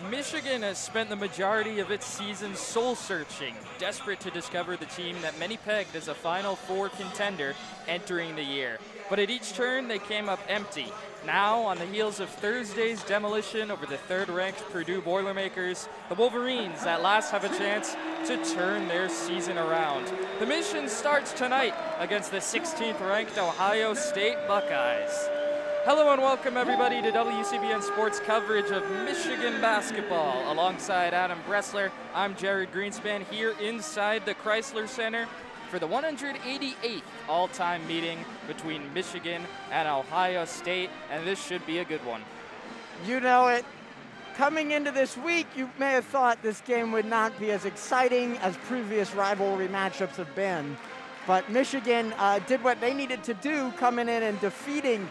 Michigan has spent the majority of its season soul-searching, desperate to discover the team that many pegged as a Final Four contender entering the year. But at each turn, they came up empty. Now, on the heels of Thursday's demolition over the third-ranked Purdue Boilermakers, the Wolverines at last have a chance to turn their season around. The mission starts tonight against the 16th-ranked Ohio State Buckeyes. Hello and welcome everybody to WCBN Sports coverage of Michigan basketball. Alongside Adam Bressler, I'm Jared Greenspan here inside the Crisler Center for the 188th all-time meeting between Michigan and Ohio State, and this should be a good one. You know it. Coming into this week, you may have thought this game would not be as exciting as previous rivalry matchups have been, but Michigan did what they needed to do, coming in and defeating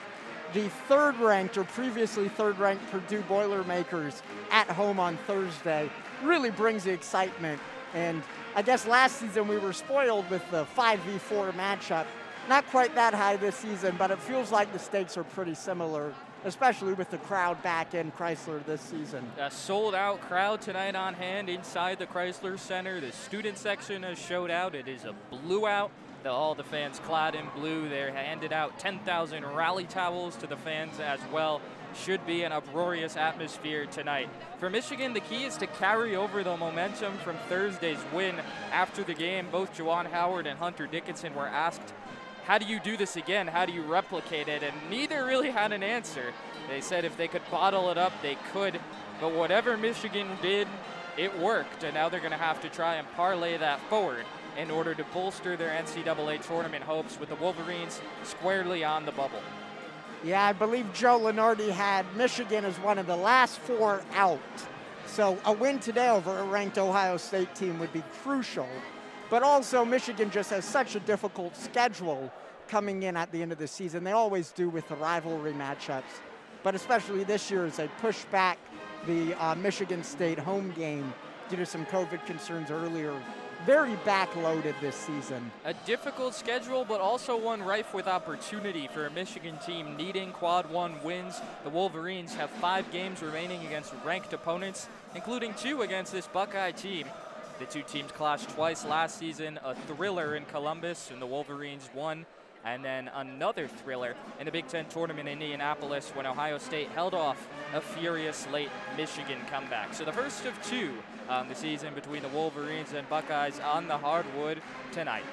the third-ranked or previously third-ranked Purdue Boilermakers at home on Thursday. Really brings the excitement. And I guess last season we were spoiled with the 5v4 matchup. Not quite that high this season, but it feels like the stakes are pretty similar, especially with the crowd back in Crisler this season. A sold-out crowd tonight on hand inside the Crisler Center. The student section has showed out. It is a blue out. All the fans clad in blue. They handed out 10,000 rally towels to the fans as well. Should be an uproarious atmosphere tonight. For Michigan, the key is to carry over the momentum from Thursday's win. After the game, both Juwan Howard and Hunter Dickinson were asked, how do you do this again? How do you replicate it? And neither really had an answer. They said if they could bottle it up, they could. But whatever Michigan did, it worked. And now they're going to have to try and parlay that forward in order to bolster their NCAA tournament hopes with the Wolverines squarely on the bubble. Yeah, I believe Joe Lunardi had Michigan as one of the last four out. So a win today over a ranked Ohio State team would be crucial. But also Michigan just has such a difficult schedule coming in at the end of the season. They always do with the rivalry matchups. But especially this year as they push back the Michigan State home game due to some COVID concerns earlier. Very backloaded this season. A difficult schedule, but also one rife with opportunity for a Michigan team needing quad one wins. The Wolverines have 5 games remaining against ranked opponents, including 2 against this Buckeye team. The two teams clashed twice last season, a thriller in Columbus, and the Wolverines won, and then another thriller in the Big Ten tournament in Indianapolis when Ohio State held off a furious late Michigan comeback. So the first of 2 the season between the Wolverines and Buckeyes on the hardwood tonight.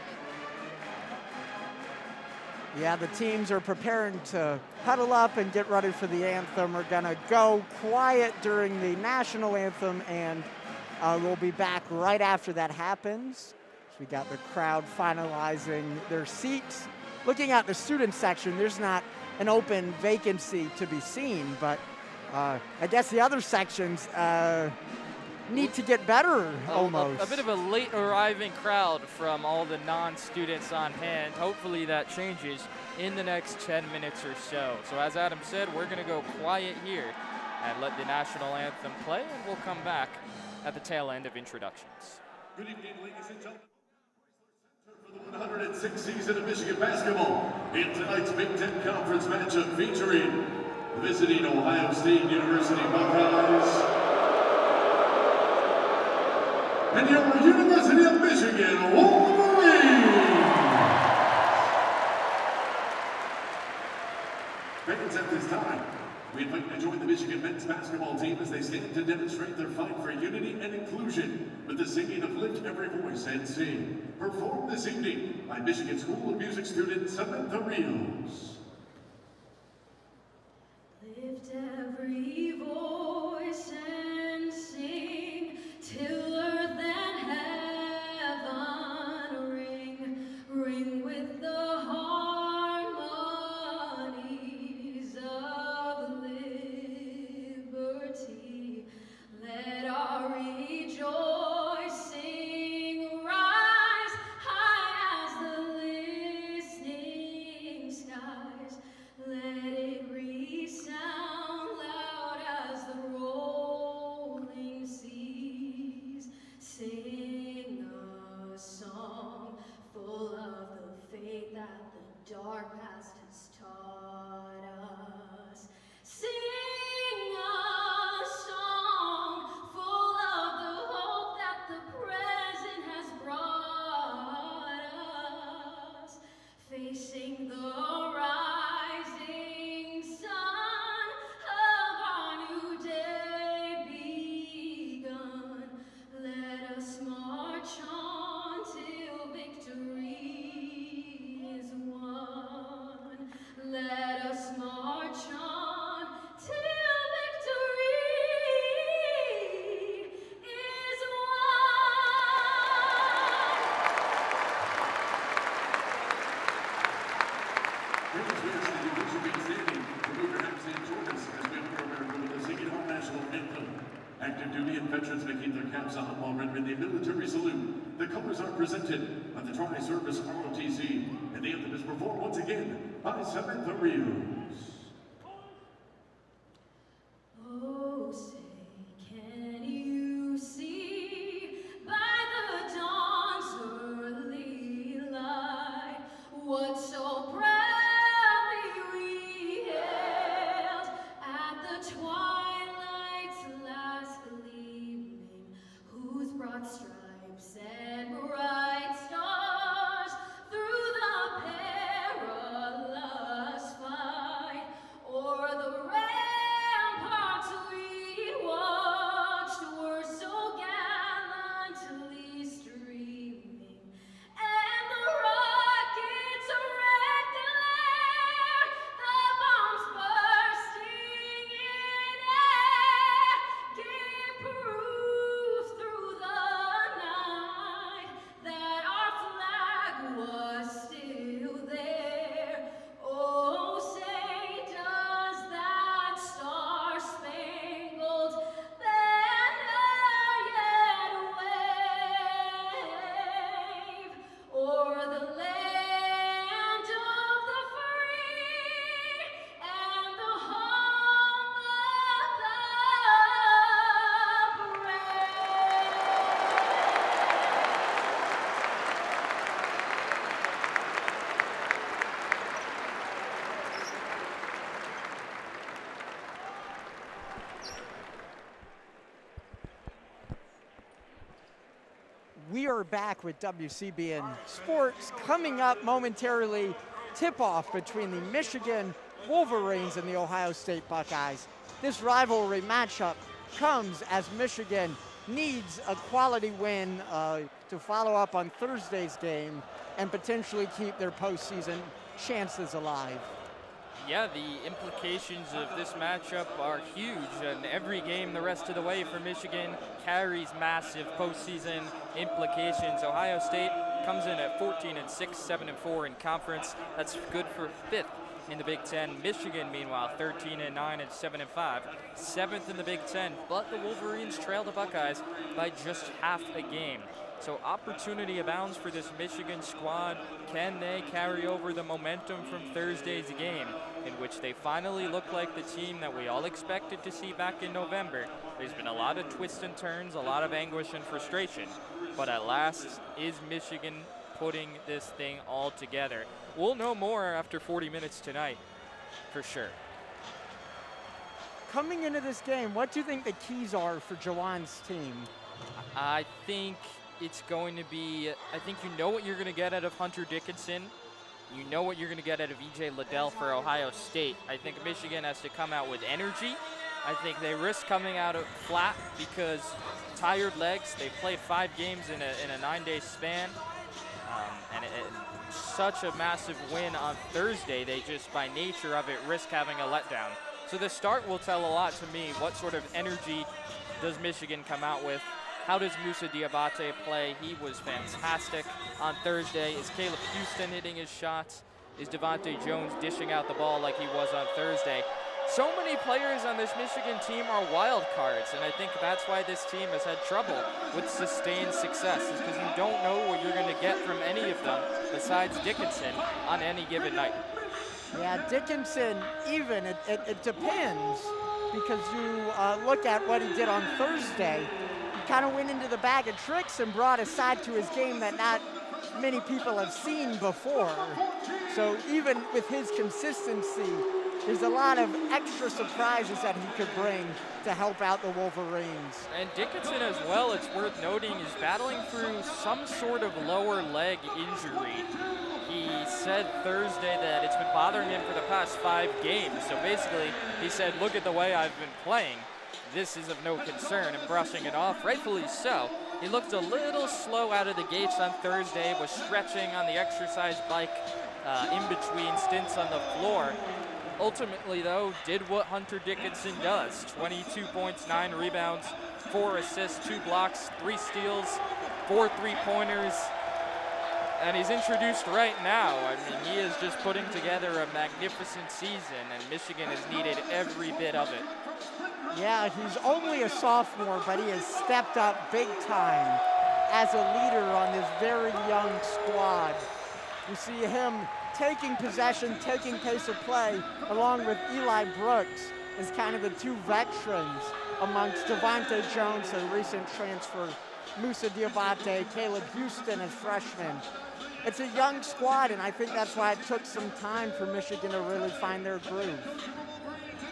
Yeah, the teams are preparing to huddle up and get ready for the anthem. We're gonna go quiet during the national anthem, and we'll be back right after that happens. So we got the crowd finalizing their seats. Looking at the student section, there's not an open vacancy to be seen, but I guess the other sections need to get better almost. A bit of a late arriving crowd from all the non-students on hand. Hopefully that changes in the next 10 minutes or so. So as Adam said, we're gonna go quiet here and let the national anthem play, and we'll come back at the tail end of introductions. Good evening, ladies and gentlemen. For the 106th season of Michigan basketball, in tonight's Big Ten Conference matchup featuring visiting Ohio State University Buckeyes and your University of Michigan Wolverines. Fans, at this time, we invite you to join the Michigan men's basketball team as they stand to demonstrate their fight for unity and inclusion with the singing of Lift Every Voice and Sing, performed this evening by Michigan School of Music student Samantha Rios. Lift every voice and sing till earth and heaven ring, ring with the harmonies of liberty. Let our rejoicing rise high as the listening sky. comes on while rendering the military salute. The colors are presented by the Tri-Service ROTC, and the anthem is performed once again by Samantha Rios. Oh, say, can you see by the dawn's early light what so proudly we hailed at the twilight's last gleaming, whose broad stripes and bright stars through the perilous fight o'er the ramparts we watched were so gallantly streaming, and the rockets' red glare, the bombs bursting in air, gave proof through the night that our flag was still there. Oh, say, does that star-spangled banner yet wave o'er the land of the free and the home of the We are back with WCBN Sports. Coming up momentarily, tip-off between the Michigan Wolverines and the Ohio State Buckeyes. This rivalry matchup comes as Michigan needs a quality win to follow up on Thursday's game and potentially keep their postseason chances alive. Yeah, the implications of this matchup are huge, and every game the rest of the way for Michigan carries massive postseason implications. Ohio State comes in at 14-6, 7-4 in conference. That's good for 5th in the Big Ten. Michigan, meanwhile, 13-9 and 7-5, 7th in the Big Ten. But the Wolverines trail the Buckeyes by just half a game. So opportunity abounds for this Michigan squad. Can they carry over the momentum from Thursday's game, in which they finally look like the team that we all expected to see back in November? There's been a lot of twists and turns, a lot of anguish and frustration, but at last, is Michigan putting this thing all together? We'll know more after 40 minutes tonight, for sure. Coming into this game, what do you think the keys are for Jawan's team? I think it's going to be, I think you know what you're going to get out of Hunter Dickinson. You know what you're going to get out of E.J. Liddell for Ohio State. I think Michigan has to come out with energy. I think they risk coming out of flat because tired legs. They played 5 games in a 9-day span. Such a massive win on Thursday, they just by nature of it risk having a letdown. So the start will tell a lot to me. What sort of energy does Michigan come out with? How does Moussa Diabate play? He was fantastic on Thursday. Is Caleb Houston hitting his shots? Is Devontae Jones dishing out the ball like he was on Thursday? So many players on this Michigan team are wild cards, and I think that's why this team has had trouble with sustained success, is because you don't know what you're going to get from any of them besides Dickinson on any given night. Yeah, Dickinson, even, it depends, because you look at what he did on Thursday. He kind of went into the bag of tricks and brought a side to his game that not many people have seen before. So even with his consistency, there's a lot of extra surprises that he could bring to help out the Wolverines. And Dickinson as well, it's worth noting, is battling through some sort of lower leg injury. He said Thursday that it's been bothering him for the past 5 games. So basically, he said, look at the way I've been playing. This is of no concern, and brushing it off, rightfully so. He looked a little slow out of the gates on Thursday, was stretching on the exercise bike in between stints on the floor. Ultimately, though, did what Hunter Dickinson does. 22 points, 9 rebounds, 4 assists, 2 blocks, 3 steals, 4 3-pointers. And he's introduced right now. I mean, he is just putting together a magnificent season, and Michigan has needed every bit of it. Yeah, he's only a sophomore, but he has stepped up big time as a leader on this very young squad. You see him taking possession, taking pace of play, along with Eli Brooks as kind of the two veterans amongst Devontae Jones, a recent transfer, Musa Diabate, Caleb Houston as freshmen. It's a young squad, and I think that's why it took some time for Michigan to really find their groove.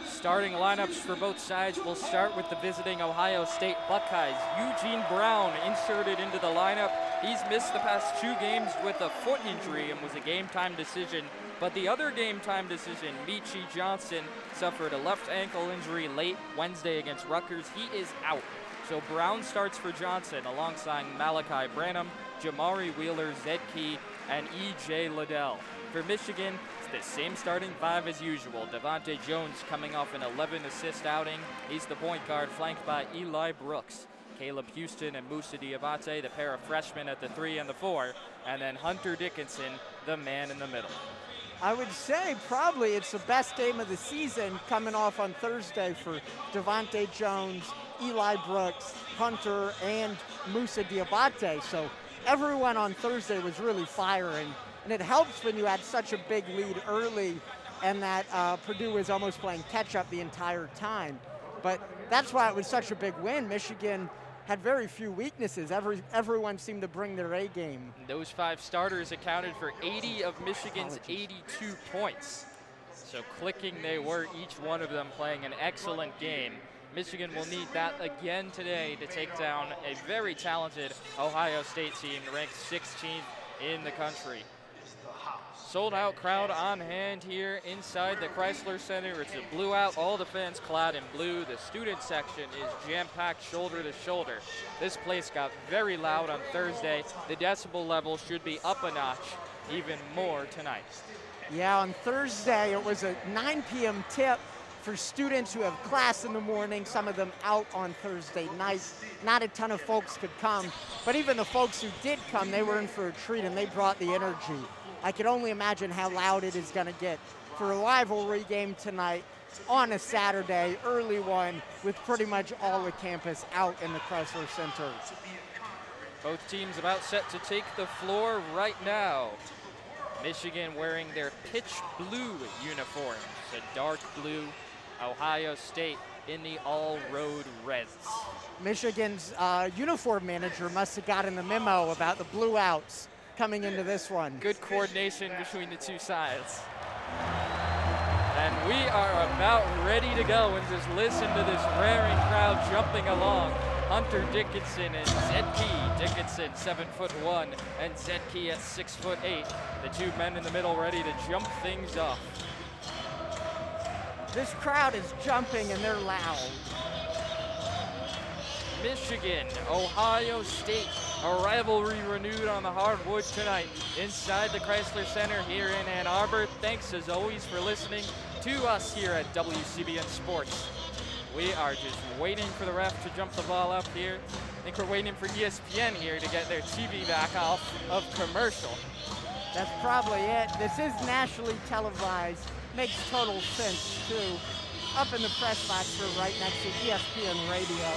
Starting lineups for both sides. We'll start with the visiting Ohio State Buckeyes. Eugene Brown inserted into the lineup. He's missed the past 2 games with a foot injury and was a game-time decision. But the other game-time decision, Michi Johnson, suffered a left ankle injury late Wednesday against Rutgers. He is out. So Brown starts for Johnson alongside Malachi Branham, Jamari Wheeler, Zed Key, and E.J. Liddell. For Michigan, it's the same starting 5 as usual. Devontae Jones coming off an 11-assist outing. He's the point guard, flanked by Eli Brooks. Caleb Houston and Musa Diabate, the pair of freshmen at the 3 and the 4. And then Hunter Dickinson, the man in the middle. I would say probably it's the best game of the season coming off on Thursday for Devontae Jones, Eli Brooks, Hunter, and Musa Diabate. So everyone on Thursday was really firing. And it helps when you had such a big lead early and that Purdue was almost playing catch-up the entire time. But that's why it was such a big win. Michigan had very few weaknesses. Everyone seemed to bring their A game. Those 5 starters accounted for 80 of Michigan's 82 points. So clicking they were, each one of them playing an excellent game. Michigan will need that again today to take down a very talented Ohio State team ranked 16th in the country. Sold out crowd on hand here inside the Crisler Center. It's a blue out, all the fans clad in blue. The student section is jam-packed shoulder to shoulder. This place got very loud on Thursday. The decibel level should be up a notch even more tonight. Yeah, on Thursday it was a 9 p.m. tip for students who have class in the morning, some of them out on Thursday night. Not a ton of folks could come, but even the folks who did come, they were in for a treat and they brought the energy. I can only imagine how loud it is going to get for a rivalry game tonight on a Saturday, early one, with pretty much all the campus out in the Crisler Center. Both teams about set to take the floor right now. Michigan wearing their pitch blue uniforms, a dark blue. Ohio State in the all-road reds. Michigan's uniform manager must have gotten the memo about the blue outs coming into this one. Good coordination between the two sides. And we are about ready to go, and just listen to this raring crowd jumping along. Hunter Dickinson and Zed Key. Dickinson 7'1" and Zed Key at 6'8". The 2 men in the middle ready to jump things off. This crowd is jumping and they're loud. Michigan, Ohio State, a rivalry renewed on the hardwood tonight inside the Crisler Center here in Ann Arbor. Thanks as always for listening to us here at WCBN Sports. We are just waiting for the ref to jump the ball up here. I think we're waiting for ESPN here to get their TV back off of commercial. That's probably it. This is nationally televised. Makes total sense, too. Up in the press box, we're right next to ESPN Radio.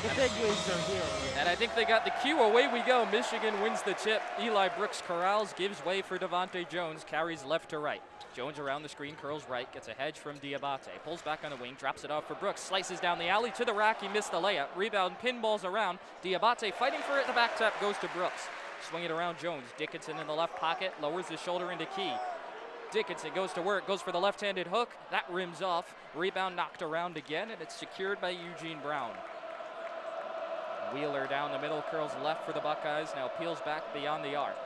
The big leagues are here. And I think they got the cue. Away we go. Michigan wins the tip. Eli Brooks corrals, gives way for Devontae Jones, carries left to right. Jones around the screen, curls right, gets a hedge from Diabate. Pulls back on the wing, drops it off for Brooks. Slices down the alley to the rack. He missed the layup. Rebound, pinballs around. Diabate fighting for it. The back tap goes to Brooks. Swing it around Jones. Dickinson in the left pocket, lowers his shoulder into Key. Dickinson goes to work, goes for the left-handed hook. That rims off. Rebound knocked around again, and it's secured by Eugene Brown. Wheeler down the middle, curls left for the Buckeyes, now peels back beyond the arc.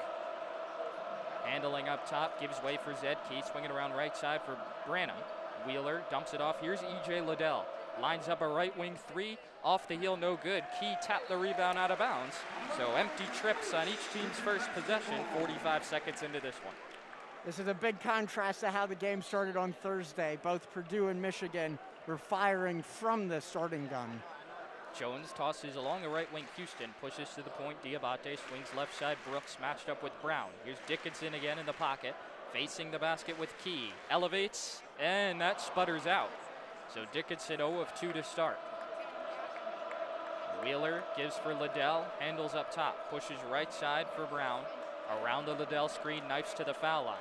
Handling up top, gives way for Zed Key, swinging around right side for Branham. Wheeler dumps it off, here's E.J. Liddell. Lines up a right wing 3, off the heel, no good. Key tapped the rebound out of bounds. So empty trips on each team's first possession, 45 seconds into this one. This is a big contrast to how the game started on Thursday. Both Purdue and Michigan were firing from the starting gun. Jones tosses along the right wing. Houston pushes to the point. Diabate swings left side. Brooks matched up with Brown. Here's Dickinson again in the pocket, facing the basket with Key. Elevates, and that sputters out. So Dickinson 0 of 2 to start. Wheeler gives for Liddell, handles up top, pushes right side for Brown. Around the Liddell screen, knifes to the foul line.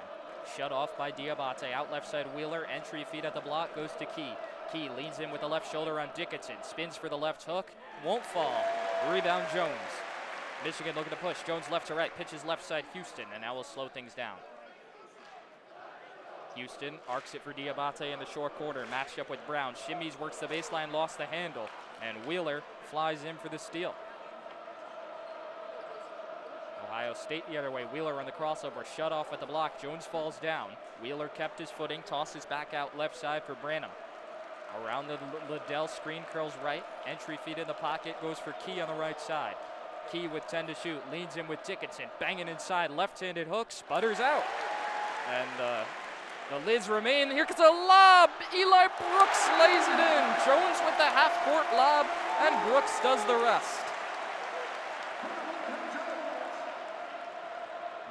Shut off by Diabate. Out left side, Wheeler. Entry feed at the block, goes to Key. Key leans in with the left shoulder on Dickinson. Spins for the left hook, won't fall. Rebound Jones. Michigan looking to push. Jones left to right, pitches left side Houston, and now will slow things down. Houston arcs it for Diabate in the short corner, matched up with Brown. Shimmies, works the baseline, lost the handle, and Wheeler flies in for the steal. Ohio State the other way. Wheeler on the crossover, shut off at the block. Jones falls down. Wheeler kept his footing, tosses back out left side for Branham. Around the Liddell screen, curls right. Entry feed in the pocket, goes for Key on the right side. Key with 10 to shoot, leans in with Dickinson, banging inside, left-handed hook, sputters out. And the lids remain. Here comes a lob. Eli Brooks lays it in. Jones with the half-court lob, and Brooks does the rest.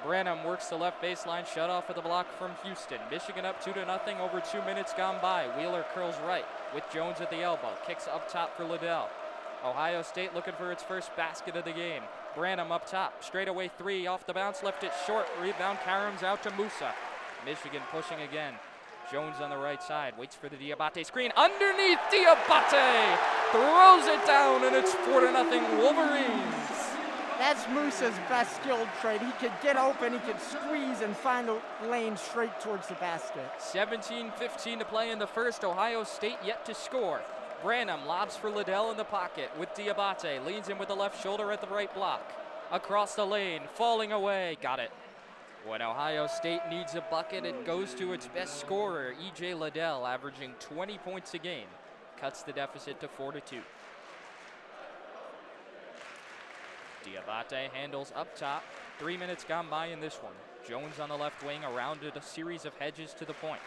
Branham works the left baseline, shut off at the block from Houston. Michigan up 2-0, over 2 minutes gone by. Wheeler curls right with Jones at the elbow. Kicks up top for Liddell. Ohio State looking for its first basket of the game. Branham up top, straightaway 3 off the bounce, left it short. Rebound, Karam's out to Musa. Michigan pushing again. Jones on the right side, waits for the Diabate screen. Underneath, Diabate throws it down, and it's 4-0 Wolverines. That's Musa's best skilled trait. He could get open, he could squeeze and find the lane straight towards the basket. 17:15 to play in the first. Ohio State yet to score. Branham lobs for Liddell in the pocket with Diabate. Leans in with the left shoulder at the right block. Across the lane, falling away. Got it. When Ohio State needs a bucket, it goes to its best scorer, E.J. Liddell, averaging 20 points a game. Cuts the deficit to 4-2. Diabate handles up top. 3 minutes gone by in this one. Jones on the left wing, around a series of hedges to the point.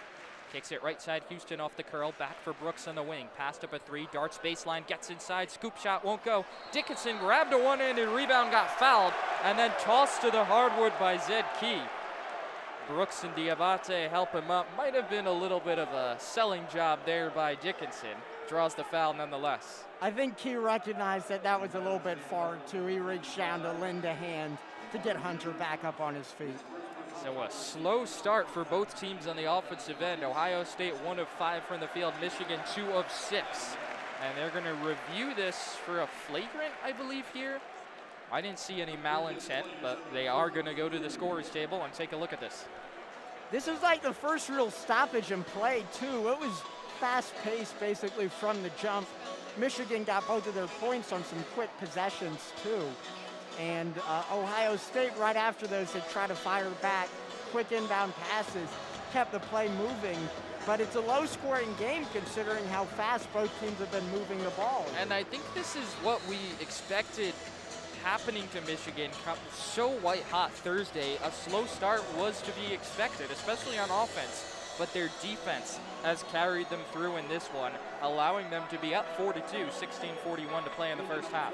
Kicks it right side, Houston off the curl, back for Brooks on the wing. Passed up a 3, darts baseline, gets inside, scoop shot won't go. Dickinson grabbed a one-handed rebound, got fouled, and then tossed to the hardwood by Zed Key. Brooks and Diabate help him up. Might have been a little bit of a selling job there by Dickinson. Draws the foul nonetheless. I think Key recognized that was a little bit far too. He reached down to lend a hand to get Hunter back up on his feet. So a slow start for both teams on the offensive end. Ohio State 1 of 5 from the field, Michigan 2 of 6. And they're going to review this for a flagrant, I believe, here. I didn't see any malintent, but they are going to go to the scorer's table and take a look at this. This is like the first real stoppage in play, too. It was fast-paced, basically, from the jump. Michigan got both of their points on some quick possessions, too. And Ohio State, right after those, had tried to fire back. Quick inbound passes, kept the play moving. But it's a low-scoring game considering how fast both teams have been moving the ball. And I think this is what we expected happening to Michigan. So white-hot Thursday, a slow start was to be expected, especially on offense. But their defense has carried them through in this one, allowing them to be up 42, 16:41 to play in the first half.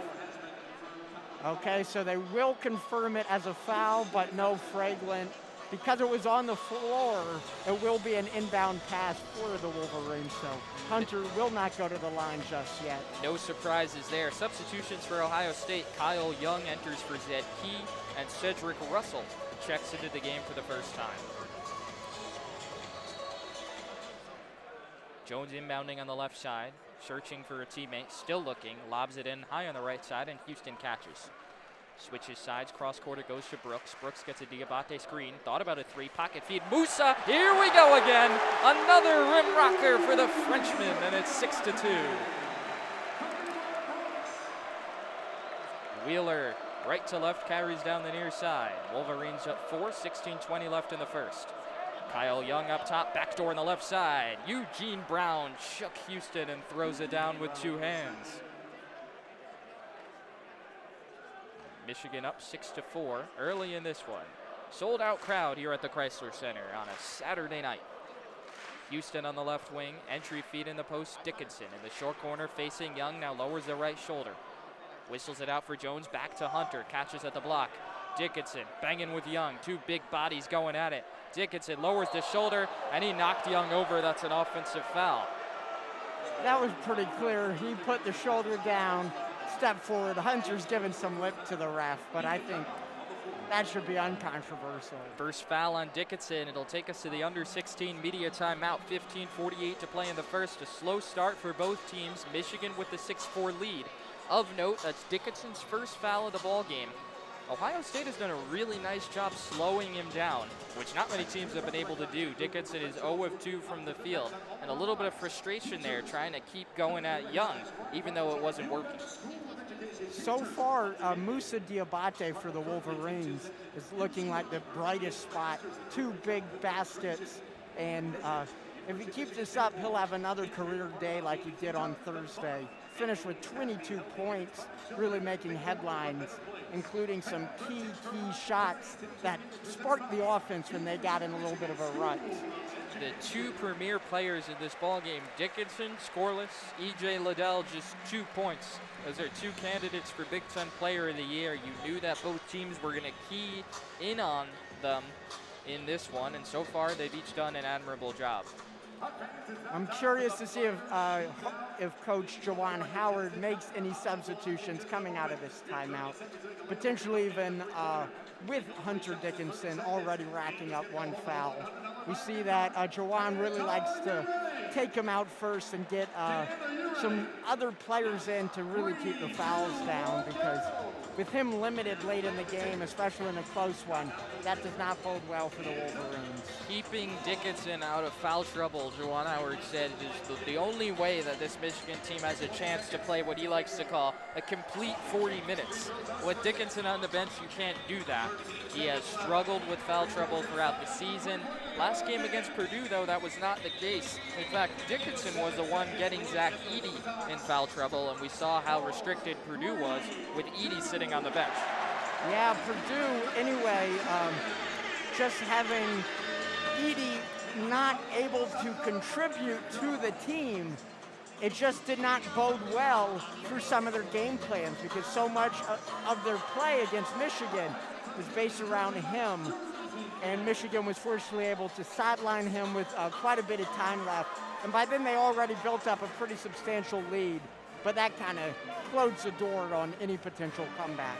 Okay, so they will confirm it as a foul, but no flagrant. Because it was on the floor, it will be an inbound pass for the Wolverines, so Hunter will not go to the line just yet. No surprises there. Substitutions for Ohio State. Kyle Young enters for Zed Key, and Cedric Russell checks into the game for the first time. Jones inbounding on the left side, searching for a teammate, still looking, lobs it in high on the right side, and Houston catches. Switches sides, cross court, it goes to Brooks. Brooks gets a Diabate screen, thought about a 3, pocket feed. Musa, here we go again. Another rim rocker for the Frenchman, and it's 6-2. Wheeler, right to left, carries down the near side. Wolverines up 4, 16:20 left in the first. Kyle Young up top, backdoor on the left side. Eugene Brown shook Houston and throws it down with 2 hands. Michigan up 6-4 early in this one. Sold out crowd here at the Crisler Center on a Saturday night. Houston on the left wing, entry feed in the post, Dickinson in the short corner facing Young, now lowers the right shoulder. Whistles it out for Jones, back to Hunter, catches at the block. Dickinson banging with Young, two big bodies going at it. Dickinson lowers the shoulder, and he knocked Young over. That's an offensive foul. That was pretty clear. He put the shoulder down, stepped forward. Hunter's given some lip to the ref, but I think that should be uncontroversial. First foul on Dickinson. It'll take us to the under 16 media timeout. 15:48 to play in the first. A slow start for both teams. Michigan with the 6-4 lead. Of note, that's Dickinson's first foul of the ball game. Ohio State has done a really nice job slowing him down, which not many teams have been able to do. Dickinson is 0 of 2 from the field, and a little bit of frustration there trying to keep going at Young, even though it wasn't working. So far, Moussa Diabate for the Wolverines is looking like the brightest spot. 2 big baskets, and if he keeps this up, he'll have another career day like he did on Thursday. Finished with 22 points, really making headlines, including some key shots that sparked the offense when they got in a little bit of a rut. The 2 premier players in this ball game, Dickinson, scoreless, E.J. Liddell, just 2 points. Those are 2 candidates for Big Ten Player of the Year. You knew that both teams were going to key in on them in this one, and so far they've each done an admirable job. I'm curious to see if Coach Juwan Howard makes any substitutions coming out of this timeout, potentially even with Hunter Dickinson already racking up 1 foul. We see that Juwan really likes to take him out first and get some other players in to really keep the fouls down, because with him limited late in the game, especially in a close one, that does not bode well for the Wolverines. Keeping Dickinson out of foul trouble, Juwan Howard said, is the only way that this Michigan team has a chance to play what he likes to call a complete 40 minutes. With Dickinson on the bench, you can't do that. He has struggled with foul trouble throughout the season. Last game against Purdue, though, that was not the case. In fact, Dickinson was the one getting Zach Edey in foul trouble, and we saw how restricted Purdue was with Edey sitting on the bench. Yeah, Purdue, anyway, just having Edey not able to contribute to the team, it just did not bode well for some of their game plans, because so much of their play against Michigan was based around him, and Michigan was fortunately able to sideline him with quite a bit of time left. And by then they already built up a pretty substantial lead, but that kind of closed the door on any potential comeback.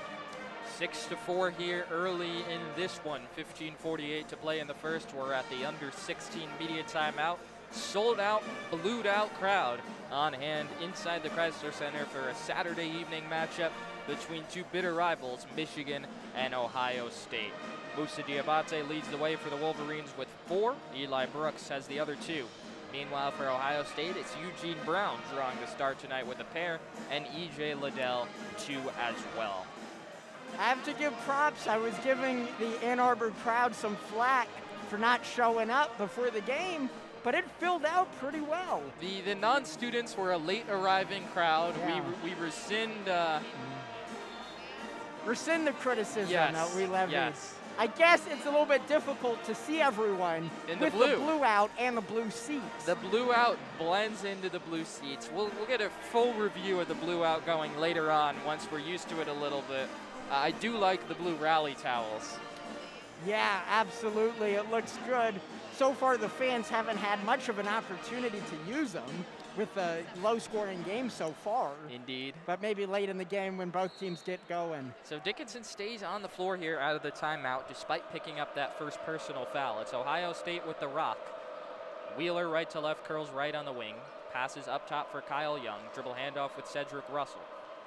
6-4 here early in this one. 15:48 to play in the first. We're at the under 16 media timeout. Sold out, blued out crowd on hand inside the Crisler Center for a Saturday evening matchup between 2 bitter rivals, Michigan and Ohio State. Moussa Diabate leads the way for the Wolverines with 4. Eli Brooks has the other 2. Meanwhile, for Ohio State, it's Eugene Brown drawing the start tonight with a pair, and E.J. Liddell 2 as well. I have to give props. I was giving the Ann Arbor crowd some flack for not showing up before the game, but it filled out pretty well. The non-students were a late arriving crowd. Yeah. We rescind the criticism that we levied. Yes. I guess it's a little bit difficult to see everyone with the blue out and the blue seats. The blue out blends into the blue seats. We'll get a full review of the blue out going later on once we're used to it a little bit. I do like the blue rally towels. Yeah, absolutely. It looks good. So far, the fans haven't had much of an opportunity to use them with a low-scoring game so far. Indeed. But maybe late in the game when both teams get going. So Dickinson stays on the floor here out of the timeout despite picking up that first personal foul. It's Ohio State with the rock. Wheeler right to left, curls right on the wing. Passes up top for Kyle Young. Dribble handoff with Cedric Russell.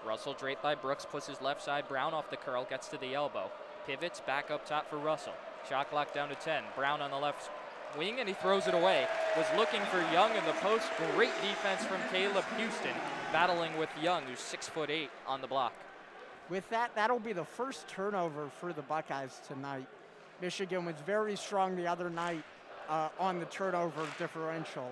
Russell draped by Brooks, puts his left side. Brown off the curl, gets to the elbow. Pivots back up top for Russell. Shot clock down to 10. Brown on the left wing, and he throws it away. Was looking for Young in the post. Great defense from Caleb Houston, battling with Young, who's 6'8" on the block. With that, that'll be the first turnover for the Buckeyes tonight. Michigan was very strong the other night on the turnover differential.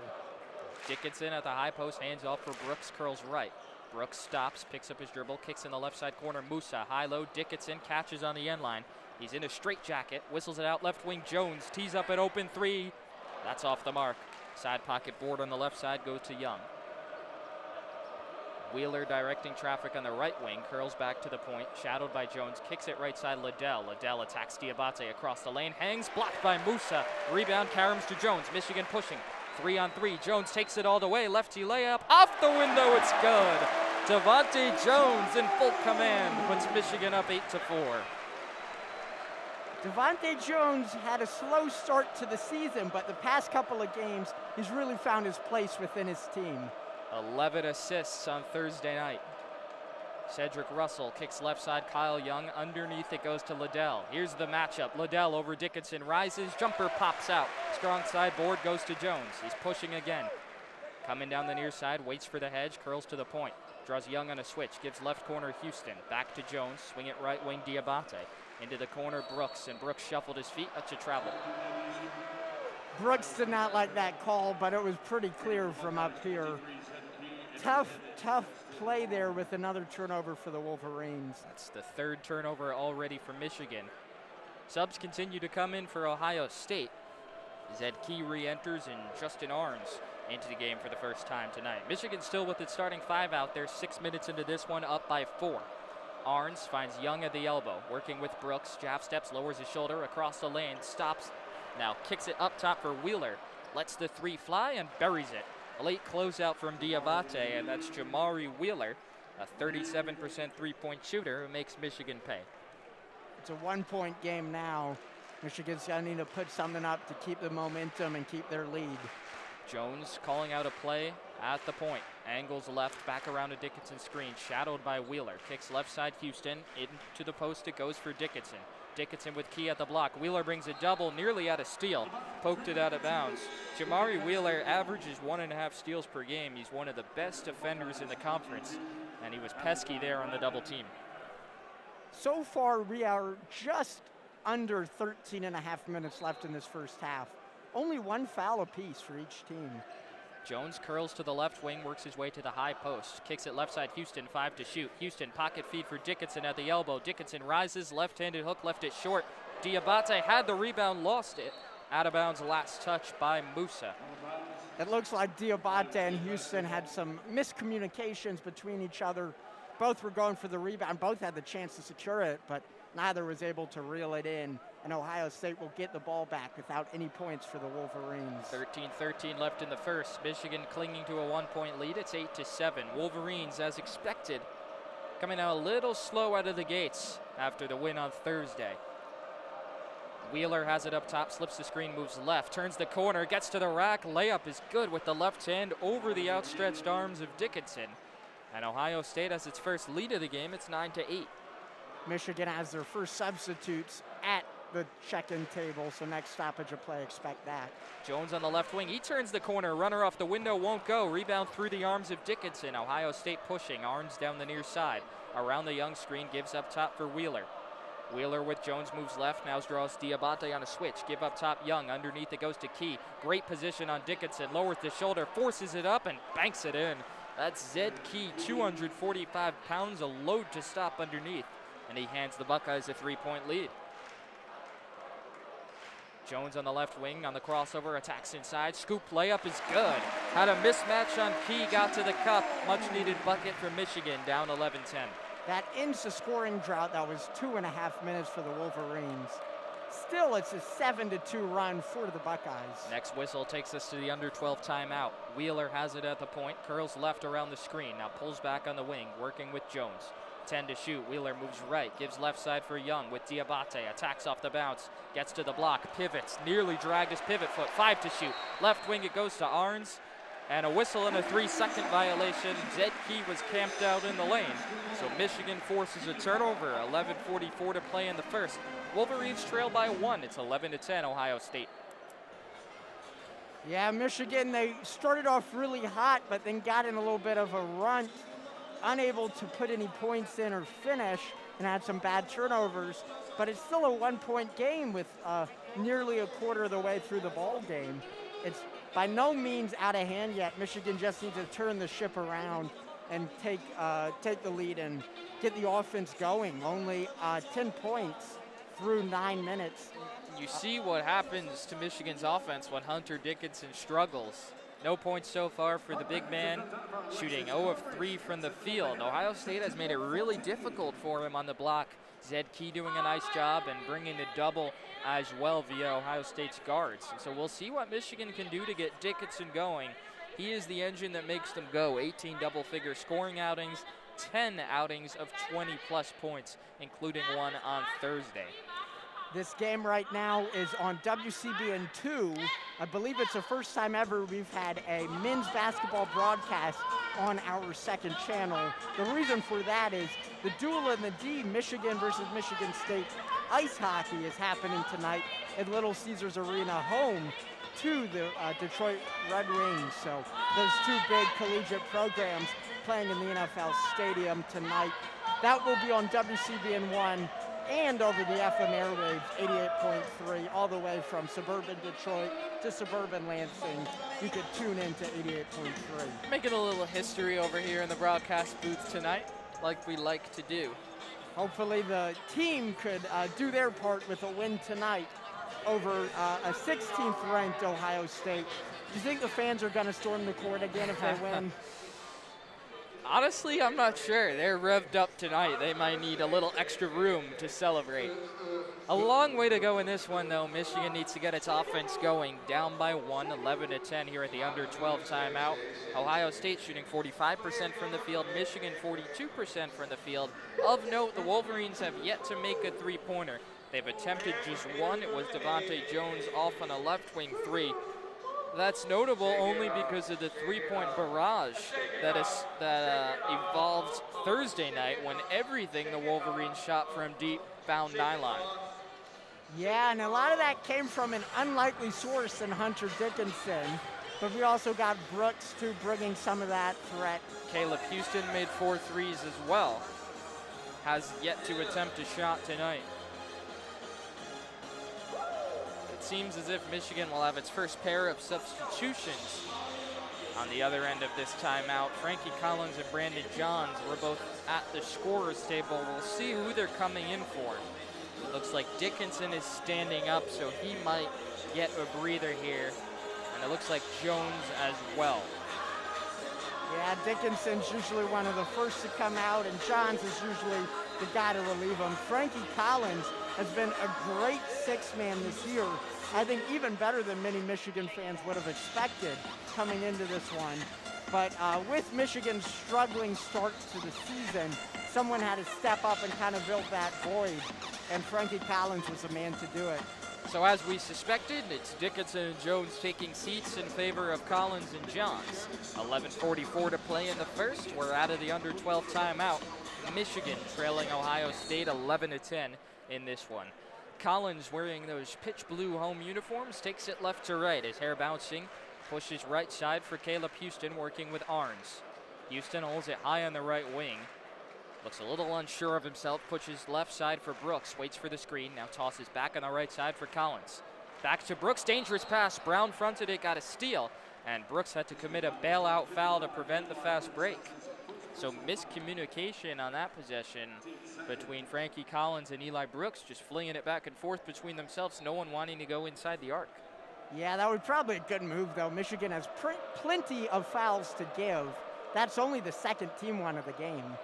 Dickinson at the high post, hands off for Brooks, curls right. Brooks stops, picks up his dribble, kicks in the left side corner. Moussa, high-low, Dickinson catches on the end line. He's in a straight jacket, whistles it out left wing. Jones tees up an open 3. That's off the mark. Side pocket board on the left side goes to Young. Wheeler directing traffic on the right wing, curls back to the point, shadowed by Jones, kicks it right side Liddell. Liddell attacks Diabate across the lane, hangs, blocked by Musa. Rebound, Karams to Jones, Michigan pushing. 3-on-3, Jones takes it all the way, lefty layup, off the window, it's good. Devontae Jones in full command puts Michigan up 8-4. Devontae Jones had a slow start to the season, but the past couple of games, he's really found his place within his team. 11 assists on Thursday night. Cedric Russell kicks left side, Kyle Young. Underneath it goes to Liddell. Here's the matchup. Liddell over Dickinson, rises, jumper pops out. Strong side board goes to Jones. He's pushing again. Coming down the near side, waits for the hedge, curls to the point. Draws Young on a switch, gives left corner Houston. Back to Jones, swing it right wing Diabate. Into the corner Brooks, and Brooks shuffled his feet, that's a travel. Brooks did not like that call, but it was pretty clear from up here. Tough play there with another turnover for the Wolverines. That's the third turnover already for Michigan. Subs continue to come in for Ohio State. Zed Key re-enters and Justin Arns into the game for the first time tonight. Michigan still with its starting 5 out there, 6 minutes into this one, up by 4. Arns finds Young at the elbow, working with Brooks. Jab steps, lowers his shoulder across the lane, stops, now kicks it up top for Wheeler. Lets the 3 fly and buries it. A late closeout from Diabate, and that's Jamari Wheeler, a 37% three-point shooter who makes Michigan pay. It's a 1-point game now. Michigan's gonna need to put something up to keep the momentum and keep their lead. Jones calling out a play at the point. Angles left, back around a Dickinson screen, shadowed by Wheeler. Kicks left side Houston, into the post it goes for Dickinson. Dickinson with Key at the block. Wheeler brings a double, nearly out of steal. Poked it out of bounds. Jamari Wheeler averages 1.5 steals per game. He's one of the best defenders in the conference, and he was pesky there on the double team. So far, we are just under 13.5 minutes left in this first half. Only 1 foul apiece for each team. Jones curls to the left wing, works his way to the high post. Kicks it left side, Houston, 5 to shoot. Houston, pocket feed for Dickinson at the elbow. Dickinson rises, left-handed hook, left it short. Diabate had the rebound, lost it. Out of bounds, last touch by Musa. It looks like Diabate and Houston had some miscommunications between each other. Both were going for the rebound. Both had the chance to secure it, but neither was able to reel it in. And Ohio State will get the ball back without any points for the Wolverines. 13-13 left in the first. Michigan clinging to a 1-point lead. It's 8-7. Wolverines, as expected, coming out a little slow out of the gates after the win on Thursday. Wheeler has it up top, slips the screen, moves left, turns the corner, gets to the rack. Layup is good with the left hand over the outstretched arms of Dickinson. And Ohio State has its first lead of the game. It's 9-8. Michigan has their first substitutes at the check-in table, so next stoppage of play, expect that. Jones on the left wing, he turns the corner, runner off the window, won't go. Rebound through the arms of Dickinson. Ohio State pushing, Arns down the near side. Around the Young screen, gives up top for Wheeler. Wheeler with Jones moves left, now draws Diabate on a switch. Give up top Young, underneath it goes to Key. Great position on Dickinson, lowers the shoulder, forces it up and banks it in. That's Zed Key, 245 pounds, a load to stop underneath. And he hands the Buckeyes a 3-point lead. Jones on the left wing on the crossover, attacks inside. Scoop layup is good. Had a mismatch on Key, got to the cup. Much needed bucket for Michigan, down 11-10. That ends the scoring drought. That was 2.5 minutes for the Wolverines. Still, it's a 7-2 run for the Buckeyes. Next whistle takes us to the under 12 timeout. Wheeler has it at the point, curls left around the screen, now pulls back on the wing, working with Jones. 10 to shoot. Wheeler moves right, gives left side for Young with Diabate. Attacks off the bounce, gets to the block, pivots, nearly dragged his pivot foot. 5 to shoot. Left wing it goes to Arns. And a whistle and a 3-second violation. Zed Key was camped out in the lane. So Michigan forces a turnover. 11:44 to play in the first. Wolverines trail by 1. It's 11-10 Ohio State. Yeah, Michigan, they started off really hot, but then got in a little bit of a run. Unable to put any points in or finish, and had some bad turnovers. But it's still a 1-point game with nearly a quarter of the way through the ball game. It's by no means out of hand yet. Michigan just needs to turn the ship around and take the lead and get the offense going. Only 10 points through 9 minutes. You see what happens to Michigan's offense when Hunter Dickinson struggles. No points so far for the big man, shooting 0 of 3 from the field. Ohio State has made it really difficult for him on the block. Zed Key doing a nice job and bringing the double as well via Ohio State's guards. And so we'll see what Michigan can do to get Dickinson going. He is the engine that makes them go. 18 double-figure scoring outings, 10 outings of 20-plus points, including one on Thursday. This game right now is on WCBN II. I believe it's the first time ever we've had a men's basketball broadcast on our second channel. The reason for that is the duel in the D, Michigan versus Michigan State ice hockey, is happening tonight at Little Caesars Arena, home to the Detroit Red Wings. So those two big collegiate programs playing in the NFL stadium tonight. That will be on WCBN I and over the FM airwaves, 88.3, all the way from suburban Detroit to suburban Lansing. You could tune in to 88.3. Making a little history over here in the broadcast booth tonight, like we like to do. Hopefully the team could do their part with a win tonight over a 16th ranked Ohio State. Do you think the fans are going to storm the court again if they win? Honestly, I'm not sure. They're revved up tonight. They might need a little extra room to celebrate. A long way to go in this one, though. Michigan needs to get its offense going. Down by 1, 11-10 here at the under 12 timeout. Ohio State shooting 45% from the field. Michigan 42% from the field. Of note, the Wolverines have yet to make a three-pointer. They've attempted just one. It was Devontae Jones off on a left wing three. That's notable only because of the three-point barrage that evolved Thursday night when everything the Wolverines shot from deep found nylon. Yeah, and a lot of that came from an unlikely source in Hunter Dickinson, but we also got Brooks, too, bringing some of that threat. Caleb Houston made 4 threes as well. Has yet to attempt a shot tonight. Seems as if Michigan will have its first pair of substitutions on the other end of this timeout. Frankie Collins and Brandon Johns were both at the scorer's table. We'll see who they're coming in for. Looks like Dickinson is standing up, so he might get a breather here. And it looks like Jones as well. Yeah, Dickinson's usually one of the first to come out, and Johns is usually the guy to relieve him. Frankie Collins has been a great six-man this year. I think even better than many Michigan fans would have expected coming into this one. But with Michigan's struggling start to the season, someone had to step up and kind of fill that void, and Frankie Collins was the man to do it. So as we suspected, it's Dickinson and Jones taking seats in favor of Collins and Johns. 11:44 to play in the first. We're out of the under 12 timeout. Michigan trailing Ohio State 11-10 in this one. Collins, wearing those pitch blue home uniforms, takes it left to right. His hair bouncing, pushes right side for Caleb Houston, working with Arns. Houston holds it high on the right wing. Looks a little unsure of himself, pushes left side for Brooks, waits for the screen, now tosses back on the right side for Collins. Back to Brooks, dangerous pass. Brown fronted it, got a steal, and Brooks had to commit a bailout foul to prevent the fast break. So miscommunication on that possession between Frankie Collins and Eli Brooks, just flinging it back and forth between themselves, no one wanting to go inside the arc. Yeah, that was probably a good move, though. Michigan has plenty of fouls to give. That's only the second team one of the game.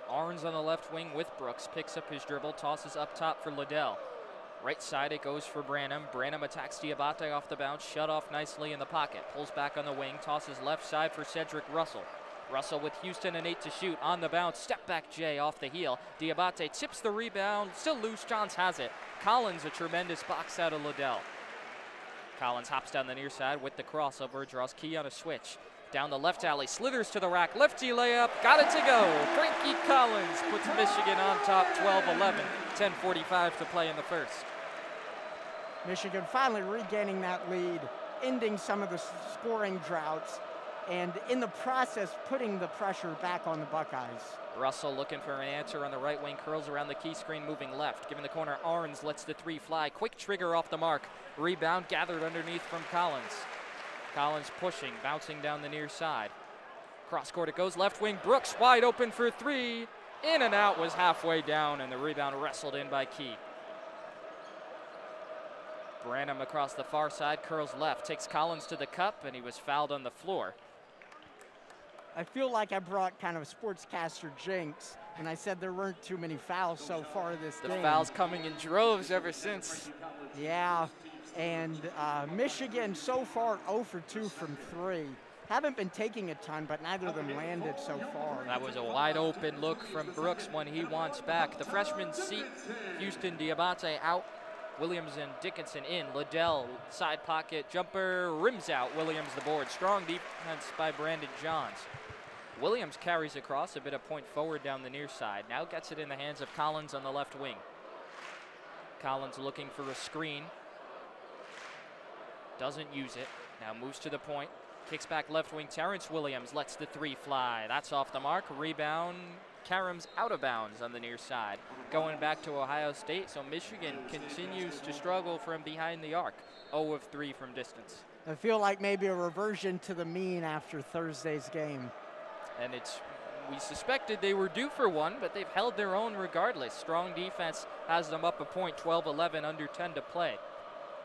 Arns on the left wing with Brooks, picks up his dribble, tosses up top for Liddell. Right side it goes for Branham. Branham attacks Diabate off the bounce, shut off nicely in the pocket. Pulls back on the wing, tosses left side for Cedric Russell. Russell with Houston and 8 to shoot. On the bounce, step back Jay off the heel. Diabate tips the rebound, still loose, Johns has it. Collins, a tremendous box out of Liddell. Collins hops down the near side with the crossover, draws Key on a switch. Down the left alley, slithers to the rack, lefty layup, got it to go. Frankie Collins puts Michigan on top, 12-11, 10:45 to play in the first. Michigan finally regaining that lead, ending some of the scoring droughts, and in the process, putting the pressure back on the Buckeyes. Russell looking for an answer on the right wing, curls around the key screen, moving left. Giving the corner, Arns lets the three fly. Quick trigger off the mark. Rebound gathered underneath from Collins. Collins pushing, bouncing down the near side. Cross court it goes, left wing, Brooks wide open for three. In and out, was halfway down, and the rebound wrestled in by Key. Branham across the far side, curls left, takes Collins to the cup, and he was fouled on the floor. I feel like I brought kind of sportscaster jinx when I said there weren't too many fouls so far this game. The fouls coming in droves ever since. Yeah, and Michigan so far 0 for 2 from 3. Haven't been taking a ton, but neither of them landed so far. That was a wide open look from Brooks when he wants back. The freshman seat, Houston Diabate out. Williams and Dickinson in. Liddell, side pocket, jumper, rims out. Williams the board. Strong defense by Brandon Johns. Williams carries across, a bit of point forward down the near side. Now gets it in the hands of Collins on the left wing. Collins looking for a screen. Doesn't use it. Now moves to the point. Kicks back left wing. Terrence Williams lets the three fly. That's off the mark. Rebound. Karams out of bounds on the near side. Going back to Ohio State, so Michigan continues to struggle from behind the arc. 0 of 3 from distance. I feel like maybe a reversion to the mean after Thursday's game. And we suspected they were due for one, but they've held their own regardless. Strong defense has them up a point, 12-11, under 10 to play.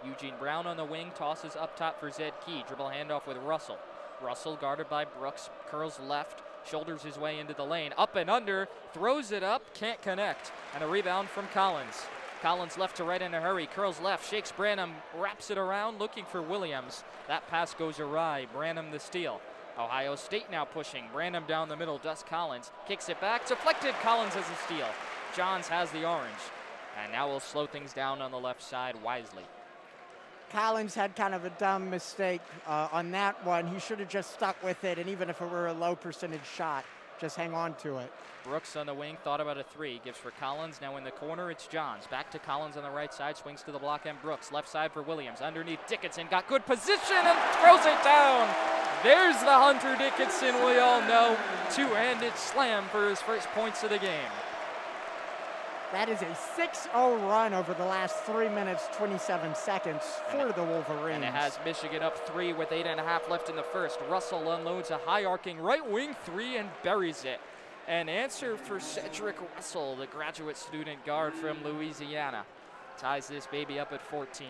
Eugene Brown on the wing, tosses up top for Zed Key. Dribble handoff with Russell. Russell guarded by Brooks, curls left, shoulders his way into the lane. Up and under, throws it up, can't connect. And a rebound from Collins. Collins left to right in a hurry, curls left, shakes Branham, wraps it around, looking for Williams. That pass goes awry, Branham the steal. Ohio State now pushing. Branham down the middle, Dust Collins. Kicks it back, deflected, Collins has a steal. Johns has the orange. And now we'll slow things down on the left side wisely. Collins had kind of a dumb mistake on that one. He should have just stuck with it, and even if it were a low percentage shot, just hang on to it. Brooks on the wing, thought about a three. Gives for Collins, now in the corner, it's Johns. Back to Collins on the right side, swings to the block and Brooks. Left side for Williams, underneath Dickinson, got good position and throws it down. There's the Hunter Dickinson we all know. Two-handed slam for his first points of the game. That is a 6-0 run over the last 3 minutes, 27 seconds for the Wolverines. And it has Michigan up 3 with 8.5 left in the first. Russell unloads a high arcing right wing three and buries it. An answer for Cedric Russell, the graduate student guard from Louisiana. Ties this baby up at 14.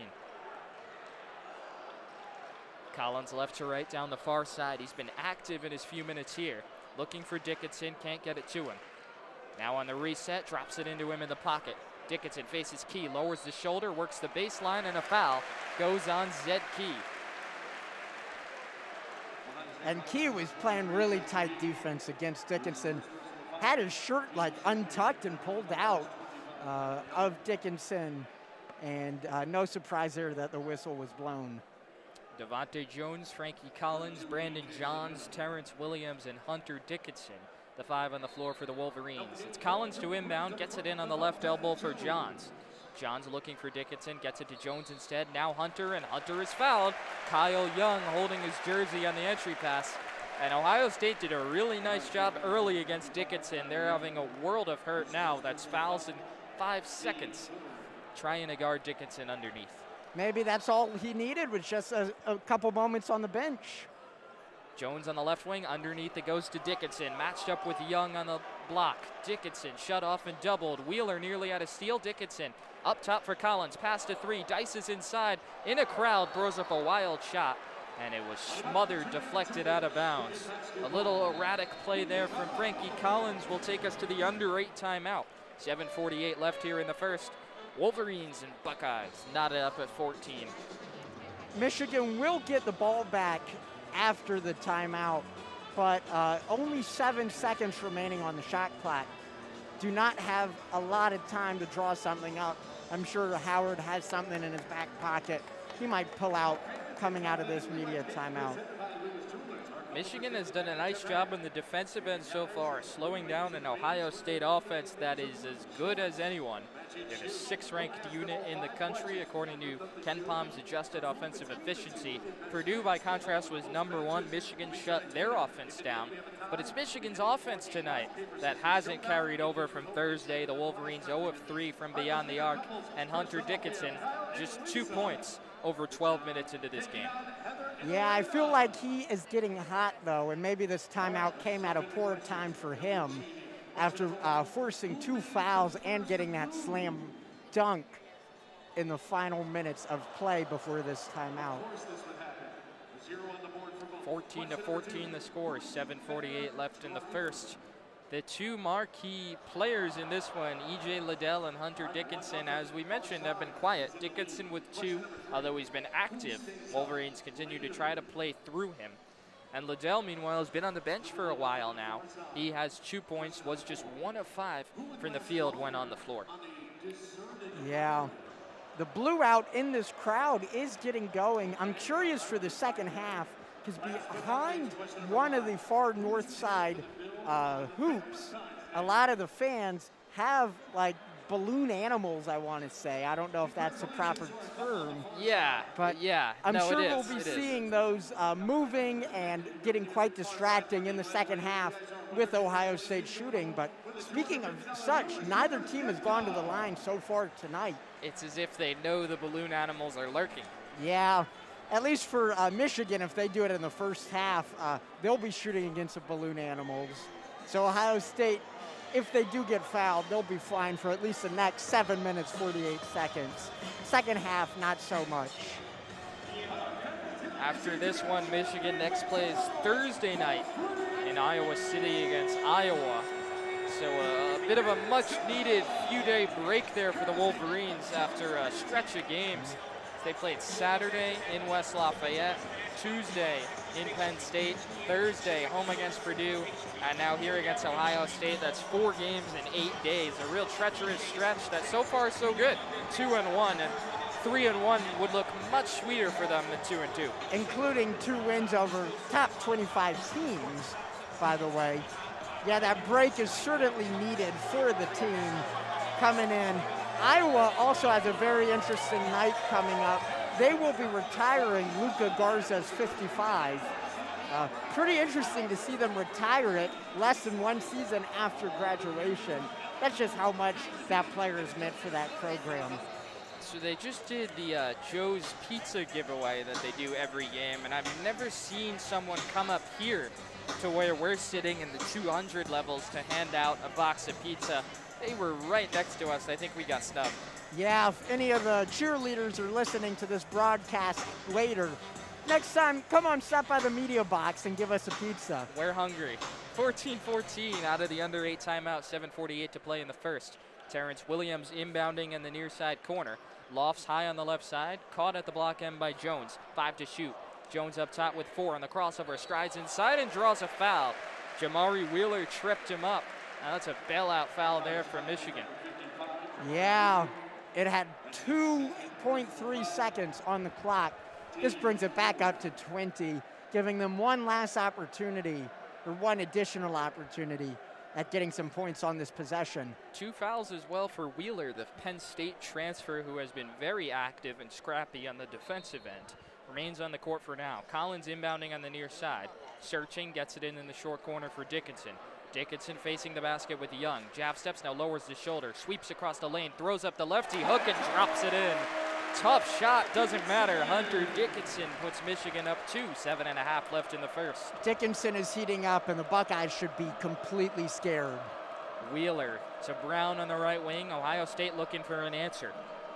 Collins left to right down the far side. He's been active in his few minutes here. Looking for Dickinson, can't get it to him. Now on the reset, drops it into him in the pocket. Dickinson faces Key, lowers the shoulder, works the baseline, and a foul goes on Zed Key. And Key was playing really tight defense against Dickinson. Had his shirt like untucked and pulled out of Dickinson. And no surprise there that the whistle was blown. Devontae Jones, Frankie Collins, Brandon Johns, Terrence Williams, and Hunter Dickinson. The 5 on the floor for the Wolverines. It's Collins to inbound, gets it in on the left elbow for Johns. Johns looking for Dickinson, gets it to Jones instead. Now Hunter, and Hunter is fouled. Kyle Young holding his jersey on the entry pass. And Ohio State did a really nice job early against Dickinson. They're having a world of hurt now. That's fouls in 5 seconds. Trying to guard Dickinson underneath. Maybe that's all he needed, was just a couple moments on the bench. Jones on the left wing, underneath it goes to Dickinson, matched up with Young on the block. Dickinson shut off and doubled. Wheeler nearly had a steal. Dickinson up top for Collins, pass to 3, dices inside, in a crowd, throws up a wild shot, and it was smothered, deflected out of bounds. A little erratic play there from Frankie Collins will take us to the under 8 timeout. 7:48 left here in the first. Wolverines and Buckeyes knotted up at 14. Michigan will get the ball back after the timeout, but only 7 seconds remaining on the shot clock. Do not have a lot of time to draw something up. I'm sure Howard has something in his back pocket he might pull out coming out of this media timeout. Michigan has done a nice job on the defensive end so far, slowing down an Ohio State offense that is as good as anyone. They're the 6th ranked unit in the country, according to Ken Palm's adjusted offensive efficiency. Purdue, by contrast, was number 1. Michigan shut their offense down. But it's Michigan's offense tonight that hasn't carried over from Thursday. The Wolverines 0 of 3 from beyond the arc. And Hunter Dickinson, just 2 points over 12 minutes into this game. Yeah, I feel like he is getting hot, though, and maybe this timeout came at a poor time for him after forcing 2 fouls and getting that slam dunk. in the final minutes of play before this timeout. 14-14 the score, 7:48 left in the first. The two marquee players in this one, E.J. Liddell and Hunter Dickinson, as we mentioned, have been quiet. Dickinson with 2, although he's been active. Wolverines continue to try to play through him. And Liddell, meanwhile, has been on the bench for a while now. He has 2 points, was just 1 of 5 from the field when on the floor. Yeah, the blue out in this crowd is getting going. I'm curious for the second half, because behind one of the far north side hoops, a lot of the fans have like balloon animals, I want to say. I don't know if that's the proper term. Yeah, but yeah, I'm no, sure it we'll is. be seeing those moving and getting quite distracting in the second half with Ohio State shooting. But speaking of such, neither team has gone to the line so far tonight. It's as if they know the balloon animals are lurking. Yeah, at least for Michigan, if they do it in the first half, they'll be shooting against the balloon animals. So Ohio State, if they do get fouled, they'll be fine for at least the next 7 minutes, 48 seconds. Second half, not so much. After this one, Michigan next plays Thursday night in Iowa City against Iowa. So a bit of a much-needed few-day break there for the Wolverines after a stretch of games. They played Saturday in West Lafayette, Tuesday in Penn State, Thursday home against Purdue, and now here against Ohio State. That's 4 games in 8 days. A real treacherous stretch that so far so good. 2-1, and 3-1 would look much sweeter for them than 2-2. Including 2 wins over top 25 teams, by the way. Yeah, that break is certainly needed for the team coming in. Iowa also has a very interesting night coming up. They will be retiring Luka Garza's 55. Pretty interesting to see them retire it less than 1 season after graduation. That's just how much that player is meant for that program. So they just did the Joe's Pizza giveaway that they do every game, and I've never seen someone come up here to where we're sitting in the 200 levels to hand out a box of pizza. They were right next to us. I think we got snubbed. Yeah, if any of the cheerleaders are listening to this broadcast later, next time, come on, stop by the media box and give us a pizza. We're hungry. 14-14 out of the under 8 timeout, 7:48 to play in the first. Terrence Williams inbounding in the near side corner. Lofts high on the left side, caught at the block end by Jones. 5 to shoot. Jones up top with 4 on the crossover, strides inside and draws a foul. Jamari Wheeler tripped him up. Now that's a bailout foul there for Michigan. Yeah, it had 2.3 seconds on the clock. This brings it back up to 20, giving them one last opportunity, or one additional opportunity at getting some points on this possession. 2 fouls as well for Wheeler, the Penn State transfer who has been very active and scrappy on the defensive end. Remains on the court for now. Collins inbounding on the near side. Searching, gets it in the short corner for Dickinson. Dickinson facing the basket with Young. Jab steps, now lowers the shoulder, sweeps across the lane, throws up the lefty hook and drops it in. Tough shot, doesn't matter. Hunter Dickinson puts Michigan up 2, 7.5 left in the first. Dickinson is heating up and the Buckeyes should be completely scared. Wheeler to Brown on the right wing. Ohio State looking for an answer.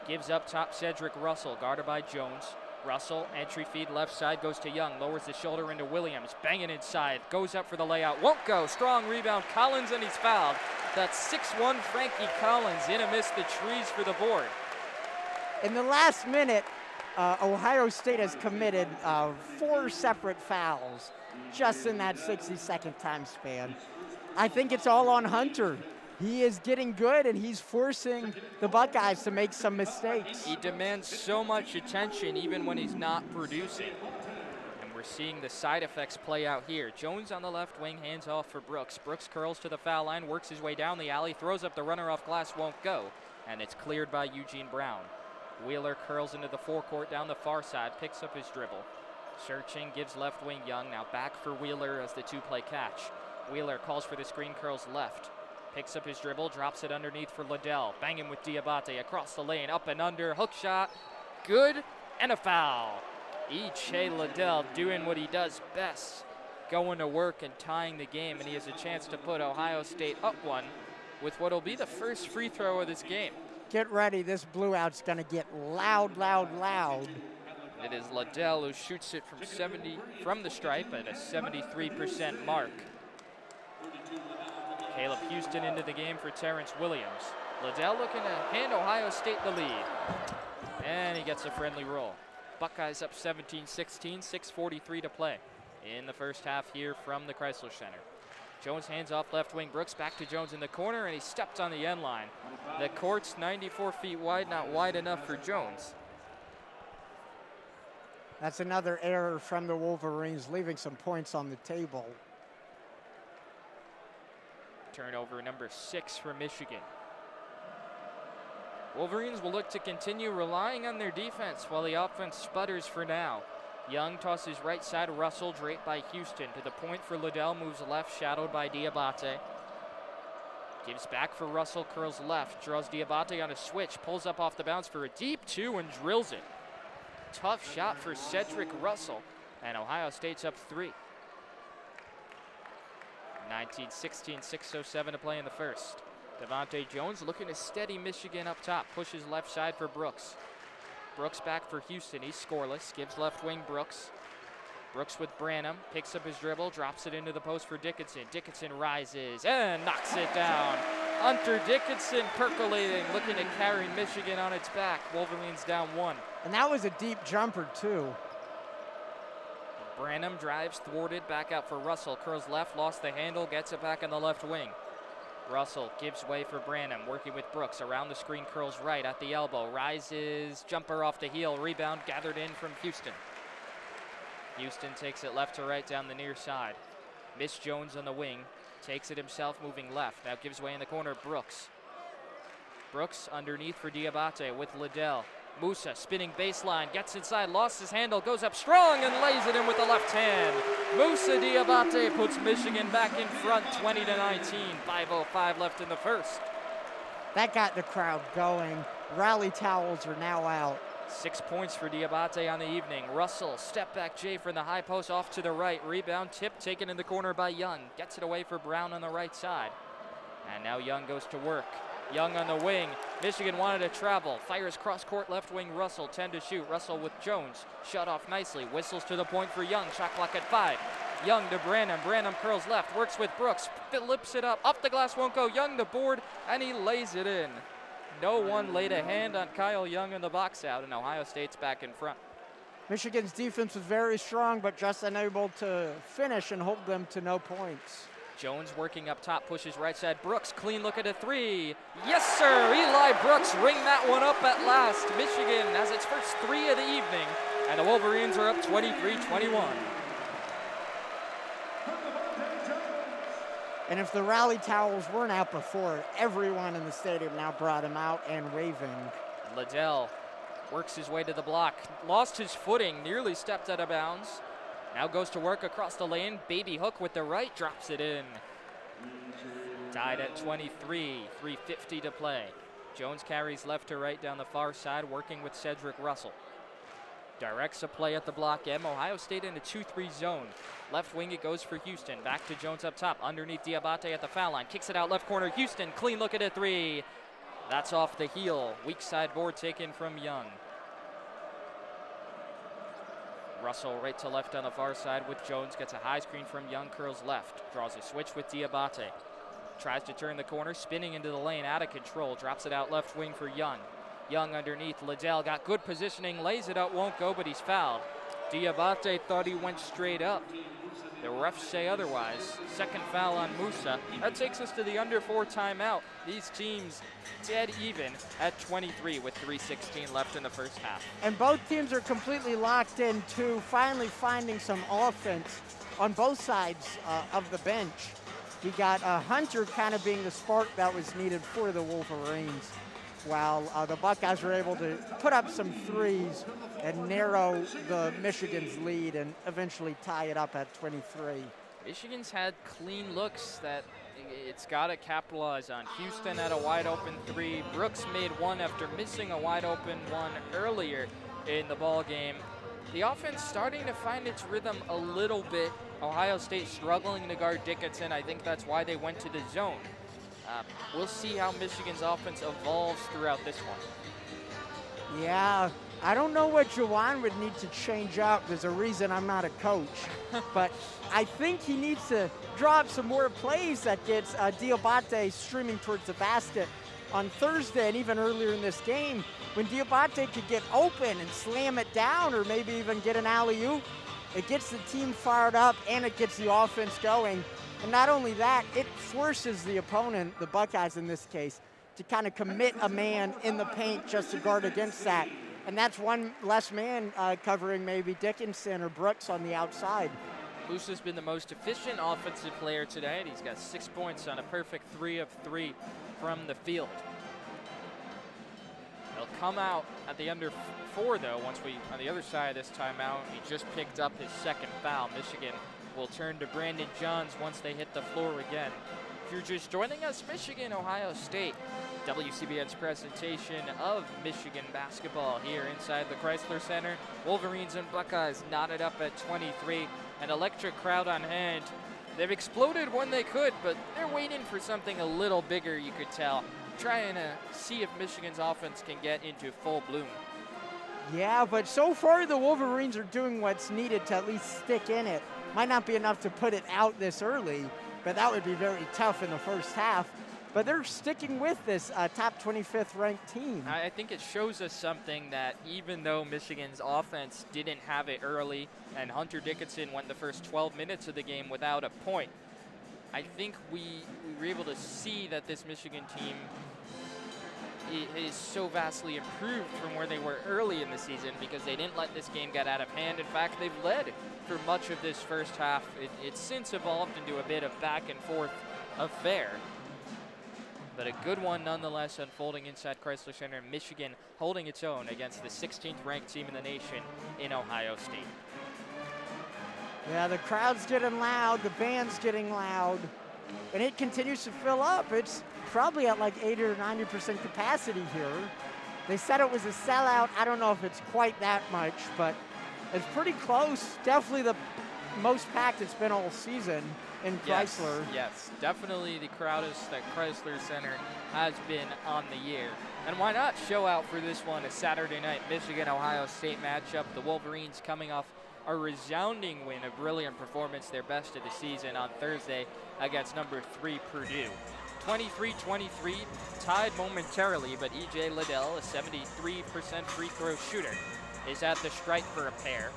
Gives up top Cedric Russell, guarded by Jones. Russell, entry feed left side, goes to Young, lowers the shoulder into Williams, banging inside, goes up for the layout, won't go, strong rebound, Collins, and he's fouled. That's 6'1" Frankie Collins in amidst the trees for the board. In the last minute, Ohio State has committed 4 separate fouls just in that 60-second time span. I think it's all on Hunter. He is getting good, and he's forcing the Buckeyes to make some mistakes. He demands so much attention even when he's not producing. And we're seeing the side effects play out here. Jones on the left wing, hands off for Brooks. Brooks curls to the foul line, works his way down the alley, throws up the runner off glass, won't go. And it's cleared by Eugene Brown. Wheeler curls into the forecourt down the far side, picks up his dribble. Searching, gives left wing Young, now back for Wheeler as the 2-play catch. Wheeler calls for the screen, curls left. Picks up his dribble, drops it underneath for Liddell. Banging with Diabate across the lane, up and under, hook shot, good, and a foul. E.J. Liddell doing what he does best, going to work and tying the game, and he has a chance to put Ohio State up 1 with what will be the first free throw of this game. Get ready, this blue out's gonna get loud, loud, loud. It is Liddell who shoots it from the stripe at a 73% mark. Caleb Houston into the game for Terrence Williams. Liddell looking to hand Ohio State the lead. And he gets a friendly roll. Buckeyes up 17-16, 6:43 to play in the first half here from the Crisler Center. Jones hands off left wing. Brooks back to Jones in the corner, and he stepped on the end line. The court's 94 feet wide, not wide enough for Jones. That's another error from the Wolverines, leaving some points on the table. Turnover number 6 for Michigan. Wolverines will look to continue relying on their defense while the offense sputters for now. Young tosses right side, Russell draped by Houston. To the point for Liddell, moves left, shadowed by Diabate. Gives back for Russell, curls left, draws Diabate on a switch, pulls up off the bounce for a deep 2 and drills it. Tough shot for Cedric Russell, and Ohio State's up 3. 19-16, 6:07 to play in the first. Devontae Jones looking to steady Michigan up top, pushes left side for Brooks. Brooks back for Houston, he's scoreless, gives left wing Brooks. Brooks with Branham, picks up his dribble, drops it into the post for Dickinson. Dickinson rises and knocks it down. Hunter Dickinson percolating, looking to carry Michigan on its back. Wolverines down 1. And that was a deep jumper too. Branham drives, thwarted, back out for Russell. Curls left, lost the handle, gets it back on the left wing. Russell gives way for Branham, working with Brooks. Around the screen, curls right at the elbow. Rises, jumper off the heel, rebound gathered in from Houston. Houston takes it left to right down the near side. Miss Jones on the wing, takes it himself, moving left. Now gives way in the corner, Brooks. Brooks underneath for Diabate with Liddell. Musa spinning baseline, gets inside, lost his handle, goes up strong and lays it in with the left hand. Musa Diabate puts Michigan back in front, 20-19, 5:05 left in the first. That got the crowd going. Rally towels are now out. 6 points for Diabate on the evening. Russell, step back Jay from the high post off to the right. Rebound tip taken in the corner by Young. Gets it away for Brown on the right side. And now Young goes to work. Young on the wing. Michigan wanted to travel. Fires cross court left wing Russell. 10 to shoot. Russell with Jones. Shut off nicely. Whistles to the point for Young. Shot clock at 5. Young to Branham. Branham curls left. Works with Brooks. Flips it up. Off the glass won't go. Young the board. And he lays it in. No one laid a hand on Kyle Young in the box out. And Ohio State's back in front. Michigan's defense was very strong, but just unable to finish and hold them to no points. Jones working up top, pushes right side. Brooks, clean look at a 3. Yes, sir. Eli Brooks ring that one up at last. Michigan has its first 3 of the evening, and the Wolverines are up 23-21. And if the rally towels weren't out before, everyone in the stadium now brought him out and waving. Liddell works his way to the block. Lost his footing, nearly stepped out of bounds. Now goes to work across the lane. Baby hook with the right, drops it in. Tied at 23, 3:50 to play. Jones carries left to right down the far side, working with Cedric Russell. Directs a play at the block M. Ohio State in a 2-3 zone. Left wing it goes for Houston. Back to Jones up top, underneath Diabate at the foul line. Kicks it out left corner, Houston, clean look at a 3. That's off the heel. Weak side board taken from Young. Russell right to left on the far side with Jones, gets a high screen from Young, curls left, draws a switch with Diabate. Tries to turn the corner, spinning into the lane, out of control, drops it out left wing for Young. Young underneath, Liddell got good positioning, lays it out, won't go, but he's fouled. Diabate thought he went straight up. The refs say otherwise. Second foul on Musa. That takes us to the under 4 timeout. These teams dead even at 23 with 3:16 left in the first half. And both teams are completely locked into finally finding some offense on both sides of the bench. We got Hunter kind of being the spark that was needed for the Wolverines, while the Buckeyes were able to put up some threes and narrow the Michigan's lead and eventually tie it up at 23. Michigan's had clean looks that it's got to capitalize on. Houston had a wide open 3. Brooks made one after missing a wide open one earlier in the ball game. The offense starting to find its rhythm a little bit. Ohio State struggling to guard Dickinson. I think that's why they went to the zone. We'll see how Michigan's offense evolves throughout this one. Yeah, I don't know what Juwan would need to change up. There's a reason I'm not a coach. But I think he needs to draw up some more plays that gets Diabate streaming towards the basket. On Thursday and even earlier in this game, when Diabate could get open and slam it down or maybe even get an alley-oop, it gets the team fired up and it gets the offense going. And not only that, it forces the opponent, the Buckeyes in this case, to kind of commit a man in the paint just to guard against that. And that's one less man covering maybe Dickinson or Brooks on the outside. Musa's been the most efficient offensive player today, and he's got 6 points on a perfect 3 of 3 from the field. He'll come out at the under 4, though, once we, on the other side of this timeout, he just picked up his second foul. Michigan will turn to Brandon Johns once they hit the floor again. If you're just joining us, Michigan, Ohio State, WCBN's presentation of Michigan basketball here inside the Crisler Center. Wolverines and Buckeyes knotted up at 23, an electric crowd on hand. They've exploded when they could, but they're waiting for something a little bigger, you could tell, trying to see if Michigan's offense can get into full bloom. Yeah, but so far the Wolverines are doing what's needed to at least stick in it. Might not be enough to put it out this early, but that would be very tough in the first half. But they're sticking with this top 25th ranked team. I think it shows us something that even though Michigan's offense didn't have it early and Hunter Dickinson went the first 12 minutes of the game without a point, I think we were able to see that this Michigan team is so vastly improved from where they were early in the season because they didn't let this game get out of hand. In fact, they've led for much of this first half. It's since evolved into a bit of back and forth affair. But a good one nonetheless unfolding inside Crisler Center. Michigan holding its own against the 16th ranked team in the nation in Ohio State. Yeah, the crowd's getting loud, the band's getting loud, and it continues to fill up. It's probably at like 80 or 90% capacity here. They said it was a sellout. I don't know if it's quite that much, but it's pretty close. Definitely the most packed it's been all season in Crisler. Yes, definitely the crowdest that Crisler Center has been on the year. And why not show out for this one, a Saturday night Michigan-Ohio State matchup. The Wolverines coming off a resounding win, a brilliant performance, their best of the season on Thursday against number 3 Purdue. 23-23, tied momentarily, but E.J. Liddell, a 73% free throw shooter, is at the strike for a pair.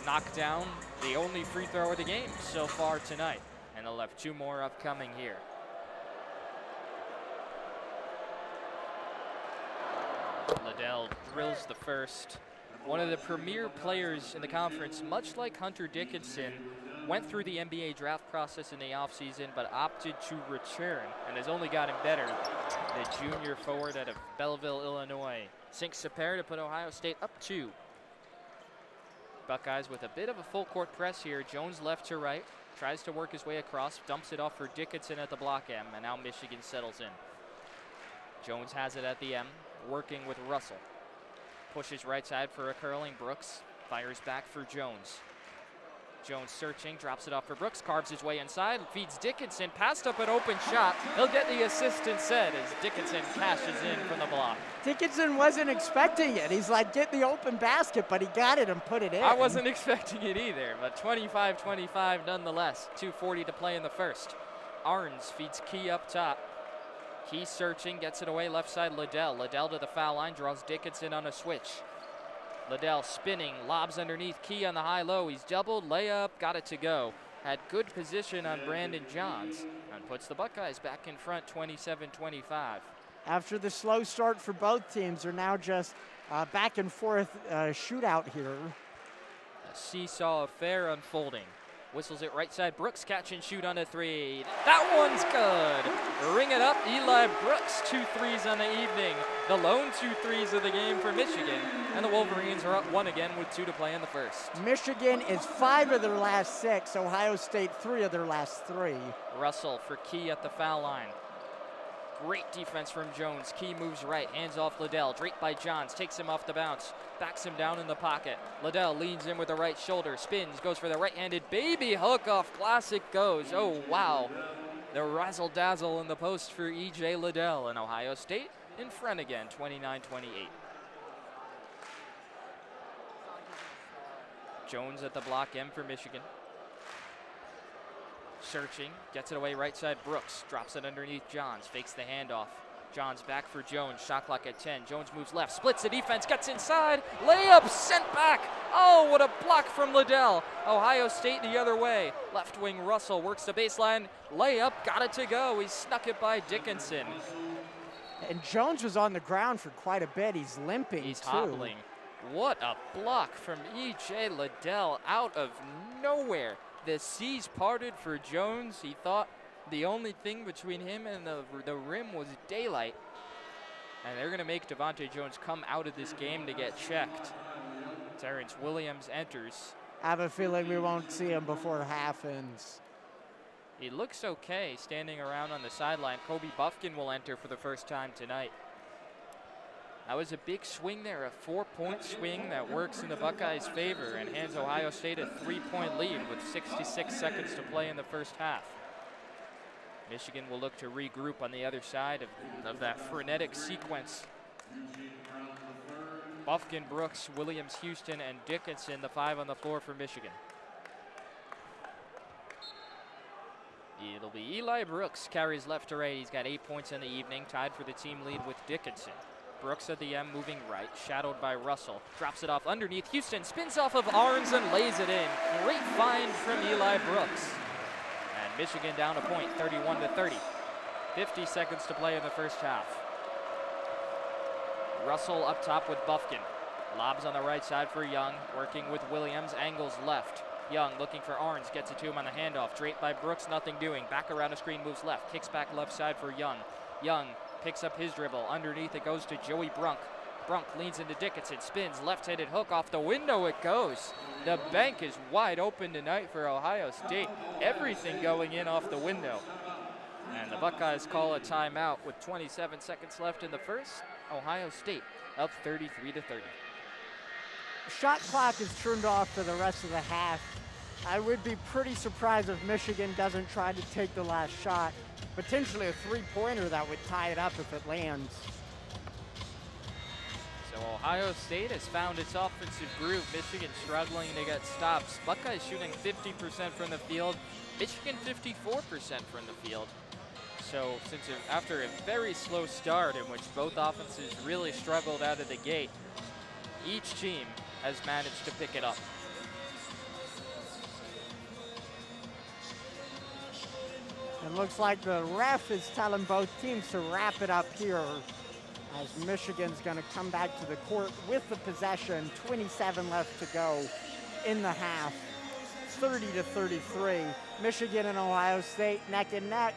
Knocked down the only free throw of the game so far tonight, and they'll have 2 more upcoming here. Liddell drills the first. One of the premier players in the conference, much like Hunter Dickinson, went through the NBA draft process in the offseason, but opted to return and has only gotten better. The junior forward out of Belleville, Illinois, sinks a pair to put Ohio State up 2. Buckeyes with a bit of a full court press here. Jones left to right, tries to work his way across, dumps it off for Dickinson at the block M, and now Michigan settles in. Jones has it at the M, working with Russell. Pushes right side for a curling Brooks, fires back for Jones. Jones searching, drops it off for Brooks, carves his way inside, feeds Dickinson, passed up an open shot. He'll get the assist instead as Dickinson cashes in from the block. Dickinson wasn't expecting it. He's like, get the open basket, but he got it and put it in. I wasn't expecting it either, but 25-25 nonetheless. 2:40 to play in the first. Arns feeds Key up top. Key searching, gets it away left side, Liddell. Liddell to the foul line, draws Dickinson on a switch. Liddell spinning, lobs underneath, Key on the high-low. He's doubled, layup, got it to go. Had good position on Brandon Johns and puts the Buckeyes back in front, 27-25. After the slow start for both teams, they're now just back and forth shootout here. A seesaw affair unfolding. Whistles it right side. Brooks catch and shoot on a 3. That one's good. Ring it up. Eli Brooks, 2 threes on the evening. The lone 2 threes of the game for Michigan. And the Wolverines are up 1 again with 2 to play in the first. Michigan is 5 of their last 6. Ohio State 3 of their last 3. Russell for Key at the foul line. Great defense from Jones. Key moves right, hands off Liddell. Draped by Johns, takes him off the bounce. Backs him down in the pocket. Liddell leans in with the right shoulder, spins, goes for the right-handed baby hook off. Classic goes. Oh, wow. The razzle-dazzle in the post for E.J. Liddell, and Ohio State in front again, 29-28. Jones at the block M for Michigan. Searching, gets it away right side. Brooks drops it underneath Johns, fakes the handoff. Johns back for Jones, shot clock at 10. Jones moves left, splits the defense, gets inside, layup sent back. Oh, what a block from Liddell. Ohio State the other way. Left wing Russell works the baseline, layup, got it to go. He snuck it by Dickinson. And Jones was on the ground for quite a bit. He's limping, He's too. hobbling. What a block from E.J. Liddell out of nowhere. The seas parted for Jones. He thought the only thing between him and the rim was daylight. And they're going to make Devontae Jones come out of this game to get checked. Terrence Williams enters. I have a feeling we won't see him before half ends. He looks okay standing around on the sideline. Kobe Buffkin will enter for the first time tonight. That was a big swing there, a 4-point swing that works in the Buckeyes' favor and hands Ohio State a 3-point lead with 66 seconds to play in the first half. Michigan will look to regroup on the other side of that frenetic sequence. Buffkin, Brooks, Williams, Houston, and Dickinson, the 5 on the floor for Michigan. It'll be Eli Brooks, carries left to right. He's got 8 points in the evening, tied for the team lead with Dickinson. Brooks at the M, moving right, shadowed by Russell. Drops it off underneath Houston, spins off of Arns and lays it in. Great find from Eli Brooks. And Michigan down a point, 31-30. 50 seconds to play in the first half. Russell up top with Buffkin. Lobs on the right side for Young, working with Williams, angles left. Young looking for Arns, gets it to him on the handoff. Draped by Brooks, nothing doing. Back around the screen, moves left, kicks back left side for Young. Young picks up his dribble. Underneath it goes to Joey Brunk. Brunk leans into Dickinson, spins, left-handed hook off the window it goes. The bank is wide open tonight for Ohio State. Everything going in off the window. And the Buckeyes call a timeout with 27 seconds left in the first. Ohio State up 33-30. Shot clock is turned off for the rest of the half. I would be pretty surprised if Michigan doesn't try to take the last shot. Potentially a three-pointer that would tie it up if it lands. So Ohio State has found its offensive groove. Michigan struggling to get stops. Buckeyes shooting 50% from the field. Michigan 54% from the field. So after a very slow start in which both offenses really struggled out of the gate, each team has managed to pick it up. It looks like the ref is telling both teams to wrap it up here as Michigan's going to come back to the court with the possession. 27 left to go in the half. 30-33. Michigan and Ohio State neck and neck.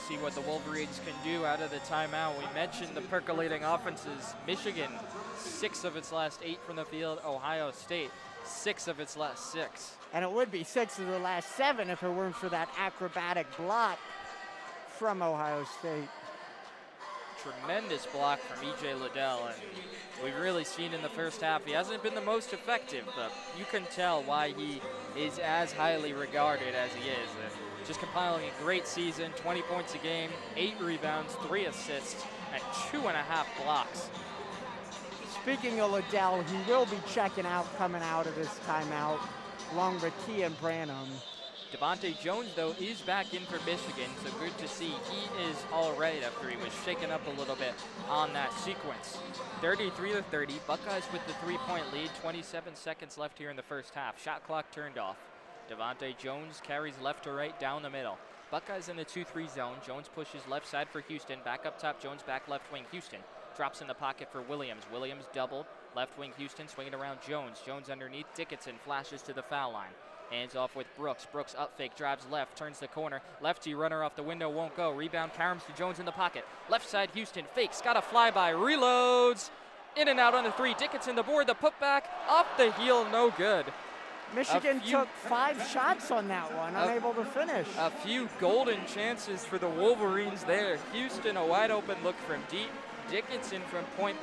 See what the Wolverines can do out of the timeout. We mentioned the percolating offenses. Michigan, 6 of its last 8 from the field. Ohio State, 6 of its last 6. And it would be 6 of the last 7 if it weren't for that acrobatic block from Ohio State. Tremendous block from E.J. Liddell, and we've really seen in the first half he hasn't been the most effective, but you can tell why he is as highly regarded as he is. And just compiling a great season, 20 points a game, 8 rebounds, 3 assists, and 2.5 blocks. Speaking of Liddell, he will be checking out coming out of this timeout, along with Kean Branham. Devontae Jones, though, is back in for Michigan, so good to see. He is all right after he was shaken up a little bit on that sequence. 33-30, Buckeyes with the 3-point lead, 27 seconds left here in the first half. Shot clock turned off. Devontae Jones carries left to right down the middle. Buckeyes in the 2-3 zone. Jones pushes left side for Houston. Back up top, Jones back left wing. Houston drops in the pocket for Williams. Williams doubled. Left wing Houston swinging around Jones. Jones underneath. Dickinson flashes to the foul line. Hands off with Brooks. Brooks up fake, drives left, turns the corner. Lefty runner off the window, won't go. Rebound, Karams to Jones in the pocket. Left side, Houston fakes, got a flyby, reloads. In and out on the 3. Dickinson the board, the putback, off the heel, no good. Michigan took 5 shots on that one, unable to finish. A few golden chances for the Wolverines there. Houston, a wide open look from deep. Dickinson from point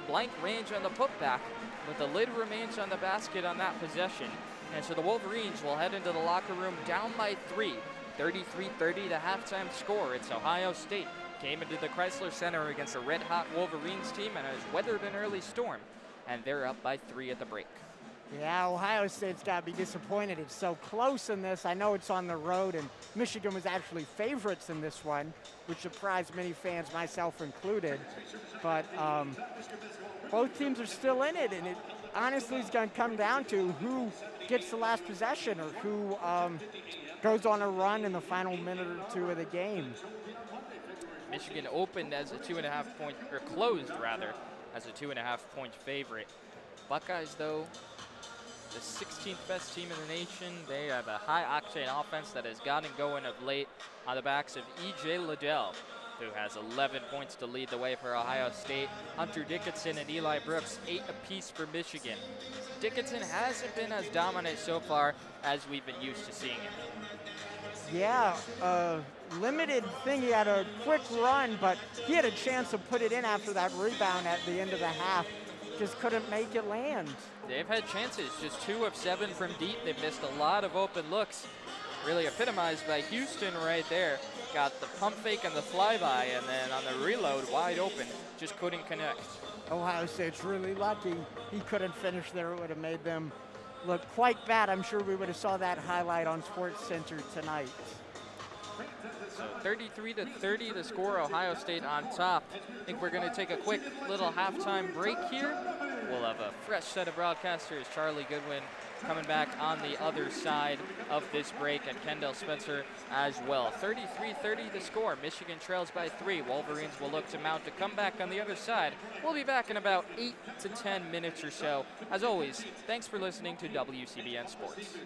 blank range on the putback, but the lid remains on the basket on that possession. And so the Wolverines will head into the locker room down by 3. 33-30 the halftime score. It's Ohio State. Came into the Crisler Center against a red-hot Wolverines team and has weathered an early storm. And they're up by 3 at the break. Yeah, Ohio State's got to be disappointed. It's so close in this. I know it's on the road, and Michigan was actually favorites in this one, which surprised many fans, myself included. But both teams are still in it, and it honestly is going to come down to who gets the last possession or who goes on a run in the final minute or 2 of the game. Michigan opened as a 2.5 point, or closed rather, as a 2.5 point favorite. Buckeyes, though, the 16th best team in the nation. They have a high-octane offense that has gotten going of late on the backs of E.J. Liddell, who has 11 points to lead the way for Ohio State. Hunter Dickinson and Eli Brooks, 8 apiece for Michigan. Dickinson hasn't been as dominant so far as we've been used to seeing him. Yeah, limited thing. He had a quick run, but he had a chance to put it in after that rebound at the end of the half. Just couldn't make it land. They've had chances, just 2 of 7 from deep. They've missed a lot of open looks, really epitomized by Houston right there. Got the pump fake and the flyby, and then on the reload, wide open, just couldn't connect. Ohio State's really lucky. He couldn't finish there. It would have made them look quite bad. I'm sure we would have saw that highlight on Sports Center tonight. So 33-30 the score, Ohio State on top. I think we're going to take a quick little halftime break here. We'll have a fresh set of broadcasters, Charlie Goodwin coming back on the other side of this break, and Kendall Spencer as well. 33-30 the score. Michigan trails by 3. Wolverines will look to mount a comeback on the other side. We'll be back in about 8 to 10 minutes or so. As always, thanks for listening to WCBN Sports.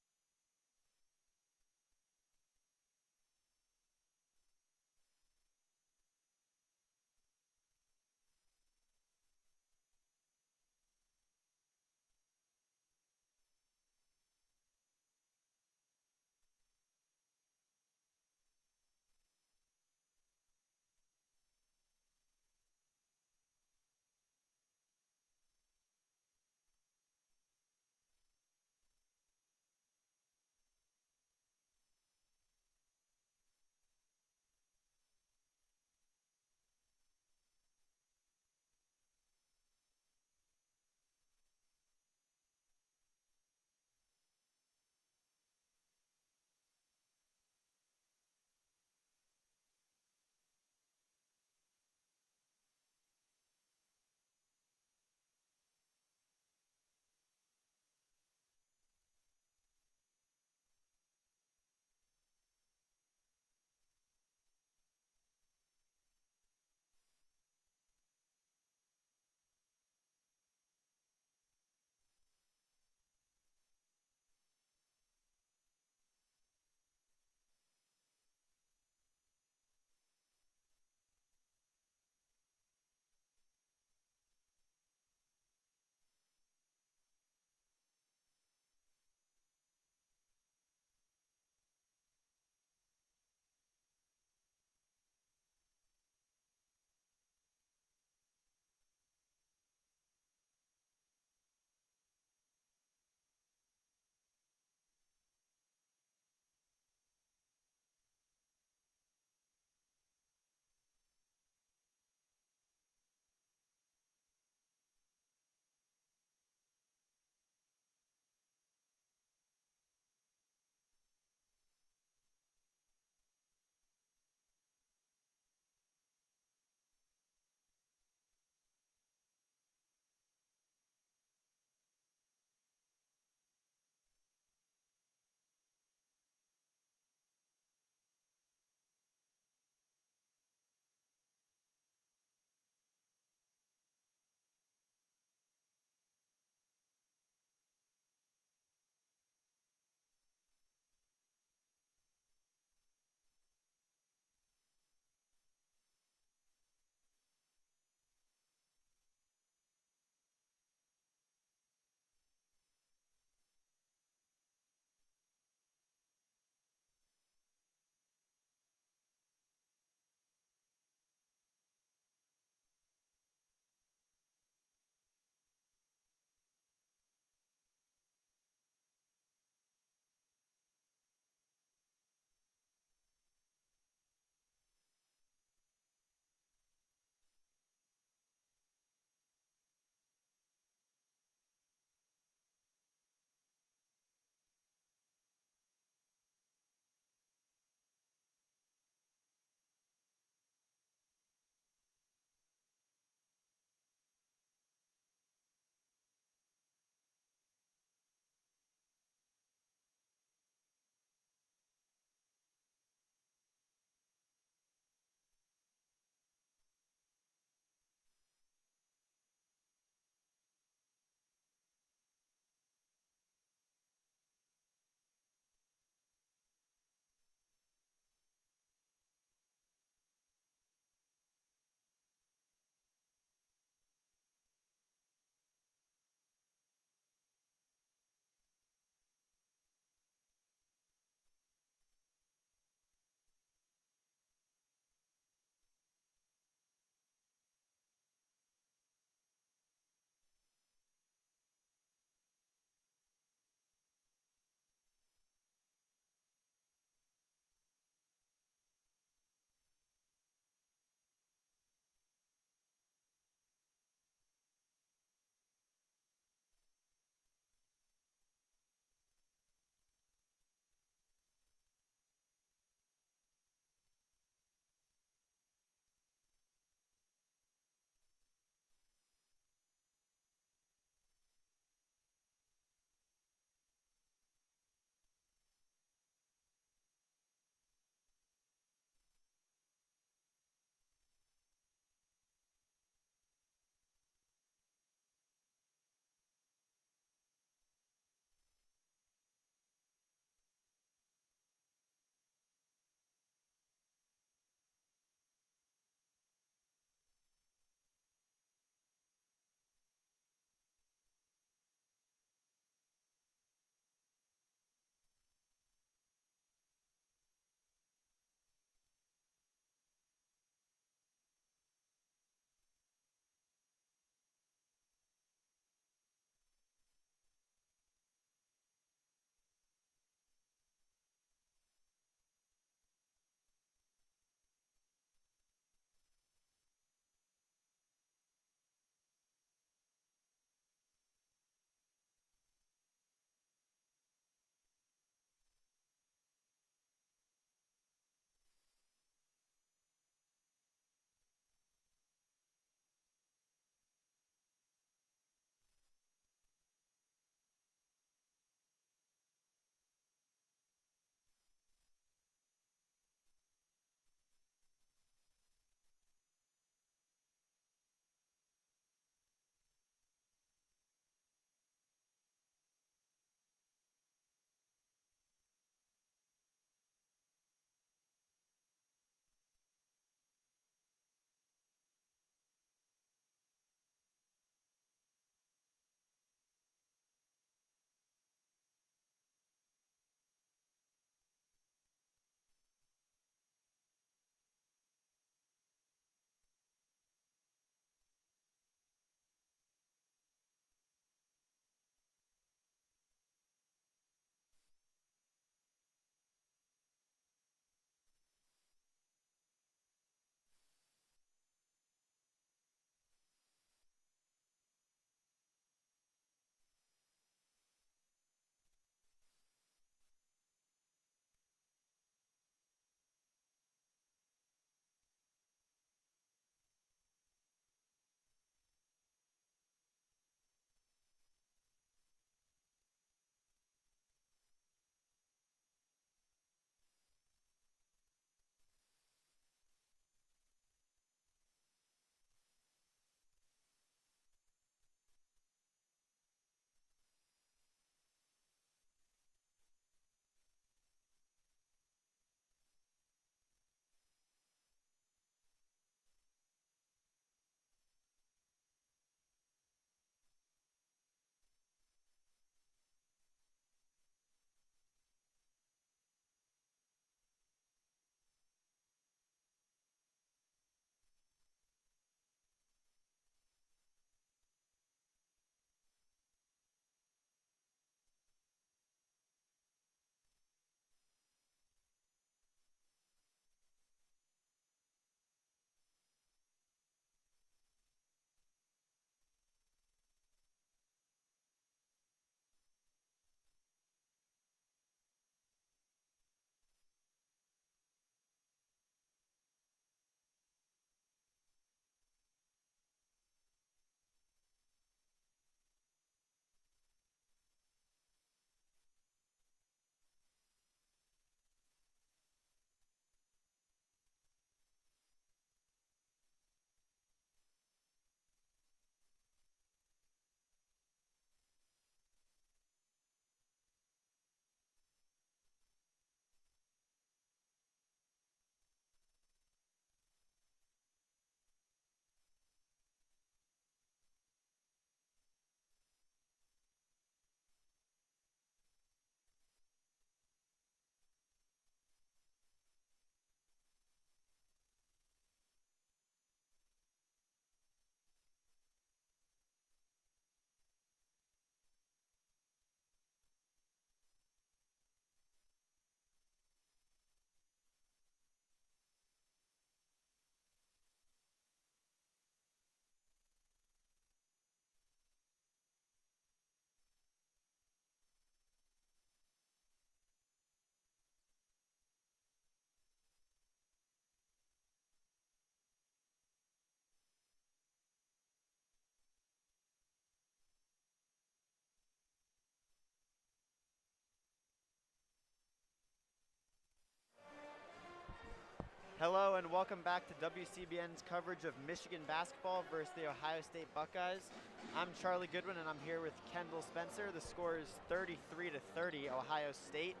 Hello and welcome back to WCBN's coverage of Michigan basketball versus the Ohio State Buckeyes. I'm Charlie Goodwin and I'm here with Kendall Spencer. The score is 33-30 Ohio State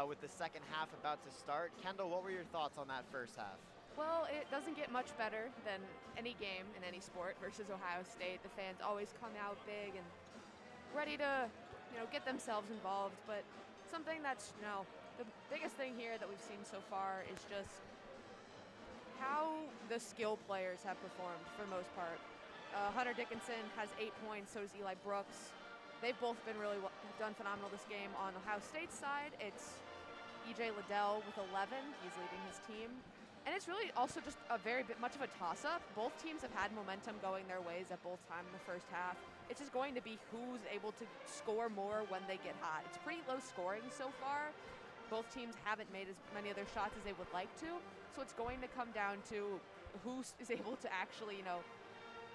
with the second half about to start. Kendall, what were your thoughts on that first half? Well, it doesn't get much better than any game in any sport versus Ohio State. The fans always come out big and ready to, get themselves involved. But something that's, the biggest thing here that we've seen so far is just how the skill players have performed for the most part. Hunter Dickinson has 8 points, so does Eli Brooks. They've both been really done phenomenal this game. On Ohio State's side, it's E.J. Liddell with 11. He's leading his team. And it's really also just a very much of a toss-up. Both teams have had momentum going their ways at both times in the first half. It's just going to be who's able to score more when they get hot. It's pretty low scoring so far. Both teams haven't made as many of their shots as they would like to. So it's going to come down to who is able to actually,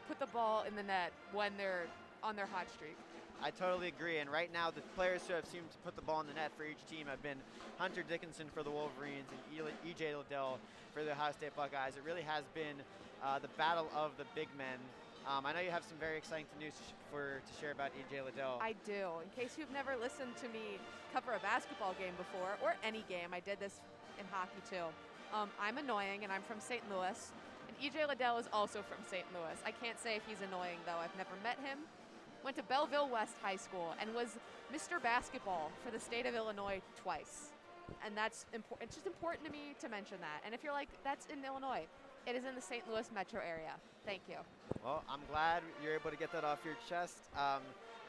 put the ball in the net when they're on their hot streak. I totally agree, and right now the players who have seemed to put the ball in the net for each team have been Hunter Dickinson for the Wolverines and E.J. Liddell for the Ohio State Buckeyes. It really has been the battle of the big men. I know you have some very exciting news to share about E.J. Liddell. I do. In case you've never listened to me cover a basketball game before, or any game, I did this in hockey too. I'm annoying, and I'm from St. Louis, and E.J. Liddell is also from St. Louis. I can't say if he's annoying, though. I've never met him. Went to Belleville West High School and was Mr. Basketball for the state of Illinois twice. And that's important. It's just important to me to mention that. And if you're like, that's in Illinois, it is in the St. Louis metro area. Thank you. Well, I'm glad you're able to get that off your chest.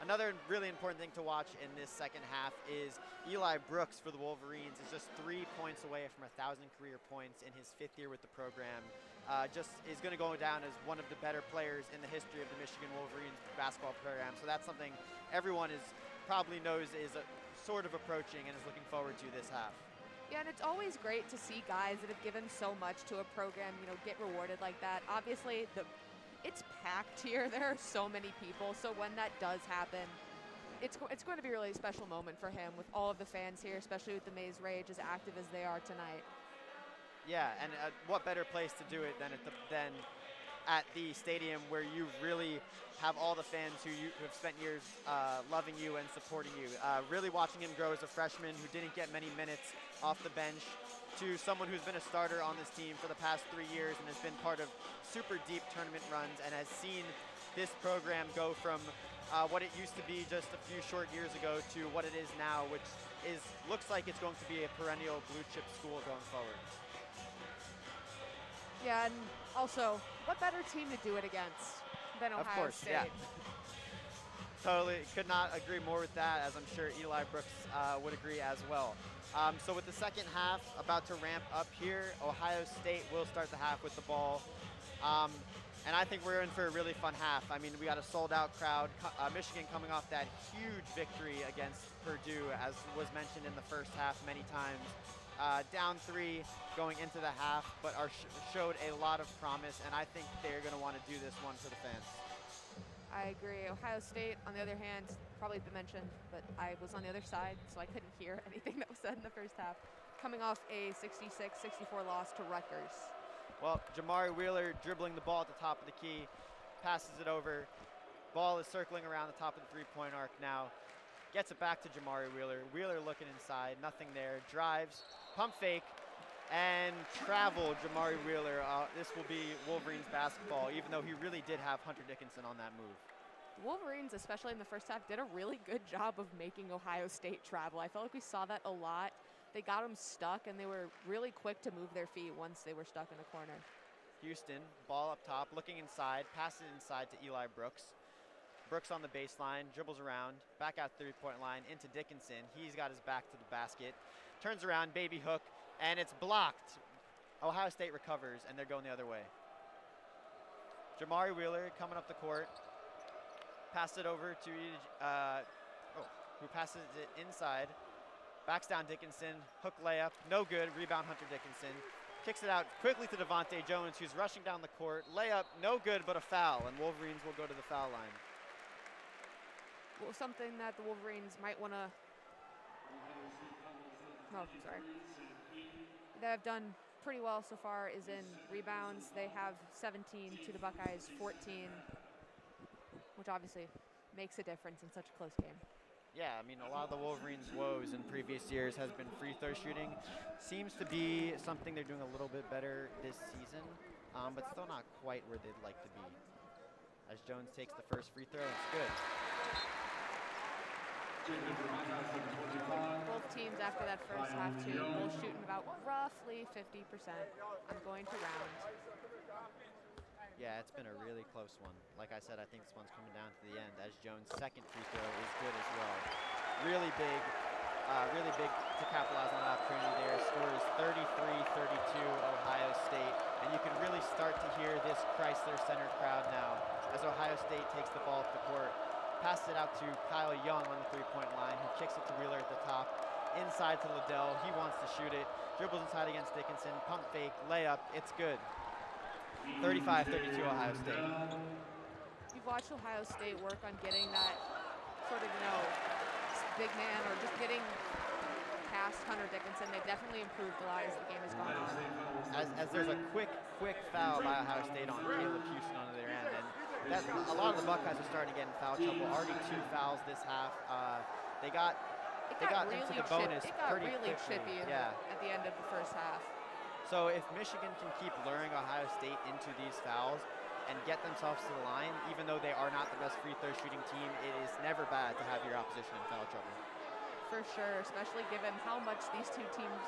Another really important thing to watch in this second half is Eli Brooks for the Wolverines is just 3 points away from 1,000 career points in his 5th year with the program. Just is going to go down as one of the better players in the history of the Michigan Wolverines basketball program. So that's something everyone probably knows is sort of approaching and is looking forward to this half. Yeah, and it's always great to see guys that have given so much to a program, get rewarded like that. Obviously, it's packed here. There are so many people. So when that does happen, it's going to be a really special moment for him with all of the fans here, especially with the Maze Rage as active as they are tonight. Yeah, and what better place to do it than at the stadium where you really have all the fans who have spent years loving you and supporting you. Really watching him grow as a freshman who didn't get many minutes off the bench to someone who's been a starter on this team for the past 3 years and has been part of super deep tournament runs and has seen this program go from what it used to be just a few short years ago to what it is now, which looks like it's going to be a perennial blue chip school going forward. Yeah, and also, what better team to do it against than Ohio State? Yeah. Totally, could not agree more with that, as I'm sure Eli Brooks would agree as well. So with the second half about to ramp up here, Ohio State will start the half with the ball. And I think we're in for a really fun half. I mean, we got a sold-out crowd. Michigan coming off that huge victory against Purdue, as was mentioned in the first half many times. Down 3 going into the half, but showed a lot of promise, and I think they're going to want to do this one for the fans. I agree. Ohio State, on the other hand, probably been mentioned, but I was on the other side, so I couldn't hear anything that was said in the first half. Coming off a 66-64 loss to Rutgers. Well, Jamari Wheeler dribbling the ball at the top of the key, passes it over. Ball is circling around the top of the three-point arc now. Gets it back to Jamari Wheeler. Wheeler looking inside, nothing there. Drives, pump fake, and travel Jamari Wheeler. This will be Wolverines basketball, even though he really did have Hunter Dickinson on that move. The Wolverines, especially in the first half, did a really good job of making Ohio State travel. I felt like we saw that a lot. They got them stuck, and they were really quick to move their feet once they were stuck in a corner. Houston, ball up top, looking inside, passes inside to Eli Brooks. Brooks on the baseline, dribbles around, back out the three-point line into Dickinson. He's got his back to the basket. Turns around, baby hook, and it's blocked. Ohio State recovers, and they're going the other way. Jamari Wheeler coming up the court. Pass it over to, who passes it inside. Backs down Dickinson, hook layup, no good, rebound Hunter Dickinson. Kicks it out quickly to Devontae Jones, who's rushing down the court. Layup, no good, but a foul, and Wolverines will go to the foul line. Well, something that the Wolverines might want to, they have done pretty well so far is in rebounds. They have 17 to the Buckeyes 14, which obviously makes a difference in such a close game. Yeah, I mean, a lot of the Wolverines' woes in previous years has been free throw shooting. Seems to be something they're doing a little bit better this season, but still not quite where they'd like to be. As Jones takes the first free throw, it's good. Both teams after that first half too, both shooting about roughly 50%. I'm going to round. Yeah, it's been a really close one. Like I said, I think this one's coming down to the end as Jones' second free throw is good as well. Really big to capitalize on that opportunity there. Score is 33-32 Ohio State. And you can really start to hear this Crisler-centered crowd now as Ohio State takes the ball up the court. Passes it out to Kyle Young on the three-point line, who kicks it to Wheeler at the top. Inside to Liddell, he wants to shoot it. Dribbles inside against Dickinson, pump fake, layup, it's good. 35-32 Ohio State. You've watched Ohio State work on getting that sort of, big man or just getting past Hunter Dickinson. They've definitely improved a lot as the game has gone on. As there's a quick foul by Ohio State on Caleb Houston on their end, and that, a lot of the Buckeyes are starting to get in foul trouble. Already 2 fouls this half. They got really into the bonus it got pretty really quickly. chippy Yeah. at the end of the first half. So if Michigan can keep luring Ohio State into these fouls and get themselves to the line, even though they are not the best free throw shooting team, it is never bad to have your opposition in foul trouble. For sure, especially given how much these two teams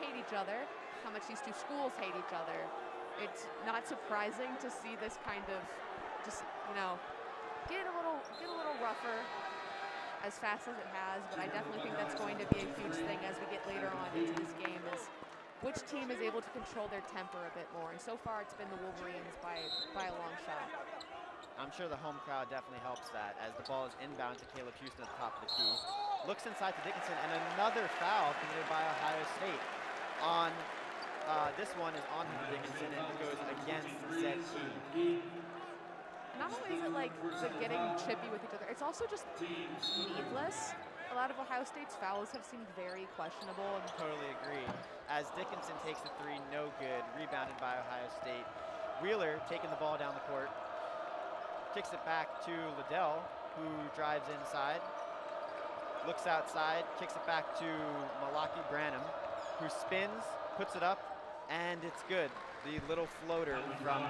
hate each other, how much these two schools hate each other. It's not surprising to see this kind of just, get a little rougher as fast as it has, but I definitely think that's going to be a huge thing as we get later on into this game is which team is able to control their temper a bit more. And so far it's been the Wolverines by a long shot. I'm sure the home crowd definitely helps that as the ball is inbound to Caleb Houston at the top of the key. Looks inside to Dickinson, and another foul committed by Ohio State. This one is on Dickinson, and it goes against ZE. Not only is it like the getting chippy with each other, it's also just needless. A lot of Ohio State's fouls have seemed very questionable. Totally agree. As Dickinson takes the three, no good, rebounded by Ohio State. Wheeler taking the ball down the court, kicks it back to Liddell, who drives inside, looks outside, kicks it back to Malaki Branham, who spins, puts it up, and it's good. The little floater from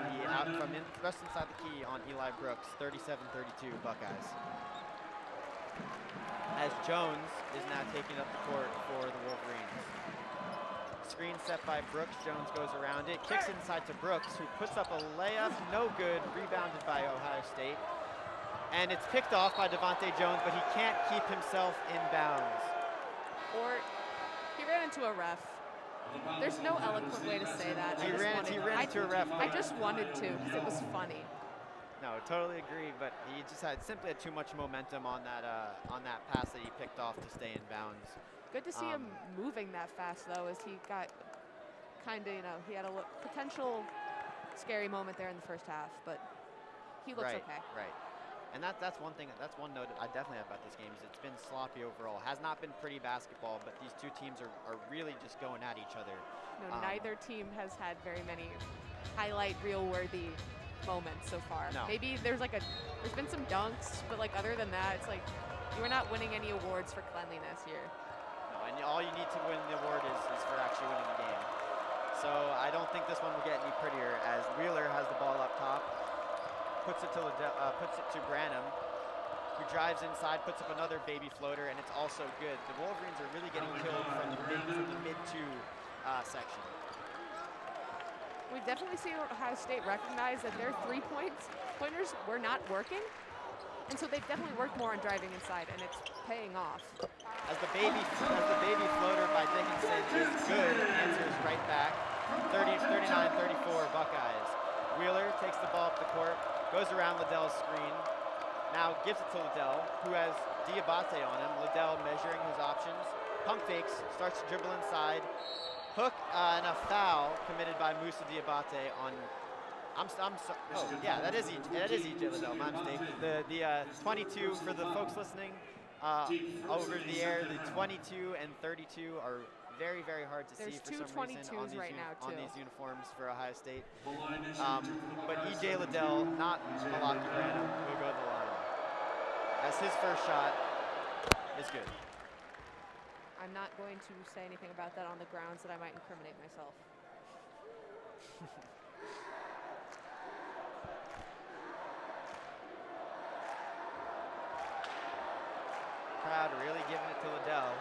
just inside the key on Eli Brooks, 37-32 Buckeyes. As Jones is now taking up the court for the Wolverines. Screen set by Brooks, Jones goes around it, kicks inside to Brooks, who puts up a layup, no good, rebounded by Ohio State. And it's picked off by Devontae Jones, but he can't keep himself in bounds. Or he ran into a ref. There's no eloquent way to say that. He ran into a ref. I just wanted to because it was funny. No, totally agree, but he just simply had too much momentum on that pass that he picked off to stay in bounds. Good to see him moving that fast, though, as he got kind of, he had a potential scary moment there in the first half, but he looks okay. Right. And that's one thing, that's one note I definitely have about this game is it's been sloppy overall. Has not been pretty basketball, but these two teams are really just going at each other. No, neither team has had very many highlight reel-worthy moments so far. No. Maybe there's been some dunks, but other than that, it's you are not winning any awards for cleanliness here. No, and all you need to win the award is for actually winning the game. So I don't think this one will get any prettier as Wheeler has the ball up top, puts it to Branham, who drives inside, puts up another baby floater, and it's also good. The Wolverines are really getting killed from the mid-2 section. We've definitely seen Ohio State recognize that their three-pointers were not working, and so they've definitely worked more on driving inside, and it's paying off. As the baby floater by Dickinson is good, answers right back. 39-34 Buckeyes. Wheeler takes the ball up the court, goes around Liddell's screen, now gives it to Liddell, who has Diabate on him. Liddell measuring his options, pump fakes, starts to dribble inside. Hook and a foul committed by Musa Diabate on. That is EJ Liddell. My mistake. The 22 for the folks listening over the air. The 22 and 32 are very, very hard to There's see two for some reason 22s right now, on too. these uniforms for Ohio State. The line is But E.J. Liddell, not Malaki Branham, will go to the line. As his first shot is good. I'm not going to say anything about that on the grounds that I might incriminate myself. Crowd really giving it to Liddell.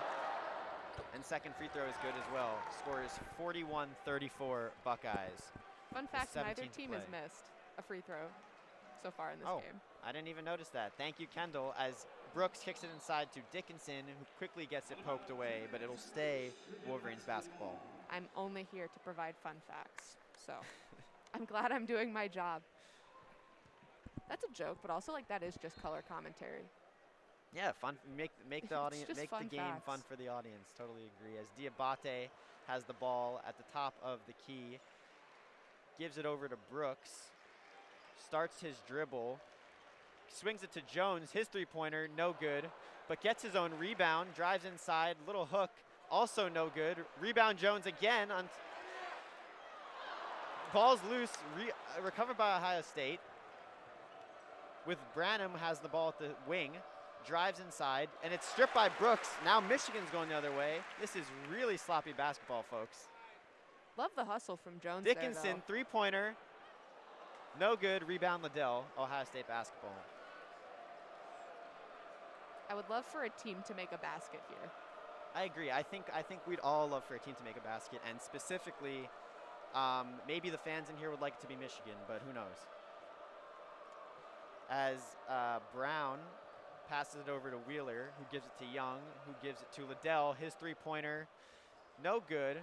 And second free throw is good as well. Score is 41-34 Buckeyes. Fun fact, neither 17th team has play. missed a free throw so far in this Oh, game. I didn't even notice that. Thank you, Kendall, as Brooks kicks it inside to Dickinson, who quickly gets it poked away, but it'll stay Wolverines basketball. I'm only here to provide fun facts, so I'm glad I'm doing my job. That's a joke, but also like that is just color commentary. Yeah, fun. Make the audience, just make the fun game facts. fun for the audience. Totally agree. As Diabate has the ball at the top of the key, gives it over to Brooks, starts his dribble, swings it to Jones. His three-pointer, no good, but gets his own rebound. Drives inside, little hook, also no good. Rebound Jones again. Ball's loose, recovered by Ohio State. With Branham has the ball at the wing. Drives inside, and it's stripped by Brooks. Now Michigan's going the other way. This is really sloppy basketball, folks. Love the hustle from Jones Dickinson, there, though. three-pointer. No good. Rebound Liddell, Ohio State basketball. I would love for a team to make a basket here. I agree. I think we'd all love for a team to make a basket, and specifically, maybe the fans in here would like it to be Michigan, but who knows? As Brown passes it over to Wheeler, who gives it to Young, who gives it to Liddell. His three-pointer, no good.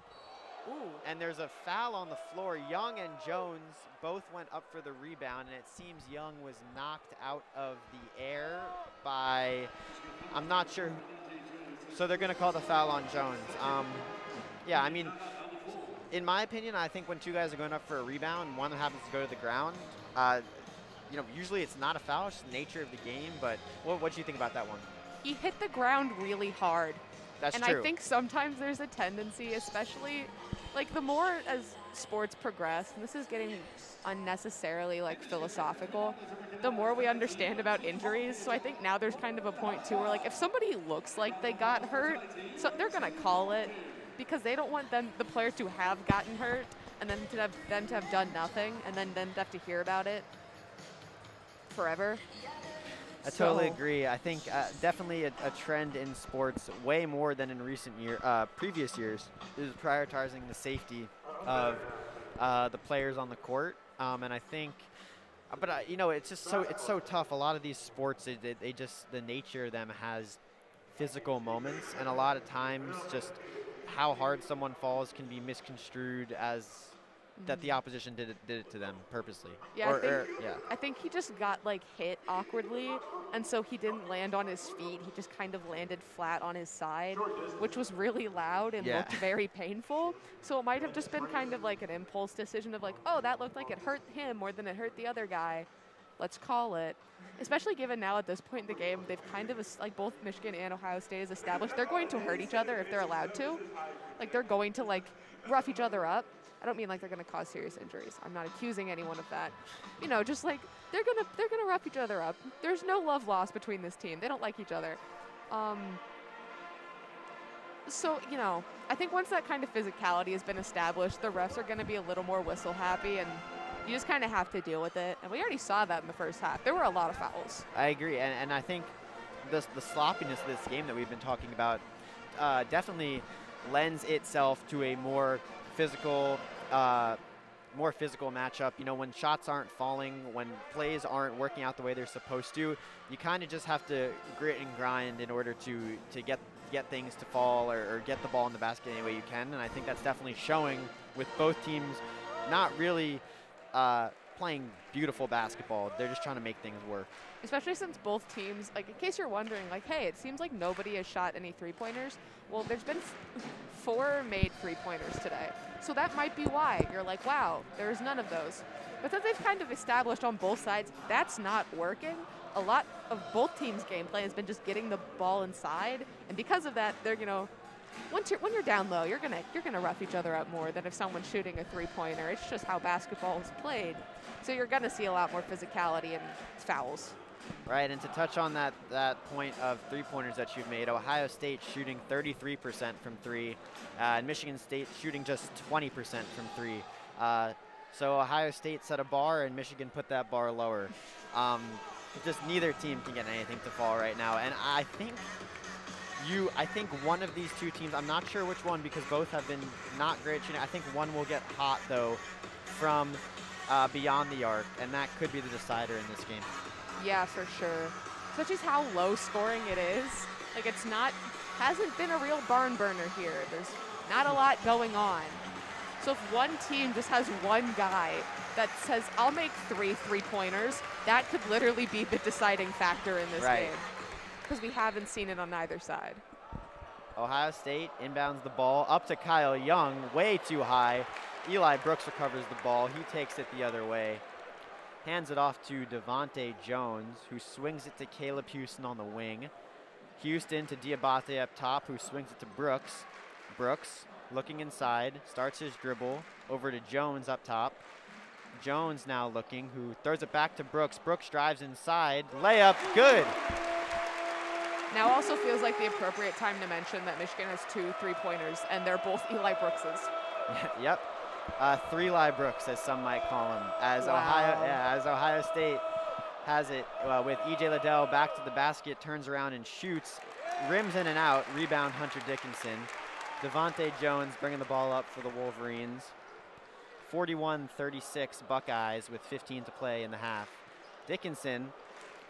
Ooh. And there's a foul on the floor. Young and Jones both went up for the rebound, and it seems Young was knocked out of the air by, I'm not sure. So they're going to call the foul on Jones. Yeah, I mean, in my opinion, I think when two guys are going up for a rebound, one happens to go to the ground, you know, usually it's not a foul, it's just the nature of the game, but what do you think about that one? He hit the ground really hard. That's and true. I think sometimes there's a tendency, especially like the more as sports progress, and this is getting unnecessarily like philosophical, the more we understand about injuries. So I think now there's kind of a point too where like if somebody looks like they got hurt, so they're gonna call it because they don't want the player to have gotten hurt and then to have them to have done nothing and then them to have to hear about it forever. I totally agree. I think definitely a trend in sports, way more than in previous years, is prioritizing the safety of the players on the court. And I think, but you know, it's just so tough. A lot of these sports, they just, the nature of them has physical moments, and a lot of times just how hard someone falls can be misconstrued as that the opposition did it to them purposely. Yeah, I think he just got like hit awkwardly, and so he didn't land on his feet. He just kind of landed flat on his side, which was really loud and looked very painful. So it might have just been kind of like an impulse decision of like, oh, that looked like it hurt him more than it hurt the other guy. Let's call it. Especially given now at this point in the game, they've kind of, like both Michigan and Ohio State has established, they're going to hurt each other if they're allowed to. Like they're going to like rough each other up. I don't mean like they're going to cause serious injuries. I'm not accusing anyone of that. You know, just like they're gonna rough each other up. There's no love lost between this team. They don't like each other. So, you know, I think once that kind of physicality has been established, the refs are going to be a little more whistle happy, and you just kind of have to deal with it. And we already saw that in the first half. There were a lot of fouls. I agree, and I think the sloppiness of this game that we've been talking about definitely lends itself to a more physical matchup. You know, when shots aren't falling, when plays aren't working out the way they're supposed to, you kind of just have to grit and grind in order to get things to fall or get the ball in the basket any way you can. And I think that's definitely showing with both teams not really playing beautiful basketball. They're just trying to make things work. Especially since both teams, like in case you're wondering, like, hey, it seems like nobody has shot any three-pointers. Well, there's been 4 made three-pointers today. So that might be why. You're like, wow, there's none of those. But since they've kind of established on both sides that's not working, a lot of both teams' gameplay has been just getting the ball inside. And because of that, they're, you know, when you're down low, you're gonna rough each other up more than if someone's shooting a three-pointer. It's just how basketball is played. So you're gonna see a lot more physicality and fouls. Right, and to touch on that point of three-pointers that you've made, Ohio State shooting 33% from three, and Michigan State shooting just 20% from three. So Ohio State set a bar, and Michigan put that bar lower. Just neither team can get anything to fall right now, and I think one of these two teams, I'm not sure which one because both have been not great shooting. I think one will get hot though from beyond the arc, and that could be the decider in this game. Yeah, for sure. Such as how low scoring it is. Like hasn't been a real barn burner here. There's not a lot going on. So if one team just has one guy that says, I'll make three-pointers, that could literally be the deciding factor in this game. Because we haven't seen it on either side. Ohio State inbounds the ball up to Kyle Young, way too high. Eli Brooks recovers the ball. He takes it the other way. Hands it off to Devontae Jones, who swings it to Caleb Houston on the wing. Houston to Diabate up top, who swings it to Brooks. Brooks looking inside, starts his dribble over to Jones up top. Jones now looking, who throws it back to Brooks. Brooks drives inside, layup, good. Now also feels like the appropriate time to mention that Michigan has 2 3-pointers, and they're both Eli Brooks's. Yep. 3 Brooks, as some might call him, as Ohio State has it with E.J. Liddell back to the basket, turns around and shoots, rims in and out, rebound Hunter Dickinson. Devontae Jones bringing the ball up for the Wolverines. 41-36 Buckeyes with 15 to play in the half. Dickinson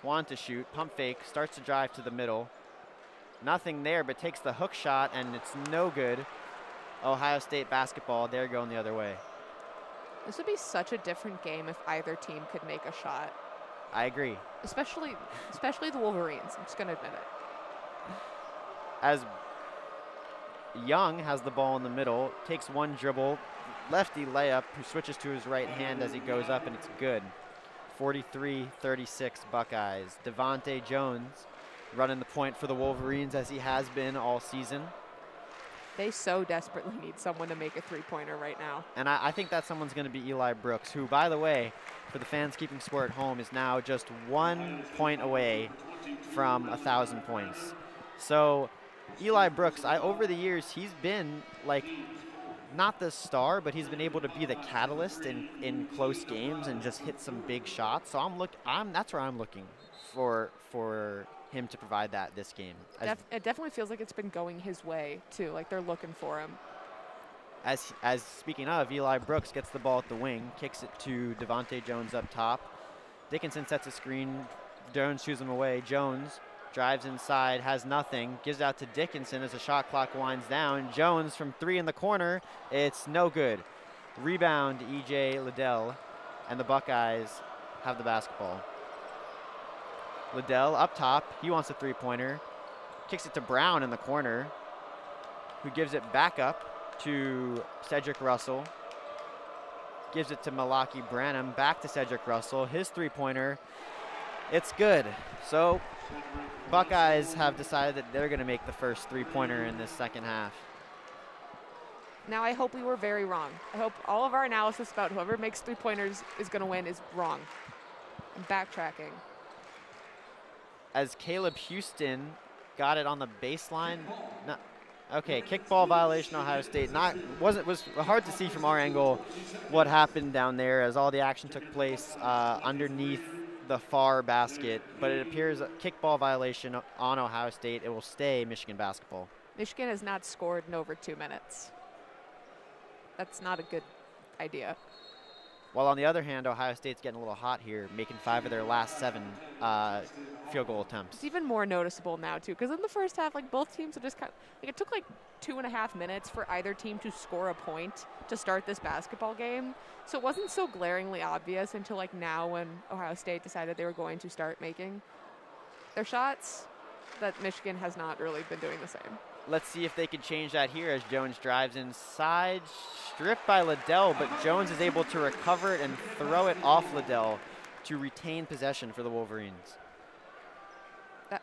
wanted to shoot, pump fake, starts to drive to the middle. Nothing there, but takes the hook shot, and it's no good. Ohio State basketball, they're going the other way. This would be such a different game if either team could make a shot. I agree. Especially the Wolverines. I'm just going to admit it. As Young has the ball in the middle, takes one dribble, lefty layup, who switches to his right hand as he goes up, and it's good. 43-36 Buckeyes. Devontae Jones running the point for the Wolverines as he has been all season. They so desperately need someone to make a three-pointer right now. And I think that someone's going to be Eli Brooks, who, by the way, for the fans keeping score at home, is now just 1 point away from 1,000 points. So Eli Brooks, over the years, he's been like not the star, but he's been able to be the catalyst in close games and just hit some big shots. So that's where I'm looking for him to provide that this game. It definitely feels like it's been going his way too. Like they're looking for him. As speaking of, Eli Brooks gets the ball at the wing, kicks it to Devontae Jones up top. Dickinson sets a screen. Jones shoots him away. Jones drives inside, has nothing, gives out to Dickinson as the shot clock winds down. Jones from 3 in the corner. It's no good. Rebound, E.J. Liddell, and the Buckeyes have the basketball. Liddell up top. He wants a three-pointer. Kicks it to Brown in the corner, who gives it back up to Cedric Russell. Gives it to Malaki Branham. Back to Cedric Russell. His three-pointer. It's good. So Buckeyes have decided that they're going to make the first three-pointer in this second half. Now I hope we were very wrong. I hope all of our analysis about whoever makes three-pointers is going to win is wrong. I'm backtracking. As Caleb Houston got it on the baseline. Okay, kickball violation, Ohio State. Was hard to see from our angle what happened down there as all the action took place underneath the far basket, but it appears a kickball violation on Ohio State. It will stay Michigan basketball. Michigan has not scored in over 2 minutes. That's not a good idea. While on the other hand, Ohio State's getting a little hot here, making 5 of their last 7 field goal attempts. It's even more noticeable now too, because in the first half, like both teams have just it took like 2.5 minutes for either team to score a point to start this basketball game. So it wasn't so glaringly obvious until like now when Ohio State decided they were going to start making their shots, that Michigan has not really been doing the same. Let's see if they can change that here as Jones drives inside, stripped by Liddell, but Jones is able to recover it and throw it off Liddell to retain possession for the Wolverines.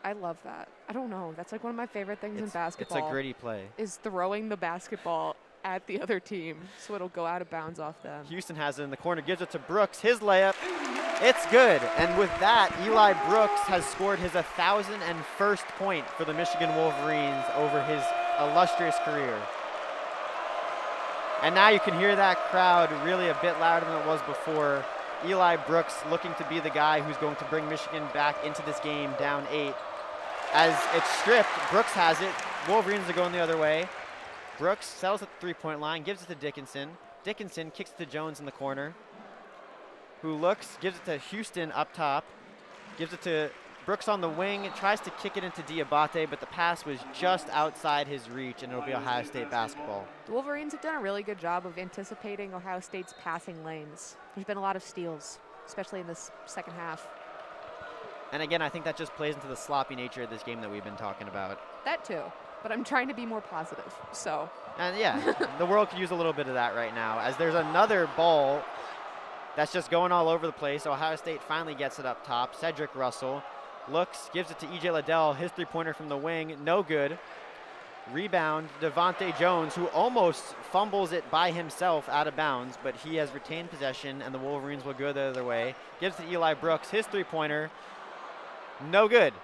I love that. I don't know. That's like one of my favorite things in basketball. It's a gritty play. Is throwing the basketball at the other team so it'll go out of bounds off them. Houston has it in the corner, gives it to Brooks. His layup, it's good. And with that, Eli Brooks has scored his 1,001st point for the Michigan Wolverines over his illustrious career. And now you can hear that crowd really a bit louder than it was before. Eli Brooks looking to be the guy who's going to bring Michigan back into this game down 8. As it's stripped, Brooks has it. Wolverines are going the other way. Brooks settles at the three-point line, gives it to Dickinson. Dickinson kicks it to Jones in the corner, who looks, gives it to Houston up top, gives it to Brooks on the wing, tries to kick it into Diabate, but the pass was just outside his reach, and it'll be Ohio State basketball. The Wolverines have done a really good job of anticipating Ohio State's passing lanes. There's been a lot of steals, especially in this second half. And again, I think that just plays into the sloppy nature of this game that we've been talking about. That too, but I'm trying to be more positive, so. And yeah, the world could use a little bit of that right now, as there's another ball that's just going all over the place. Ohio State finally gets it up top. Cedric Russell looks, gives it to E.J. Liddell, his three-pointer from the wing, no good. Rebound, Devontae Jones, who almost fumbles it by himself out of bounds, but he has retained possession, and the Wolverines will go the other way. Gives to Eli Brooks, his three-pointer, no good.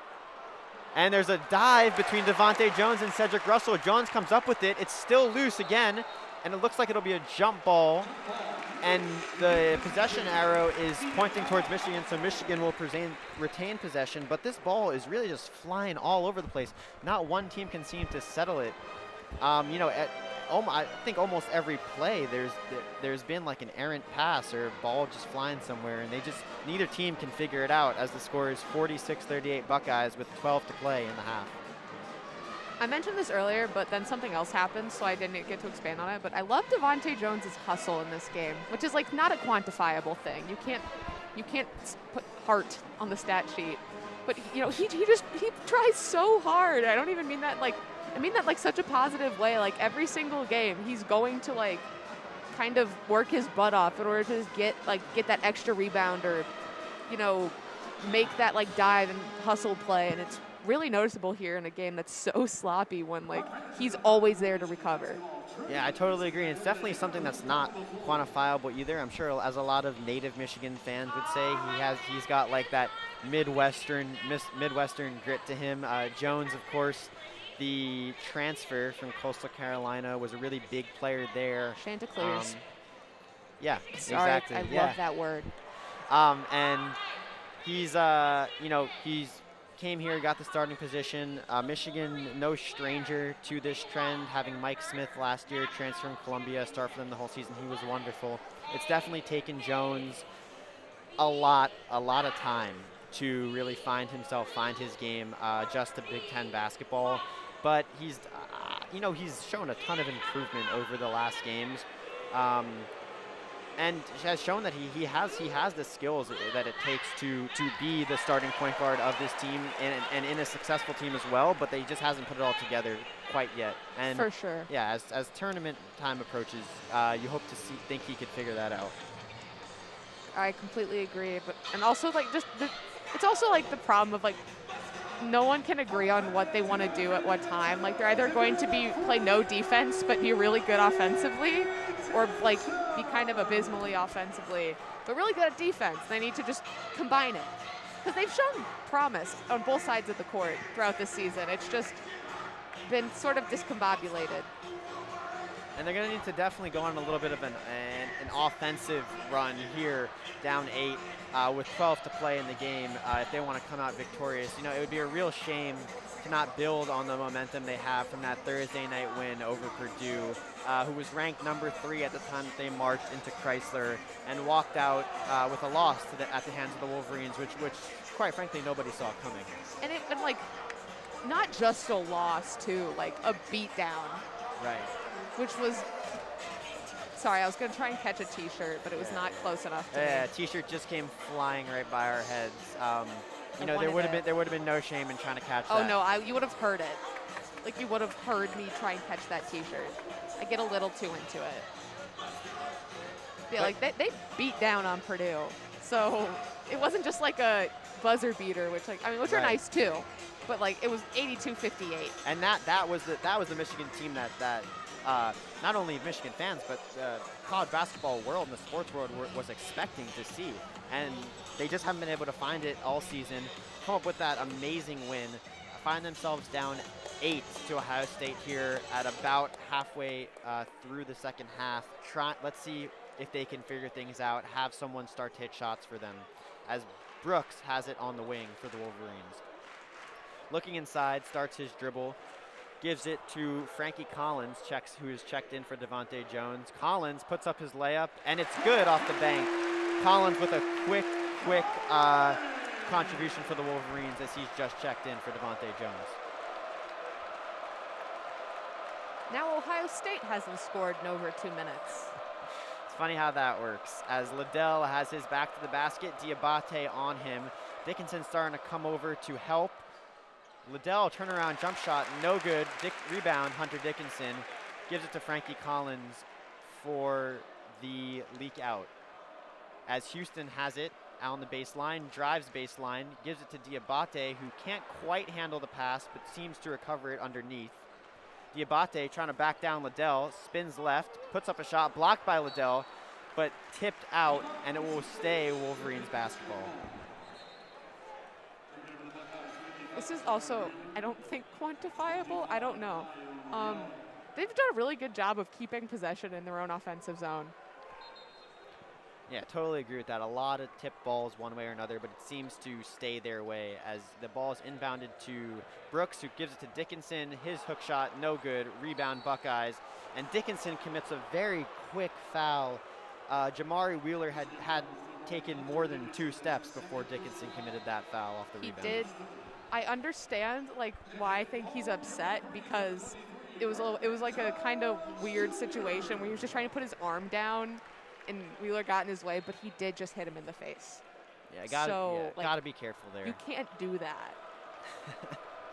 And there's a dive between Devontae Jones and Cedric Russell. Jones comes up with it. It's still loose again, and it looks like it'll be a jump ball. And the possession arrow is pointing towards Michigan, so Michigan will retain possession. But this ball is really just flying all over the place. Not one team can seem to settle it. You know, I think almost every play there's been like an errant pass or a ball just flying somewhere, and neither team can figure it out, as the score is 46-38 Buckeyes with 12 to play in the half. I mentioned this earlier, but then something else happened, so I didn't get to expand on it. But I love Devontae Jones' hustle in this game, which is like not a quantifiable thing. You can't put heart on the stat sheet, but you know he tries so hard. I don't even mean that like, I mean that like such a positive way. Like every single game, he's going to like kind of work his butt off in order to just get that extra rebound or, you know, make that like dive and hustle play, and it's really noticeable here in a game that's so sloppy when like he's always there to recover. Yeah, I totally agree. And it's definitely something that's not quantifiable either. I'm sure, as a lot of native Michigan fans would say, he's got like that Midwestern grit to him. Jones, of course, the transfer from Coastal Carolina, was a really big player there. Chanticleers. Yeah, sorry, exactly. I love that word. And he's came here, got the starting position. Michigan, no stranger to this trend, having Mike Smith last year transfer from Columbia, start for them the whole season. He was wonderful. It's definitely taken Jones a lot of time to really find himself, find his game, adjust to Big Ten basketball. But he's shown a ton of improvement over the last games. And has shown that he has the skills that it takes to be the starting point guard of this team and in a successful team as well, but he just hasn't put it all together quite yet. And for sure. Yeah, as tournament time approaches, you hope to think he could figure that out. I completely agree, and also like it's also like the problem of like no one can agree on what they want to do at what time. Like they're either going to play no defense but be really good offensively, or like be kind of abysmally offensively but really good at defense. They need to just combine it, because they've shown promise on both sides of the court throughout this season. It's just been sort of discombobulated. And they're going to need to definitely go on a little bit of an offensive run here, down 8 with 12 to play in the game, if they want to come out victorious. You know, it would be a real shame to not build on the momentum they have from that Thursday night win over Purdue, who was ranked number 3 at the time that they marched into Crisler and walked out with a loss at the hands of the Wolverines, which quite frankly nobody saw coming. And like not just a loss too, like a beatdown. Right. Which was, sorry, I was going to try and catch a T-shirt, but it was not close enough to me. T-shirt just came flying right by our heads. You know, there would have been no shame in trying to catch that. Oh no, you would have heard it. Like you would have heard me try and catch that T-shirt. I get a little too into it. Yeah, like they beat down on Purdue, so it wasn't just like a buzzer beater, which like, I mean, which are nice too, but like it was 82-58. And that was the Michigan team that not only Michigan fans, but the college basketball world and the sports world was expecting to see. And they just haven't been able to find it all season, come up with that amazing win, find themselves down 8 to Ohio State here at about halfway through the second half. Let's see if they can figure things out, have someone start to hit shots for them, as Brooks has it on the wing for the Wolverines. Looking inside, starts his dribble, gives it to Frankie Collins, who is checked in for Devontae Jones. Collins puts up his layup, and it's good off the bank. Collins with a quick contribution for the Wolverines as he's just checked in for Devontae Jones. Now Ohio State hasn't scored in over 2 minutes. It's funny how that works. As Liddell has his back to the basket, Diabate on him. Dickinson starting to come over to help. Liddell, turnaround jump shot, no good. Rebound, Hunter Dickinson gives it to Frankie Collins for the leak out. As Houston has it on the baseline, drives baseline, gives it to Diabate, who can't quite handle the pass, but seems to recover it underneath. Diabate trying to back down Liddell, spins left, puts up a shot, blocked by Liddell, but tipped out, and it will stay Wolverines basketball. This is also, I don't think, quantifiable. I don't know. They've done a really good job of keeping possession in their own offensive zone. Yeah, totally agree with that. A lot of tip balls one way or another, but it seems to stay their way as the ball is inbounded to Brooks, who gives it to Dickinson. His hook shot, no good. Rebound, Buckeyes. And Dickinson commits a very quick foul. Jamari Wheeler had taken more than 2 steps before Dickinson committed that foul off the rebound. He did. I understand like why I think he's upset, because it was like a kind of weird situation where he was just trying to put his arm down and Wheeler got in his way, but he did just hit him in the face. Yeah, gotta be careful there. You can't do that.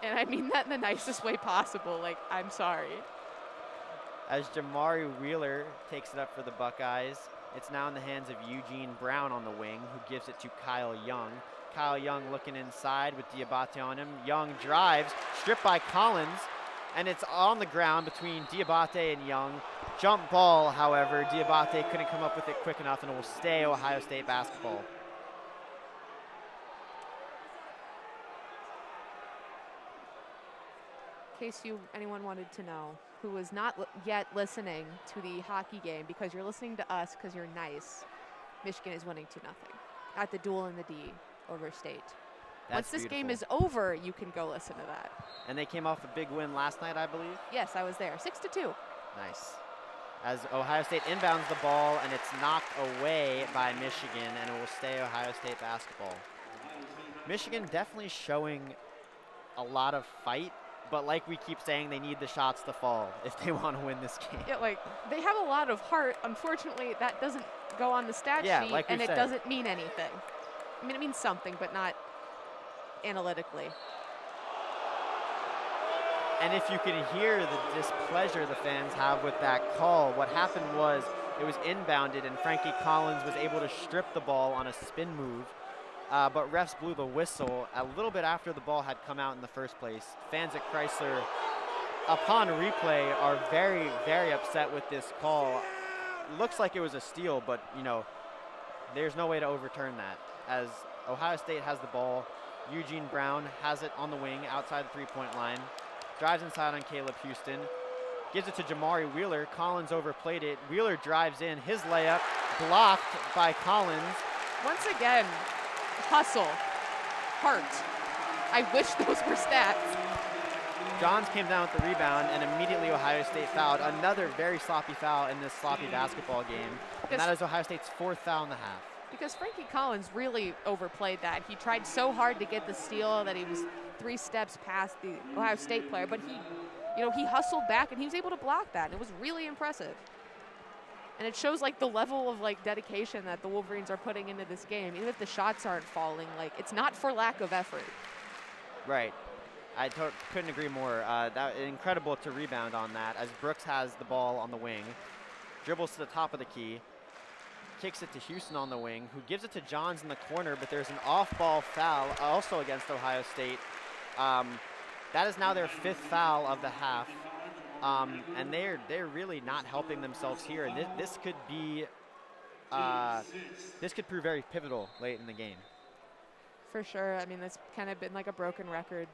And I mean that in the nicest way possible. Like, I'm sorry. As Jamari Wheeler takes it up for the Buckeyes, it's now in the hands of Eugene Brown on the wing, who gives it to Kyle Young. Kyle Young looking inside with Diabate on him. Young drives, stripped by Collins, and it's on the ground between Diabate and Young. Jump ball, however, Diabate couldn't come up with it quick enough, and it will stay Ohio State basketball. In case anyone wanted to know, who was not yet listening to the hockey game, because you're listening to us because you're nice, Michigan is winning 2-0 at the Duel in the D over State. Once this game is over, you can go listen to that. And they came off a big win last night, I believe? Yes, I was there. 6-2. Nice. As Ohio State inbounds the ball, and it's knocked away by Michigan, and it will stay Ohio State basketball. Michigan definitely showing a lot of fight, but like we keep saying, they need the shots to fall if they want to win this game. Yeah, like, they have a lot of heart. Unfortunately, that doesn't go on the stat sheet, like and it doesn't mean anything. I mean, it means something, but not analytically. And if you can hear the displeasure the fans have with that call, what happened was it was inbounded, and Frankie Collins was able to strip the ball on a spin move, but refs blew the whistle a little bit after the ball had come out in the first place. Fans at Crisler, upon replay, are very, very upset with this call. Looks like it was a steal, but, you know, there's no way to overturn that. As Ohio State has the ball, Eugene Brown has it on the wing outside the three-point line. Drives inside on Caleb Houston. Gives it to Jamari Wheeler. Collins overplayed it. Wheeler drives in. His layup blocked by Collins. Once again, hustle, heart. I wish those were stats. Johns came down with the rebound, and immediately Ohio State fouled. Another very sloppy foul in this sloppy basketball game. And that is Ohio State's 4th foul in the half. Because Frankie Collins really overplayed that. He tried so hard to get the steal that he was 3 steps past the Ohio State player, but he hustled back and he was able to block that. It was really impressive. And it shows like the level of like dedication that the Wolverines are putting into this game. Even if the shots aren't falling, like it's not for lack of effort. Right. I couldn't agree more. That incredible to rebound on that as Brooks has the ball on the wing. Dribbles to the top of the key. kicks it to Houston on the wing, who gives it to Johns in the corner, but there's an off-ball foul also against Ohio State. That is now their 5th foul of the half. And they're really not helping themselves here, and this could prove very pivotal late in the game. For sure. I mean, it's kind of been like a broken record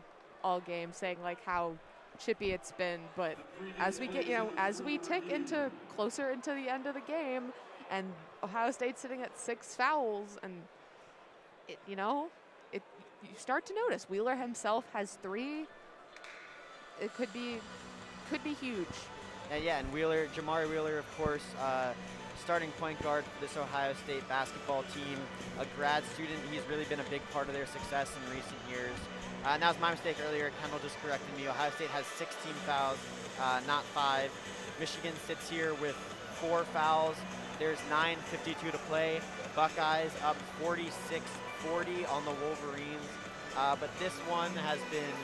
all game, saying like how chippy it's been. But as we get, as we tick closer into the end of the game, and Ohio State's sitting at 6 fouls, and you start to notice Wheeler himself has 3. It could be huge. Yeah, and Jamari Wheeler, of course, starting point guard for this Ohio State basketball team, a grad student. He's really been a big part of their success in recent years. And that was my mistake earlier. Kendall just corrected me. Ohio State has 16 fouls, not 5. Michigan sits here with 4 fouls. There's 9:52 to play. Buckeyes up 46-40 on the Wolverines. But this one has been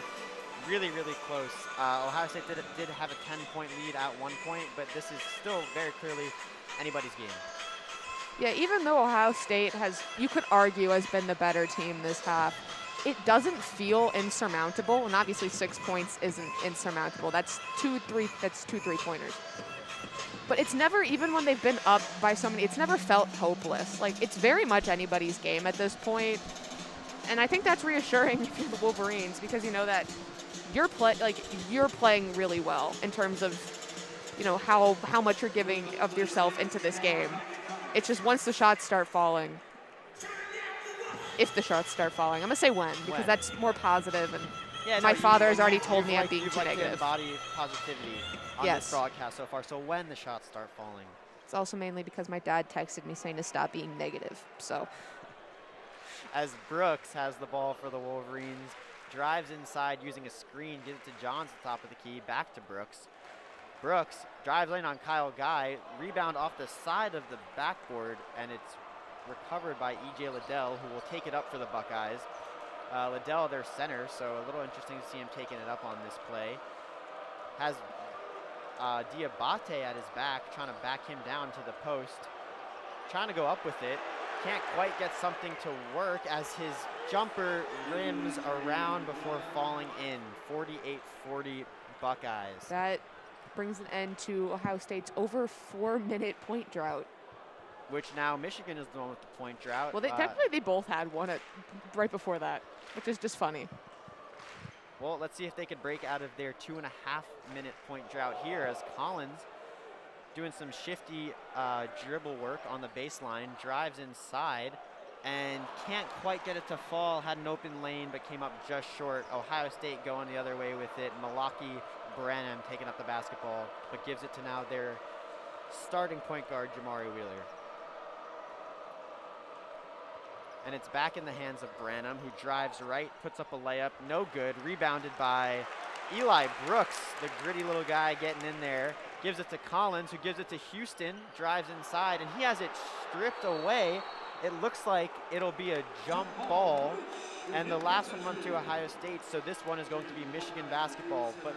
really, really close. Ohio State did have a 10-point lead at one point, but this is still very clearly anybody's game. Yeah, even though Ohio State you could argue, has been the better team this half, it doesn't feel insurmountable. And obviously 6 points isn't insurmountable. That's two three-pointers. But it's never, even when they've been up by so many, it's never felt hopeless. Like, it's very much anybody's game at this point. And I think that's reassuring if you're the Wolverines, because you know that you're playing really well in terms of, how much you're giving of yourself into this game. It's just once the shots start falling, if the shots start falling, I'm gonna say when, because that's more positive, and yeah, my father has already told me I'm being too negative. You've embodied positivity on this broadcast so far, so when the shots start falling. It's also mainly because my dad texted me saying to stop being negative, so. As Brooks has the ball for the Wolverines, drives inside using a screen, gives it to Johns at the top of the key, back to Brooks. Brooks drives lane on Kyle Guy, rebound off the side of the backboard, and it's recovered by E.J. Liddell, who will take it up for the Buckeyes. Liddell, their center, so a little interesting to see him taking it up on this play. Has Diabate at his back, trying to back him down to the post. Trying to go up with it. Can't quite get something to work as his jumper rims around before falling in. 48-40 Buckeyes. That brings an end to Ohio State's over 4-minute point drought. Which now Michigan is the one with the point drought. Well, technically they both had one right before that, which is just funny. Well, let's see if they could break out of their 2.5-minute point drought here, as Collins doing some shifty dribble work on the baseline, drives inside and can't quite get it to fall. Had an open lane but came up just short. Ohio State going the other way with it. Malaki Branham taking up the basketball, but gives it to now their starting point guard, Jamari Wheeler. And it's back in the hands of Branham, who drives right, puts up a layup, no good, rebounded by Eli Brooks, the gritty little guy getting in there. Gives it to Collins, who gives it to Houston, drives inside, and he has it stripped away. It looks like it'll be a jump ball, and the last one went to Ohio State, so this one is going to be Michigan basketball. But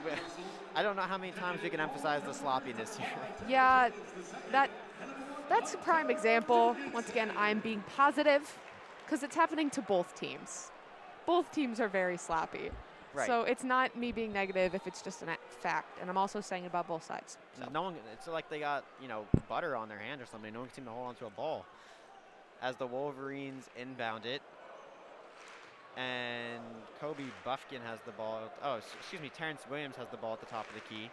I don't know how many times we can emphasize the sloppiness here. Yeah, that's a prime example. Once again, I'm being positive, because it's happening to both teams. Both teams are very sloppy. Right. So it's not me being negative if it's just a fact, and I'm also saying it about both sides. So. No one, it's like they got, butter on their hand or something. No one can seem to hold on to a ball. As the Wolverines inbound it, and Kobe Buffkin has the ball. Terrence Williams has the ball at the top of the key.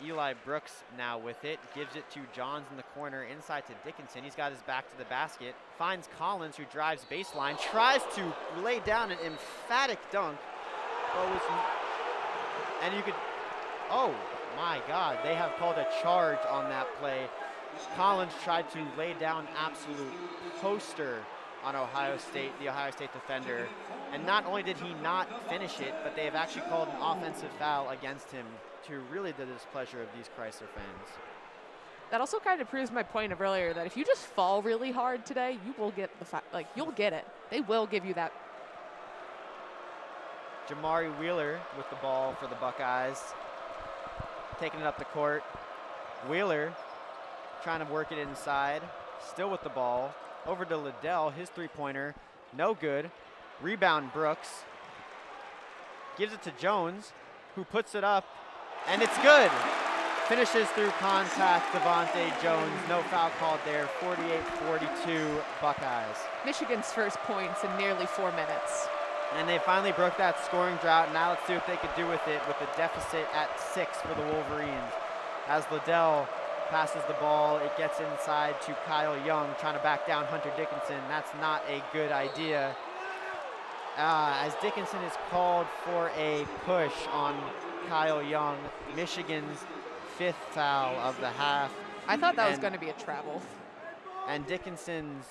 Eli Brooks now with it, gives it to Johns in the corner, inside to Dickinson. He's got his back to the basket, finds Collins, who drives baseline, tries to lay down an emphatic dunk. And you could, oh my God, they have called a charge on that play. Collins tried to lay down absolute poster on Ohio State, the Ohio State defender. And not only did he not finish it, but they have actually called an offensive foul against him, to really the displeasure of these Crisler fans. That also kind of proves my point of earlier, that if you just fall really hard today, you will get you'll get it. They will give you that. Jamari Wheeler with the ball for the Buckeyes, taking it up the court. Wheeler trying to work it inside, still with the ball. Over to Liddell, his three-pointer, no good. Rebound Brooks. Gives it to Jones, who puts it up, and it's good. Finishes through contact, Devontae Jones. No foul called there, 48-42 Buckeyes. Michigan's first points in nearly 4 minutes. And they finally broke that scoring drought. Now let's see what they could do with it with a deficit at 6 for the Wolverines. As Liddell passes the ball, it gets inside to Kyle Young, trying to back down Hunter Dickinson. That's not a good idea. As Dickinson is called for a push on Kyle Young, Michigan's 5th foul of the half. I thought that was going to be a travel. And Dickinson's,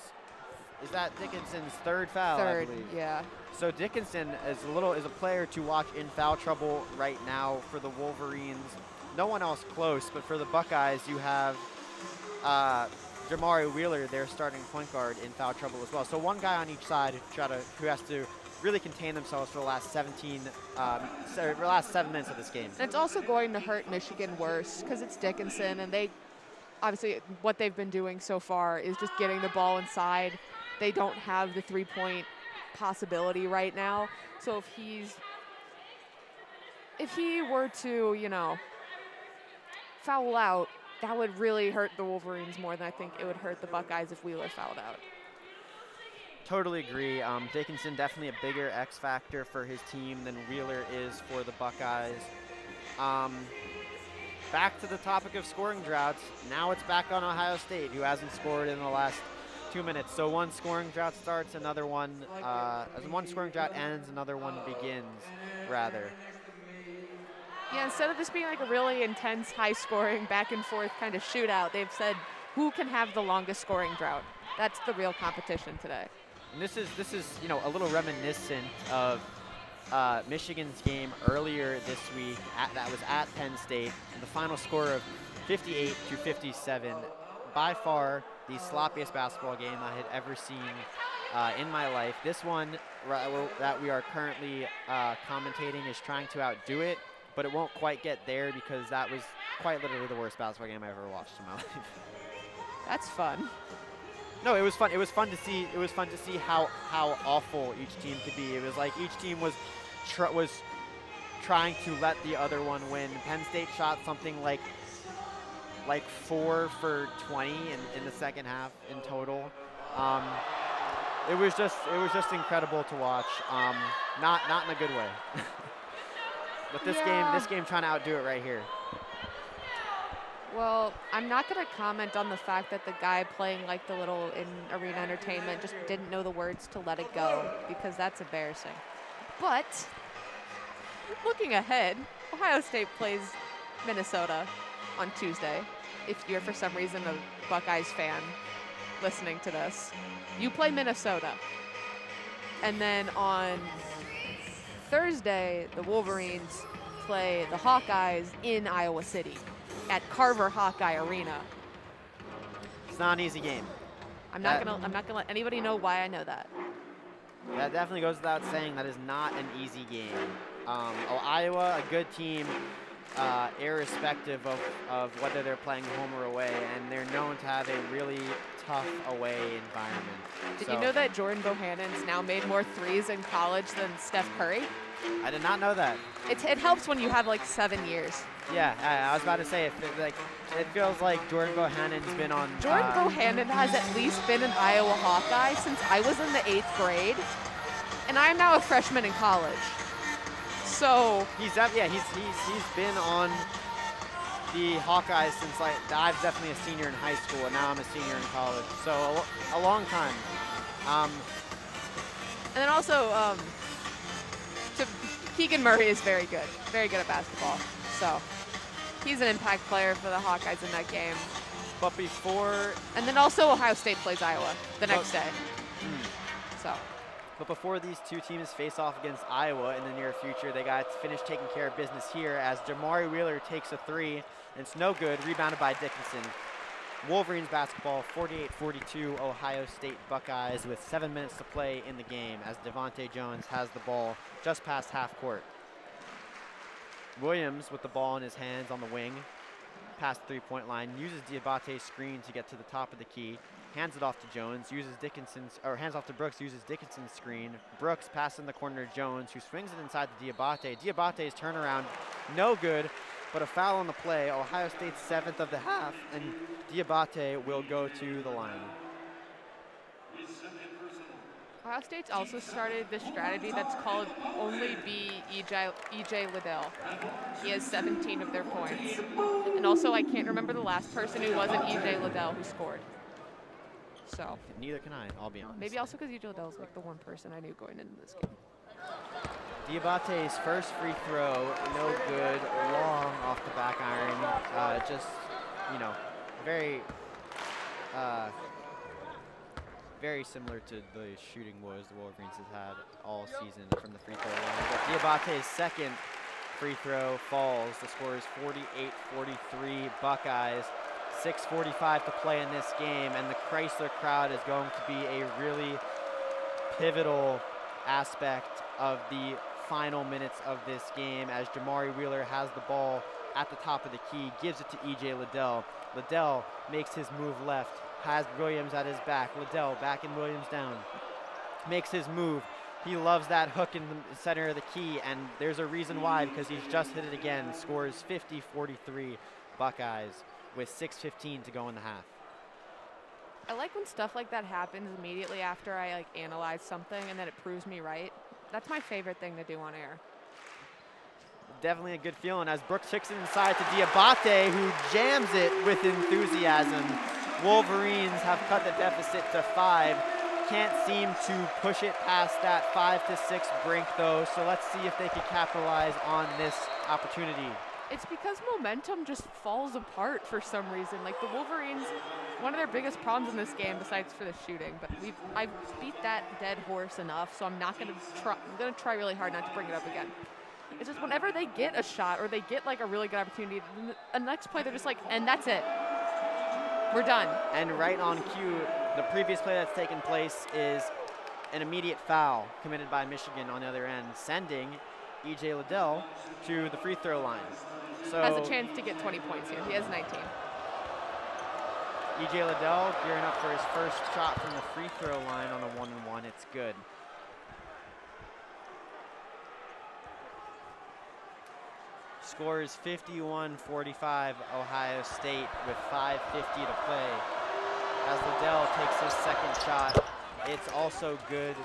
is that Dickinson's 3rd foul? Third, I believe. yeah. So Dickinson is a player to watch in foul trouble right now for the Wolverines. No one else close, but for the Buckeyes, you have Jamari Wheeler, their starting point guard, in foul trouble as well. So one guy on each side who has to really contain themselves for the last 7 minutes of this game. And it's also going to hurt Michigan worse because it's Dickinson, and they obviously what they've been doing so far is just getting the ball inside. They don't have the 3-point possibility right now. So if he were to, foul out, that would really hurt the Wolverines more than I think it would hurt the Buckeyes if Wheeler fouled out. Totally agree. Dickinson definitely a bigger X factor for his team than Wheeler is for the Buckeyes. Back to the topic of scoring droughts. Now it's back on Ohio State, who hasn't scored in the last 2 minutes. So one scoring drought starts, another one, as one scoring drought ends, another one begins, rather. Yeah, instead of this being like a really intense, high-scoring, back-and-forth kind of shootout, they've said, who can have the longest scoring drought? That's the real competition today. And this is a little reminiscent of Michigan's game earlier this week that was at Penn State. The final score of 58-57. By far the sloppiest basketball game I had ever seen in my life. This one that we are currently commentating is trying to outdo it, but it won't quite get there because that was quite literally the worst basketball game I ever watched in my life. That's fun. No, it was fun. It was fun to see. It was fun to see how awful each team could be. It was like each team was trying to let the other one win. Penn State shot something like 4 for 20 in the second half in total. It was just incredible to watch. Not in a good way. But this game trying to outdo it right here. Well, I'm not going to comment on the fact that the guy playing like the little in-arena entertainment just didn't know the words to Let It Go, because that's embarrassing. But looking ahead, Ohio State plays Minnesota on Tuesday. If you're for some reason a Buckeyes fan listening to this, you play Minnesota. And then on Thursday, the Wolverines play the Hawkeyes in Iowa City at Carver Hawkeye Arena. It's not an easy game. I'm not gonna let anybody know why I know that. That definitely goes without saying. That is not an easy game. Iowa, a good team, irrespective of whether they're playing home or away, and they're known to have a really tough away environment. Did you know that Jordan Bohannon's now made more threes in college than Steph Curry? I did not know that. It helps when you have like 7 years. Yeah, I was about to say, it feels like Jordan Bohannon's been on... Jordan Bohannon has at least been an Iowa Hawkeye since I was in the 8th grade, and I'm now a freshman in college. So... He's been on the Hawkeyes since, I was definitely a senior in high school, and now I'm a senior in college. So a long time. And then also, Keegan Murray is very good at basketball. So he's an impact player for the Hawkeyes in that game. But before... And then also Ohio State plays Iowa the next day. So. But before these two teams face off against Iowa in the near future, they got to finish taking care of business here as Jamari Wheeler takes a 3, and it's no good, rebounded by Dickinson. Wolverines basketball, 48-42, Ohio State Buckeyes with 7 minutes to play in the game as Devontae Jones has the ball just past half court. Williams with the ball in his hands on the wing, past the 3-point line, uses Diabate's screen to get to the top of the key, hands it off to Jones, hands off to Brooks, uses Dickinson's screen. Brooks passes in the corner to Jones, who swings it inside to Diabate. Diabate's turnaround, no good, but a foul on the play. Ohio State's 7th of the half, and Diabate will go to the line. Ohio State's also started this strategy that's called only be EJ Liddell. He has 17 of their points. And also, I can't remember the last person who wasn't EJ Liddell who scored. So. Neither can I, I'll be honest. Maybe also because EJ Liddell's like the one person I knew going into this game. Diabate's first free throw, no good, long off the back iron. Just, very, very similar to the shooting woes the Wolverines have had all season from the free throw line. But Diabate's second free throw falls. The score is 48-43 Buckeyes. 6:45 to play in this game, and the Crisler crowd is going to be a really pivotal aspect of the final minutes of this game as Jamari Wheeler has the ball at the top of the key, gives it to EJ Liddell. Liddell makes his move left, has Williams at his back. Liddell backing Williams down, makes his move. He loves that hook in the center of the key, and there's a reason why, because he's just hit it again. Scores 50-43 Buckeyes with 6:15 to go in the half. I like when stuff like that happens immediately after I analyze something and then it proves me right. That's my favorite thing to do on air. Definitely a good feeling as Brooks kicks it inside to Diabate, who jams it with enthusiasm. Wolverines have cut the deficit to 5. Can't seem to push it past that 5-6 brink though, so let's see if they can capitalize on this opportunity. It's because momentum just falls apart for some reason. Like the Wolverines, one of their biggest problems in this game, besides for the shooting, but I've beat that dead horse enough, so I'm gonna try really hard not to bring it up again. It's just whenever they get a shot or they get like a really good opportunity, the next play they're just like, and that's it. We're done. And right on cue, the previous play that's taken place is an immediate foul committed by Michigan on the other end, sending EJ Liddell to the free throw line. So has a chance to get 20 points here. He has 19. EJ Liddell gearing up for his first shot from the free throw line on a 1-and-1. It's good. Score is 51-45 Ohio State with 5:50 to play. As Liddell takes his second shot, it's also good.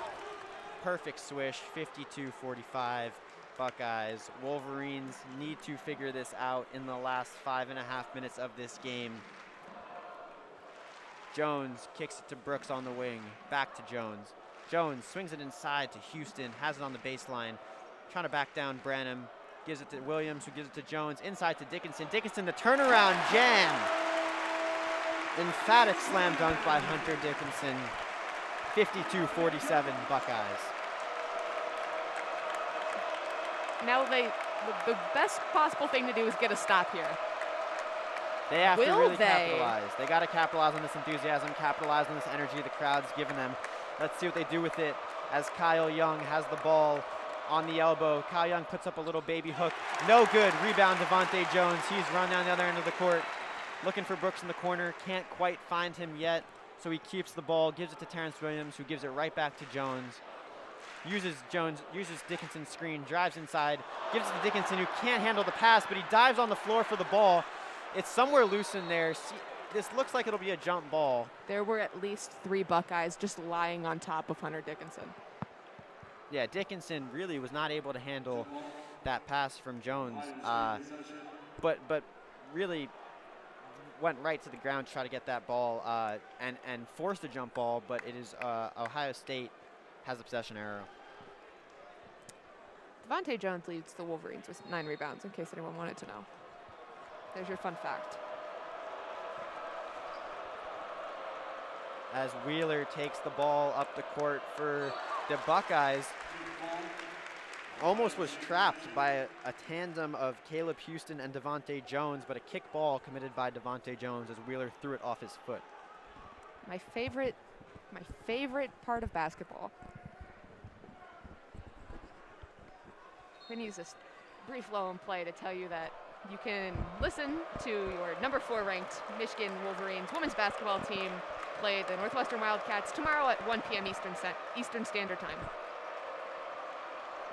Perfect swish, 52-45 Buckeyes. Wolverines need to figure this out in the last 5.5 minutes of this game. Jones kicks it to Brooks on the wing, back to Jones. Jones swings it inside to Houston, has it on the baseline, trying to back down Branham. Gives it to Williams, who gives it to Jones, inside to Dickinson. Dickinson, the turnaround jam. Emphatic slam dunk by Hunter Dickinson. 52-47 Buckeyes. Now the best possible thing to do is get a stop here. They have to really capitalize. They got to capitalize on this enthusiasm, capitalize on this energy the crowd's given them. Let's see what they do with it as Kyle Young has the ball on the elbow. Kyle Young puts up a little baby hook. No good. Rebound Devontae Jones. He's run down the other end of the court. Looking for Brooks in the corner. Can't quite find him yet. So he keeps the ball, gives it to Terrence Williams, who gives it right back to Jones. Uses Dickinson's screen, drives inside, gives it to Dickinson, who can't handle the pass, but he dives on the floor for the ball. It's somewhere loose in there. This looks like it'll be a jump ball. There were at least 3 Buckeyes just lying on top of Hunter Dickinson. Yeah, Dickinson really was not able to handle that pass from Jones, but really went right to the ground to try to get that ball and forced a jump ball, but it is Ohio State has a possession arrow. Devontae Jones leads the Wolverines with 9 rebounds, in case anyone wanted to know. There's your fun fact. As Wheeler takes the ball up the court for the Buckeyes, almost was trapped by a tandem of Caleb Houston and Devontae Jones, but a kick ball committed by Devontae Jones as Wheeler threw it off his foot. My favorite part of basketball. I'm going to use this brief low and play to tell you that you can listen to your number 4 ranked Michigan Wolverines women's basketball team play the Northwestern Wildcats tomorrow at 1 p.m. Eastern Standard Time.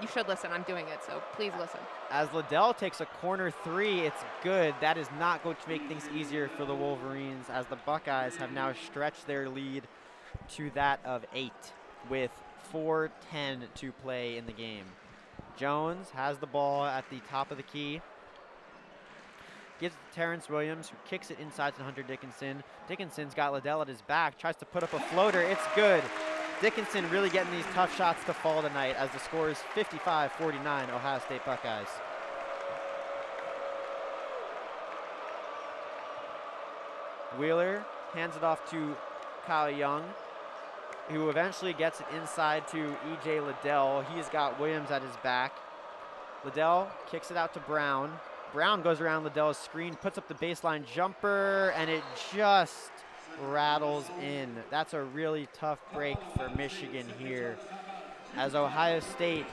You should listen. I'm doing it, so please listen. As Liddell takes a corner three, it's good. That is not going to make things easier for the Wolverines, as the Buckeyes have now stretched their lead to that of 8 with 4:10 to play in the game. Jones has the ball at the top of the key. Gives it to Terrence Williams, who kicks it inside to Hunter Dickinson. Dickinson's got Liddell at his back, tries to put up a floater. It's good. Dickinson really getting these tough shots to fall tonight, as the score is 55-49 Ohio State Buckeyes. Wheeler hands it off to Kyle Young, who eventually gets it inside to E.J. Liddell. He's got Williams at his back. Liddell kicks it out to Brown. Brown goes around Liddell's screen, puts up the baseline jumper, and it just rattles in. That's a really tough break for Michigan here, as Ohio State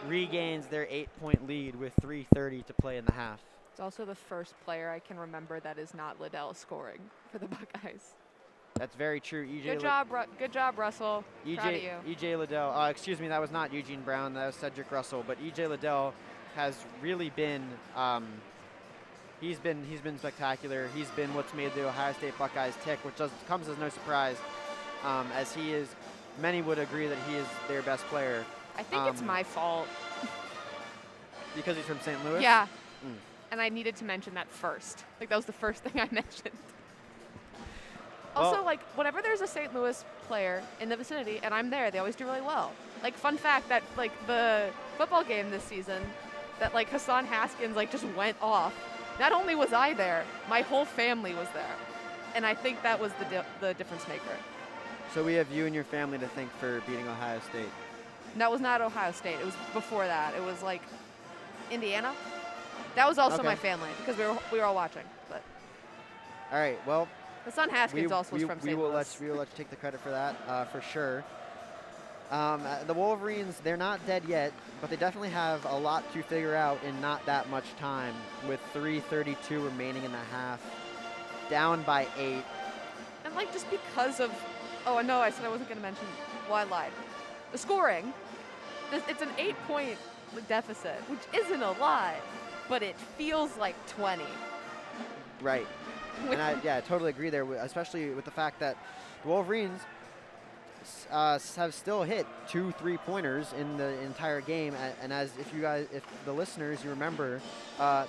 regains their 8-point lead with 3:30 to play in the half. It's also the first player I can remember that is not Liddell scoring for the Buckeyes. That's very true. Good job, Russell. Proud of you. E.J. Liddell. Excuse me, that was not Eugene Brown. That was Cedric Russell. But E.J. Liddell has really been he's been spectacular. He's been what's made the Ohio State Buckeyes tick, which comes as no surprise, as he is. Many would agree that he is their best player. I think it's my fault. Because he's from St. Louis? Yeah. And I needed to mention that first. Like, that was the first thing I mentioned. Also, Well, like, whenever there's a St. Louis player in the vicinity and I'm there, they always do really well. Like, fun fact that, like, the football game this season, that, like, Hassan Haskins, like, just went off. Not only was I there, my whole family was there. And I think that was the difference maker. So we have you and your family to thank for beating Ohio State. That was not Ohio State. It was before that. It was, like, Indiana. That was also Okay. my family, because we were all watching. But All right, well, Hassan Haskins also was from St. we will Louis. let you take the credit for that, for sure. The Wolverines, they're not dead yet, but they definitely have a lot to figure out in not that much time, with 3:32 remaining in the half, down by 8. And, like, just because of, oh, no, I said I wasn't going to mention, well, I lied. The scoring, it's an 8-point deficit, which isn't a lot, but it feels like 20. Right. And I totally agree there, especially with the fact that the Wolverines have still hit 2 3-pointers in the entire game. And as if the listeners, you remember,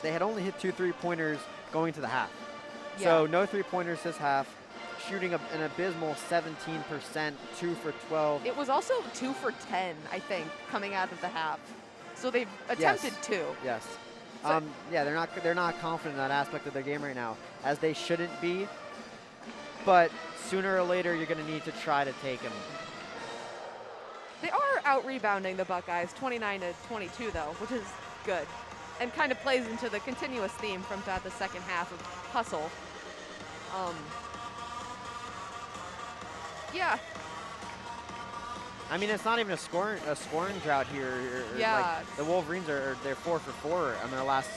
they had only hit 2 3-pointers going to the half. Yeah. So no 3-pointers this half, shooting an abysmal 17%, 2 for 12. It was also 2 for 10, I think, coming out of the half. So they've attempted 2. Yes. So yeah, they're not confident in that aspect of their game right now, as they shouldn't be. But sooner or later, you're going to need to try to take them. They are out-rebounding the Buckeyes 29-22, though, which is good. And kind of plays into the continuous theme from throughout the second half of hustle. Yeah. I mean, it's not even a scoring drought here. Yeah. Like, the Wolverines they're 4 for 4 on their last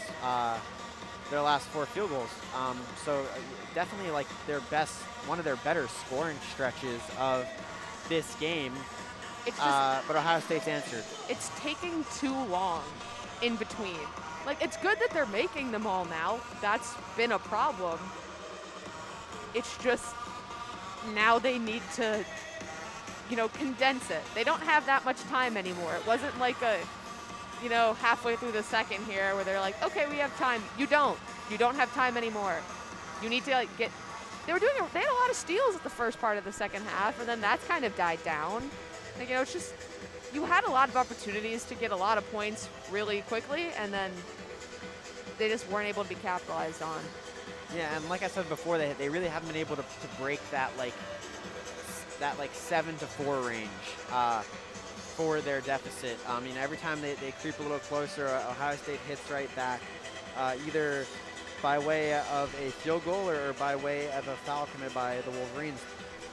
4 field goals. So definitely like one of their better scoring stretches of this game. It's just, but Ohio State's answered. it's taking too long in between. Like, it's good that they're making them all now. That's been a problem. It's just now they need to, condense it. They don't have that much time anymore. It wasn't like halfway through the second here where they're like, okay, we have time. You don't. You don't have time anymore. You need to they had a lot of steals at the first part of the second half, and then that's kind of died down. Like, it's just, you had a lot of opportunities to get a lot of points really quickly, and then they just weren't able to be capitalized on. Yeah, and like I said before, they really haven't been able to break that 7 to 4 range for their deficit. I mean, every time they creep a little closer, Ohio State hits right back, either by way of a field goal or by way of a foul committed by the Wolverines.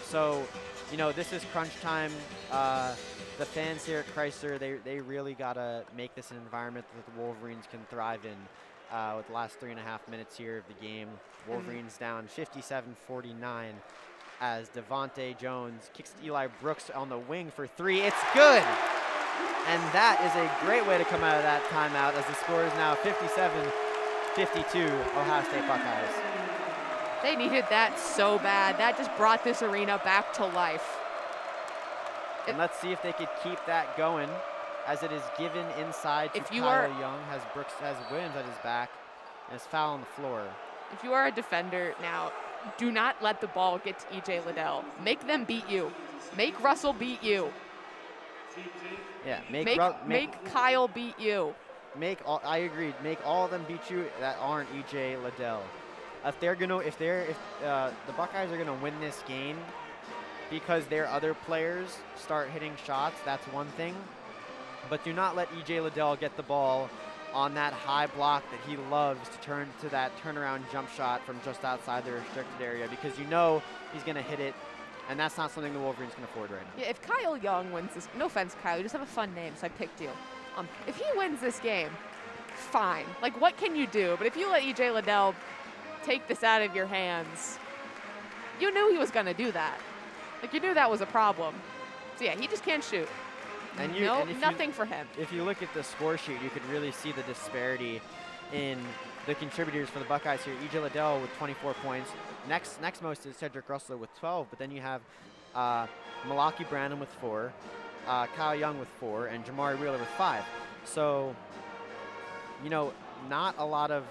So, this is crunch time. The fans here at Crisler, they really got to make this an environment that the Wolverines can thrive in. With the last 3.5 minutes here of the game, Wolverines down 57-49. as Devontae Jones kicks to Eli Brooks on the wing for 3. It's good! And that is a great way to come out of that timeout, as the score is now 57-52 Ohio State Buckeyes. They needed that so bad. That just brought this arena back to life. And let's see if they could keep that going, as it is given inside to Kyle Young, has Williams at his back, and is foul on the floor. If you are a defender now, do not let the ball get to E.J. Liddell. Make them beat you. Make Russell beat you. Yeah, make Kyle beat you. I agree. Make all of them beat you that aren't E.J. Liddell. If the Buckeyes are gonna win this game because their other players start hitting shots, that's one thing. But do not let E.J. Liddell get the ball on that high block that he loves to turn to that turnaround jump shot from just outside the restricted area, because you know he's gonna hit it, and that's not something the Wolverines can afford right now. Yeah, if Kyle Young wins this, no offense, Kyle, you just have a fun name, so I picked you. If he wins this game, fine. Like, what can you do? But if you let E.J. Liddell take this out of your hands, you knew he was gonna do that. Like, you knew that was a problem. So yeah, he just can't shoot. And nothing for him. If you look at the score sheet, you could really see the disparity in the contributors for the Buckeyes here. E.J. Liddell with 24 points. Next most is Cedric Bressler with 12, but then you have Malaki Branham with 4, Kyle Young with 4, and Jamari Wheeler with 5. So, you know, not a lot of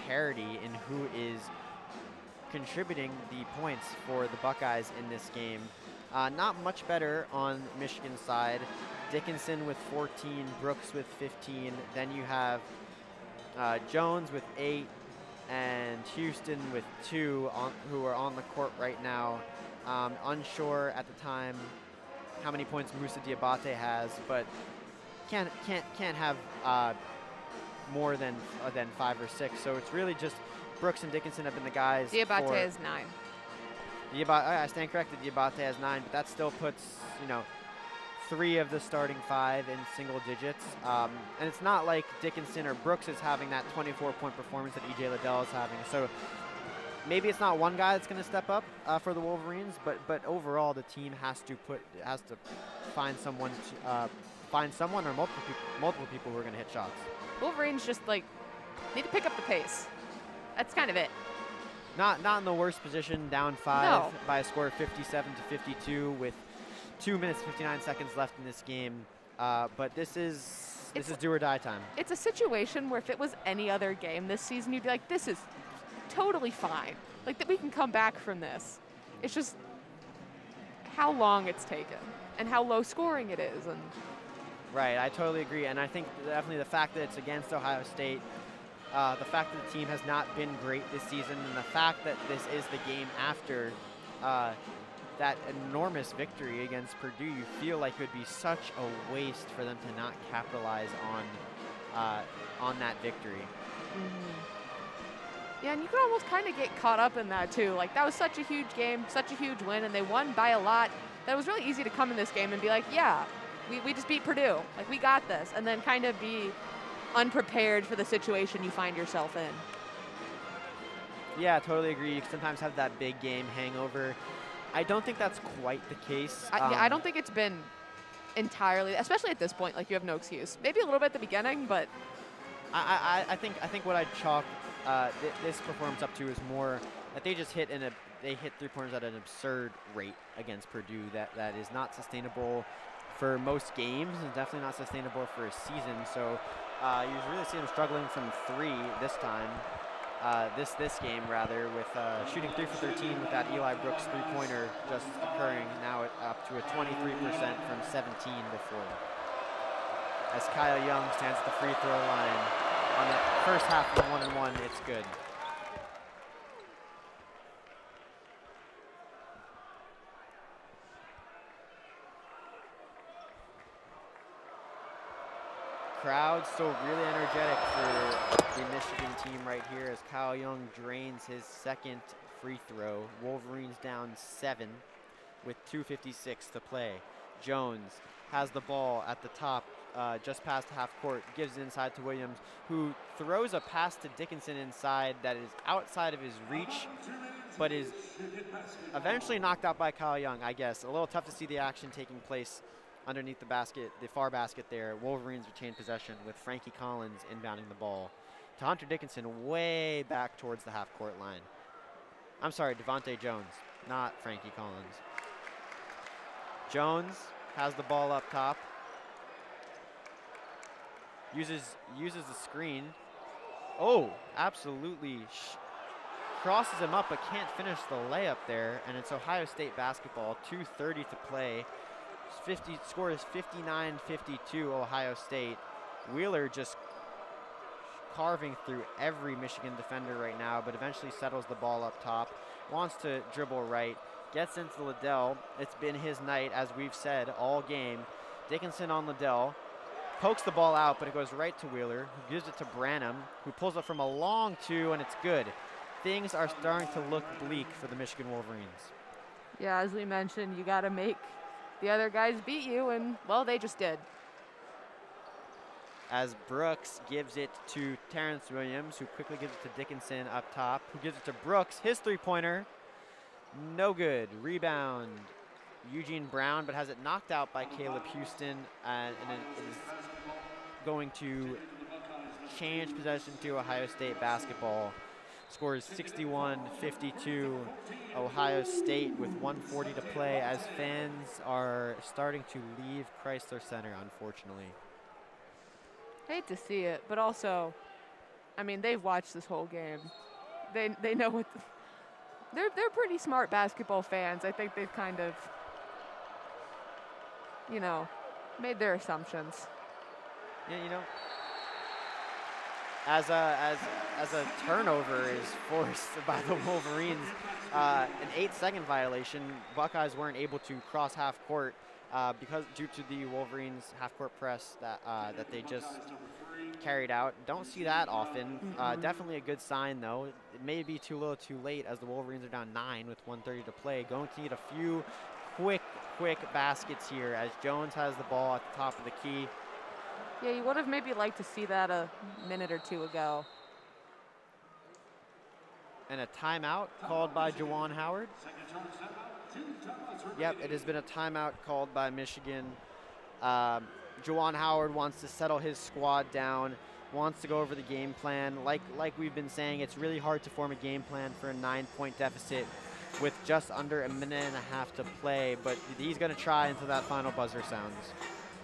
parity in who is contributing the points for the Buckeyes in this game. Not much better on Michigan's side. Dickinson with 14, Brooks with 15. Then you have Jones with 8, and Houston with 2, who are on the court right now. Unsure at the time how many points Moussa Diabate has, but can't have more than 5 or 6. So it's really just Brooks and Dickinson have been the guys. Diabate is 9. I stand corrected. Diabate has 9, but that still puts, 3 of the starting 5 in single digits. And it's not like Dickinson or Brooks is having that 24-point performance that E.J. Liddell is having. So maybe it's not one guy that's going to step up for the Wolverines, but overall the team has to find someone or multiple people who are going to hit shots. Wolverines just need to pick up the pace. That's kind of it. Not in the worst position, down 5 by a score of 57-52 with 2 minutes 59 seconds left in this game. But this is do or die time. It's a situation where if it was any other game this season, you'd be like, this is totally fine. Like, that we can come back from this. It's just how long it's taken and how low scoring it is. And right, I totally agree. And I think definitely the fact that it's against Ohio State, the fact that the team has not been great this season, and the fact that this is the game after that enormous victory against Purdue, you feel like it would be such a waste for them to not capitalize on that victory. Mm-hmm. Yeah, and you could almost kind of get caught up in that too. Like, that was such a huge game, such a huge win, and they won by a lot. That it was really easy to come in this game and be like, yeah, we just beat Purdue. Like, we got this, and then kind of be unprepared for the situation you find yourself in. Yeah, totally agree. You sometimes have that big game hangover. I don't think that's quite the case. I don't think it's been entirely, especially at this point, like, you have no excuse. Maybe a little bit at the beginning, but I think what I'd chalk this performance up to is more that they just hit 3-pointers at an absurd rate against Purdue that is not sustainable for most games, and definitely not sustainable for a season. So you really see them struggling from 3 this time. This game rather, with shooting 3 for 13 with that Eli Brooks 3-pointer just occurring now up to a 23% from 17 before. As Kyle Young stands at the free throw line on the first half of 1-1, it's good. Crowd still really energetic for the Michigan team right here as Kyle Young drains his second free throw. Wolverines down 7 with 2:56 to play. Jones has the ball at the top just past half court, gives it inside to Williams, who throws a pass to Dickinson inside that is outside of his reach, but is eventually knocked out by Kyle Young, I guess. A little tough to see the action taking place underneath the basket, the far basket there. Wolverines retain possession with Frankie Collins inbounding the ball to Hunter Dickinson way back towards the half-court line. I'm sorry, Devontae Jones, not Frankie Collins. Jones has the ball up top. Uses the screen. Oh, absolutely. Crosses him up but can't finish the layup there, and it's Ohio State basketball, 2:30 to play. Score is 59-52 Ohio State. Wheeler just carving through every Michigan defender right now, but eventually settles the ball up top, wants to dribble right, gets into Liddell. It's been his night, as we've said, all game. Dickinson on Liddell, pokes the ball out, but it goes right to Wheeler, who gives it to Branham, who pulls it from a long two, and it's good. Things are starting to look bleak for the Michigan Wolverines. Yeah, as we mentioned, you got to make the other guys beat you, and, well, they just did. As Brooks gives it to Terrence Williams, who quickly gives it to Dickinson up top, who gives it to Brooks. His three-pointer, no good. Rebound, Eugene Brown, but has it knocked out by Caleb Houston, and it is going to change possession to Ohio State basketball. Score is 61-52 Ohio State with 1:40 to play as fans are starting to leave Crisler Center, unfortunately. Hate to see it, but also, I mean, they've watched this whole game. They know what they're pretty smart basketball fans. I think they've kind of, you know, made their assumptions. Yeah, you know, as a turnover is forced by the Wolverines, an 8-second violation. Buckeyes weren't able to cross half court due to the Wolverines half court press that they just carried out. Don't see that often. Definitely a good sign though. It may be too little too late as the Wolverines are down 9 with 1:30 to play. Going to need a few quick baskets here as Jones has the ball at the top of the key. Yeah, you would have maybe liked to see that a minute or two ago. And a timeout called by Juwan Howard. Yep, it has been a timeout called by Michigan. Juwan Howard wants to settle his squad down, wants to go over the game plan. Like we've been saying, it's really hard to form a game plan for a 9-point deficit with just under a minute and a half to play, but he's going to try until that final buzzer sounds.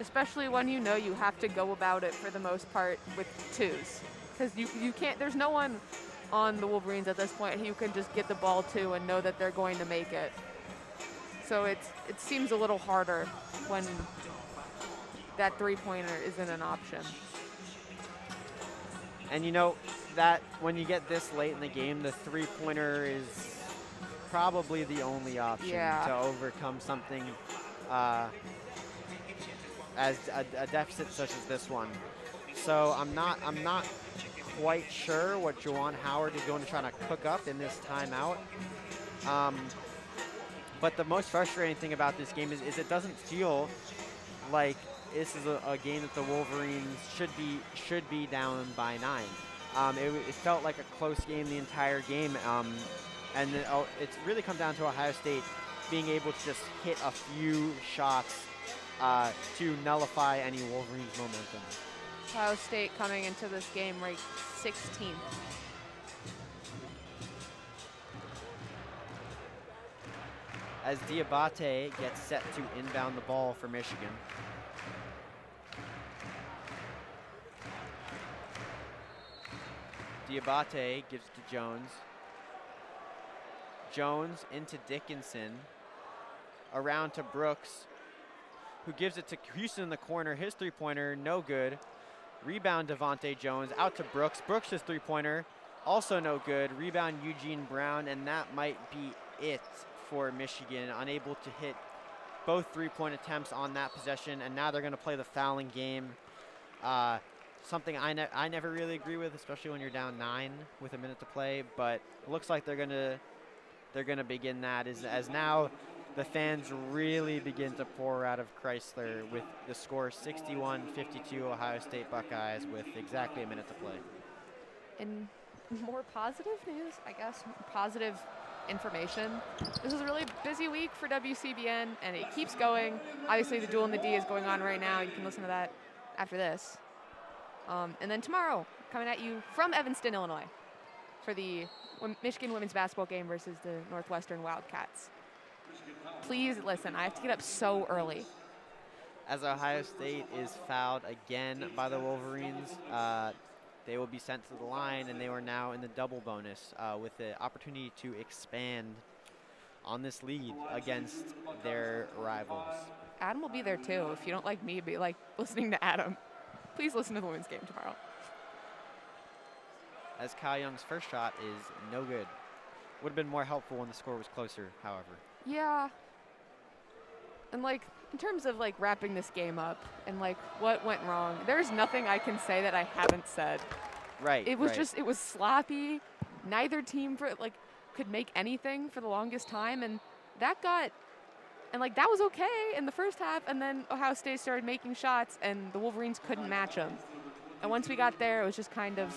Especially when you know you have to go about it for the most part with twos. Because you can't, there's no one on the Wolverines at this point who can just get the ball to and know that they're going to make it. So it seems a little harder when that three-pointer isn't an option. And you know that when you get this late in the game, the three-pointer is probably the only option to overcome something as a deficit such as this one. So I'm not quite sure what Juwan Howard is going to try to cook up in this timeout. But the most frustrating thing about this game is it doesn't feel like this is a game that the Wolverines should be down by 9. It felt like a close game the entire game, and it's really come down to Ohio State being able to just hit a few shots to nullify any Wolverines momentum. Ohio State coming into this game ranked 16th. As Diabate gets set to inbound the ball for Michigan. Diabate gives it to Jones. Jones into Dickinson. Around to Brooks, who gives it to Houston in the corner. His three-pointer, no good. Rebound Devontae Jones, out to Brooks. Brooks' his three-pointer, also no good. Rebound Eugene Brown, and that might be it for Michigan. Unable to hit both three-point attempts on that possession, and now they're going to play the fouling game. Something I never really agree with, especially when you're down 9 with a minute to play, but it looks like they're going to begin that as now the fans really begin to pour out of Crisler with the score 61-52 Ohio State Buckeyes with exactly a minute to play. In more positive news, I guess, positive information. This is a really busy week for WCBN, and it keeps going. Obviously, the Duel in the D is going on right now. You can listen to that after this. And then tomorrow, coming at you from Evanston, Illinois, for the Michigan women's basketball game versus the Northwestern Wildcats. Please listen. I have to get up so early. As Ohio State is fouled again by the Wolverines, they will be sent to the line, and they are now in the double bonus with the opportunity to expand on this lead against their rivals. Adam will be there too. If you don't like me, be like listening to Adam. Please listen to the women's game tomorrow. As Kyle Young's first shot is no good. Would have been more helpful when the score was closer, however. Yeah. And like, in terms of like wrapping this game up and like what went wrong, there's nothing I can say that I haven't said. Right. It was just, it was sloppy. Neither team could make anything for the longest time, and that was okay in the first half, and then Ohio State started making shots, and the Wolverines couldn't match them. And once we got there, it was just kind of,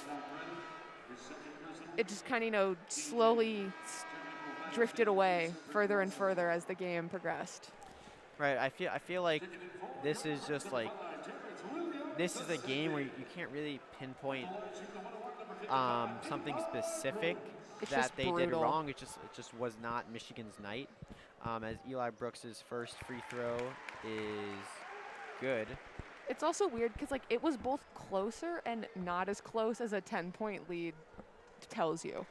slowly drifted away further and further as the game progressed. Right. I feel like this is just like, this is a game where you can't really pinpoint something specific that they did wrong. It just was not Michigan's night. As Eli Brooks's first free throw is good. It's also weird because like it was both closer and not as close as a 10-point lead tells you.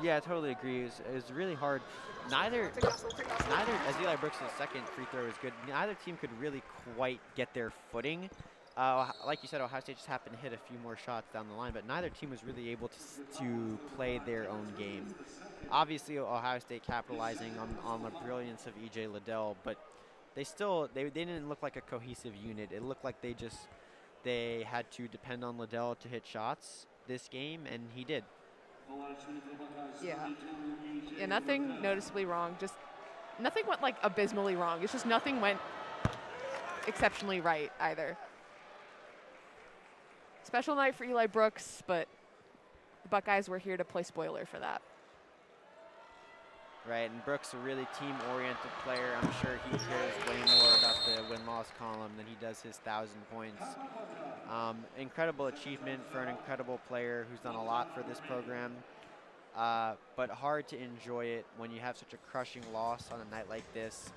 Yeah, I totally agree. It was really hard. Neither, as Eli Brooks' second free throw is good, neither team could really quite get their footing. Like you said, Ohio State just happened to hit a few more shots down the line, but neither team was really able to play their own game. Obviously, Ohio State capitalizing on the brilliance of E.J. Liddell, but they didn't look like a cohesive unit. It looked like they had to depend on Liddell to hit shots this game, and he did. Yeah, nothing noticeably wrong. Just nothing went like abysmally wrong. It's just nothing went exceptionally right either. Special night for Eli Brooks, but the Buckeyes were here to play spoiler for that. Right, and Brooks, a really team-oriented player. I'm sure he cares way more about the win-loss column than he does his 1,000 points. Incredible achievement for an incredible player who's done a lot for this program, but hard to enjoy it when you have such a crushing loss on a night like this.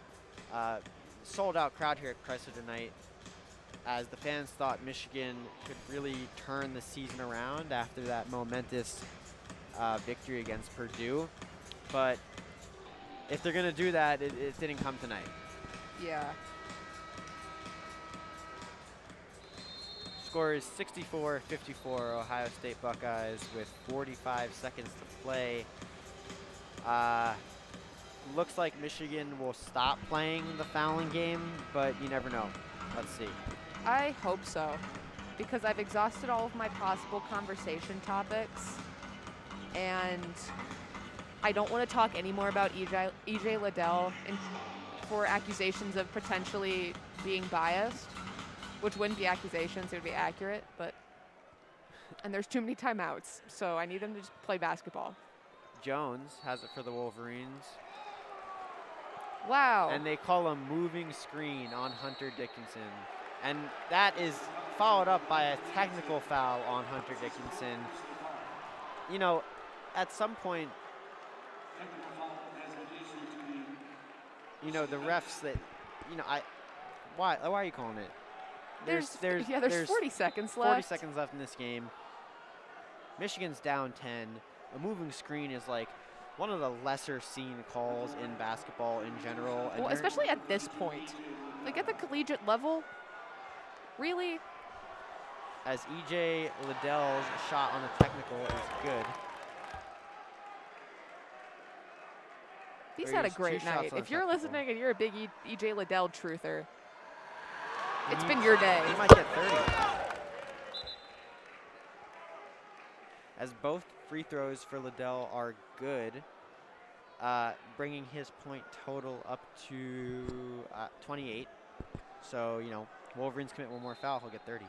Sold-out crowd here at Crisler tonight, as the fans thought Michigan could really turn the season around after that momentous victory against Purdue. But if they're going to do that, it didn't come tonight. Yeah. Score is 64-54, Ohio State Buckeyes with 45 seconds to play. Looks like Michigan will stop playing the fouling game, but you never know. Let's see. I hope so, because I've exhausted all of my possible conversation topics, and I don't want to talk anymore about E.J. Liddell for accusations of potentially being biased, which wouldn't be accusations, it would be accurate, and there's too many timeouts, so I need him to just play basketball. Jones has it for the Wolverines. Wow. And they call a moving screen on Hunter Dickinson. And that is followed up by a technical foul on Hunter Dickinson. You know, at some point, you know, the refs that, you know, why are you calling it? There's 40 seconds left. 40 seconds left in this game. Michigan's down 10. A moving screen is like one of the lesser seen calls in basketball in general. And well, especially at this point. Like at the collegiate level, really? As E.J. Liddell's shot on the technical is good. He's had a great night. If you're listening and you're a big E.J. Liddell truther, it's been your day. He might get 30. As both free throws for Liddell are good. bringing his point total up to 28. So, you know, Wolverines commit one more foul, he'll get 30.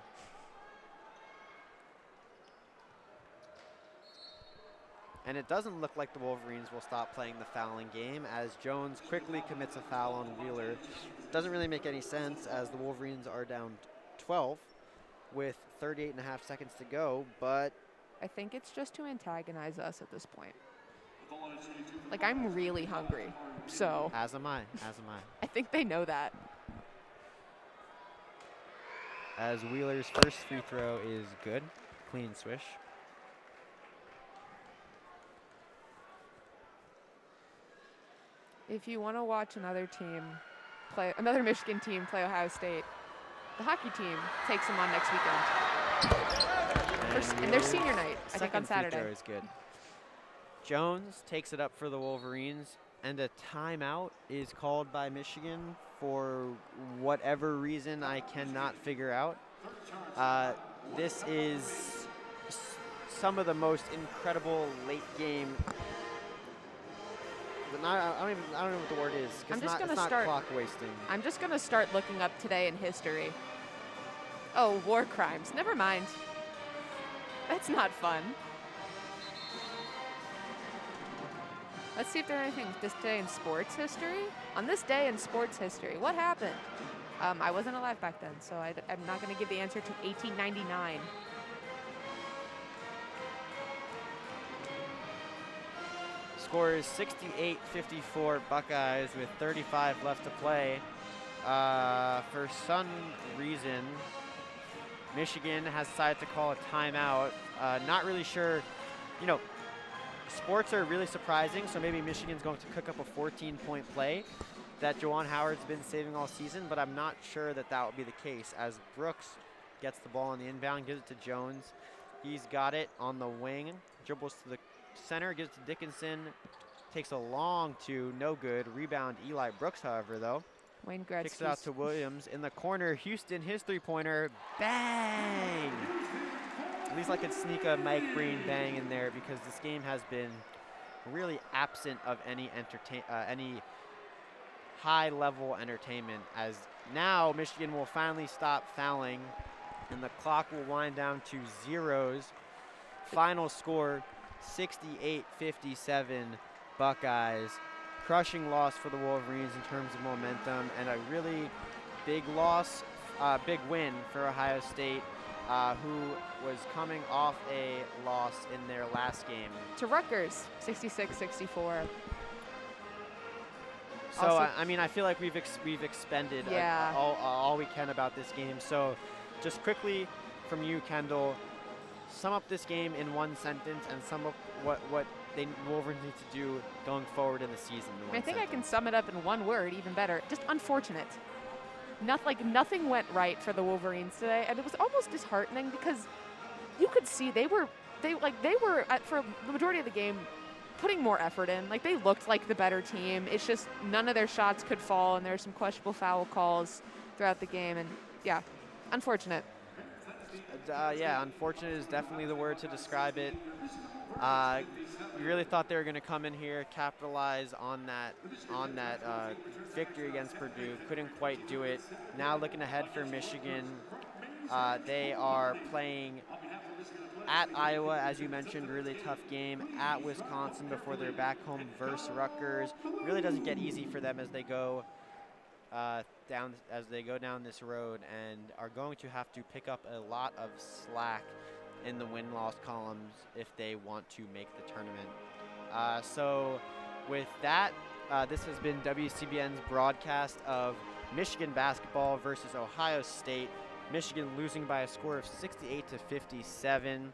And it doesn't look like the Wolverines will stop playing the fouling game as Jones quickly commits a foul on Wheeler. Doesn't really make any sense as the Wolverines are down 12 with 38.5 seconds to go, but I think it's just to antagonize us at this point. Like, I'm really hungry, so. As am I. I think they know that. As Wheeler's first free throw is good. Clean swish. If you want to watch another Michigan team play Ohio State, the hockey team takes them on next weekend. And their senior night, I think, on Saturday. Free throw is good. Jones takes it up for the Wolverines, and a timeout is called by Michigan for whatever reason I cannot figure out. This is some of the most incredible late game. I don't know what the word is. It's not clock wasting. I'm just going to start looking up today in history. Oh, war crimes. Never mind. That's not fun. Let's see if there's anything this day in sports history. On this day in sports history, what happened? I wasn't alive back then, so I'm not going to give the answer to 1899. Score is 68-54 Buckeyes with 35 left to play. For some reason, Michigan has decided to call a timeout. Not really sure. You know, sports are really surprising, so maybe Michigan's going to cook up a 14-point play that Juwan Howard's been saving all season, but I'm not sure that would be the case as Brooks gets the ball on the inbound, gives it to Jones. He's got it on the wing, dribbles to the center, gives it to Dickinson, takes a long two, no good. Rebound Eli Brooks, however, though. Wayne Gretzky kicks it out to Williams in the corner. Houston, his three-pointer, bang! At least I could sneak a Mike Breen bang in there because this game has been really absent of any high-level entertainment. As now Michigan will finally stop fouling, and the clock will wind down to zeros. Final score: 68-57 Buckeyes. Crushing loss for the Wolverines in terms of momentum, and a really big big win for Ohio State, who was coming off a loss in their last game. To Rutgers, 66-64. So, I mean, I feel like we've expended all we can about this game. So, just quickly from you, Kendall, sum up this game in one sentence and sum up what the Wolverines need to do going forward in the season. I think I can sum it up in one word, even better. Just unfortunate. Nothing went right for the Wolverines today, and it was almost disheartening because you could see they were for the majority of the game putting more effort in. Like, they looked like the better team. It's just none of their shots could fall, and there were some questionable foul calls throughout the game, and yeah, unfortunate. Yeah, unfortunate is definitely the word to describe it. You really thought they were going to come in here, capitalize on that victory against Purdue. Couldn't quite do it. Now looking ahead for Michigan, they are playing at Iowa, as you mentioned, really tough game. At Wisconsin before they're back home versus Rutgers. Really doesn't get easy for them as they go down this road, and are going to have to pick up a lot of slack in the win-loss columns if they want to make the tournament. So with that, this has been WCBN's broadcast of Michigan basketball versus Ohio State. Michigan losing by a score of 68-57.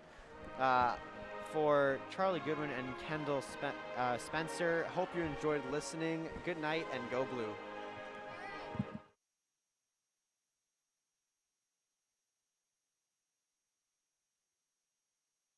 For Charlie Goodwin and Kendall Spencer, hope you enjoyed listening. Good night and go blue.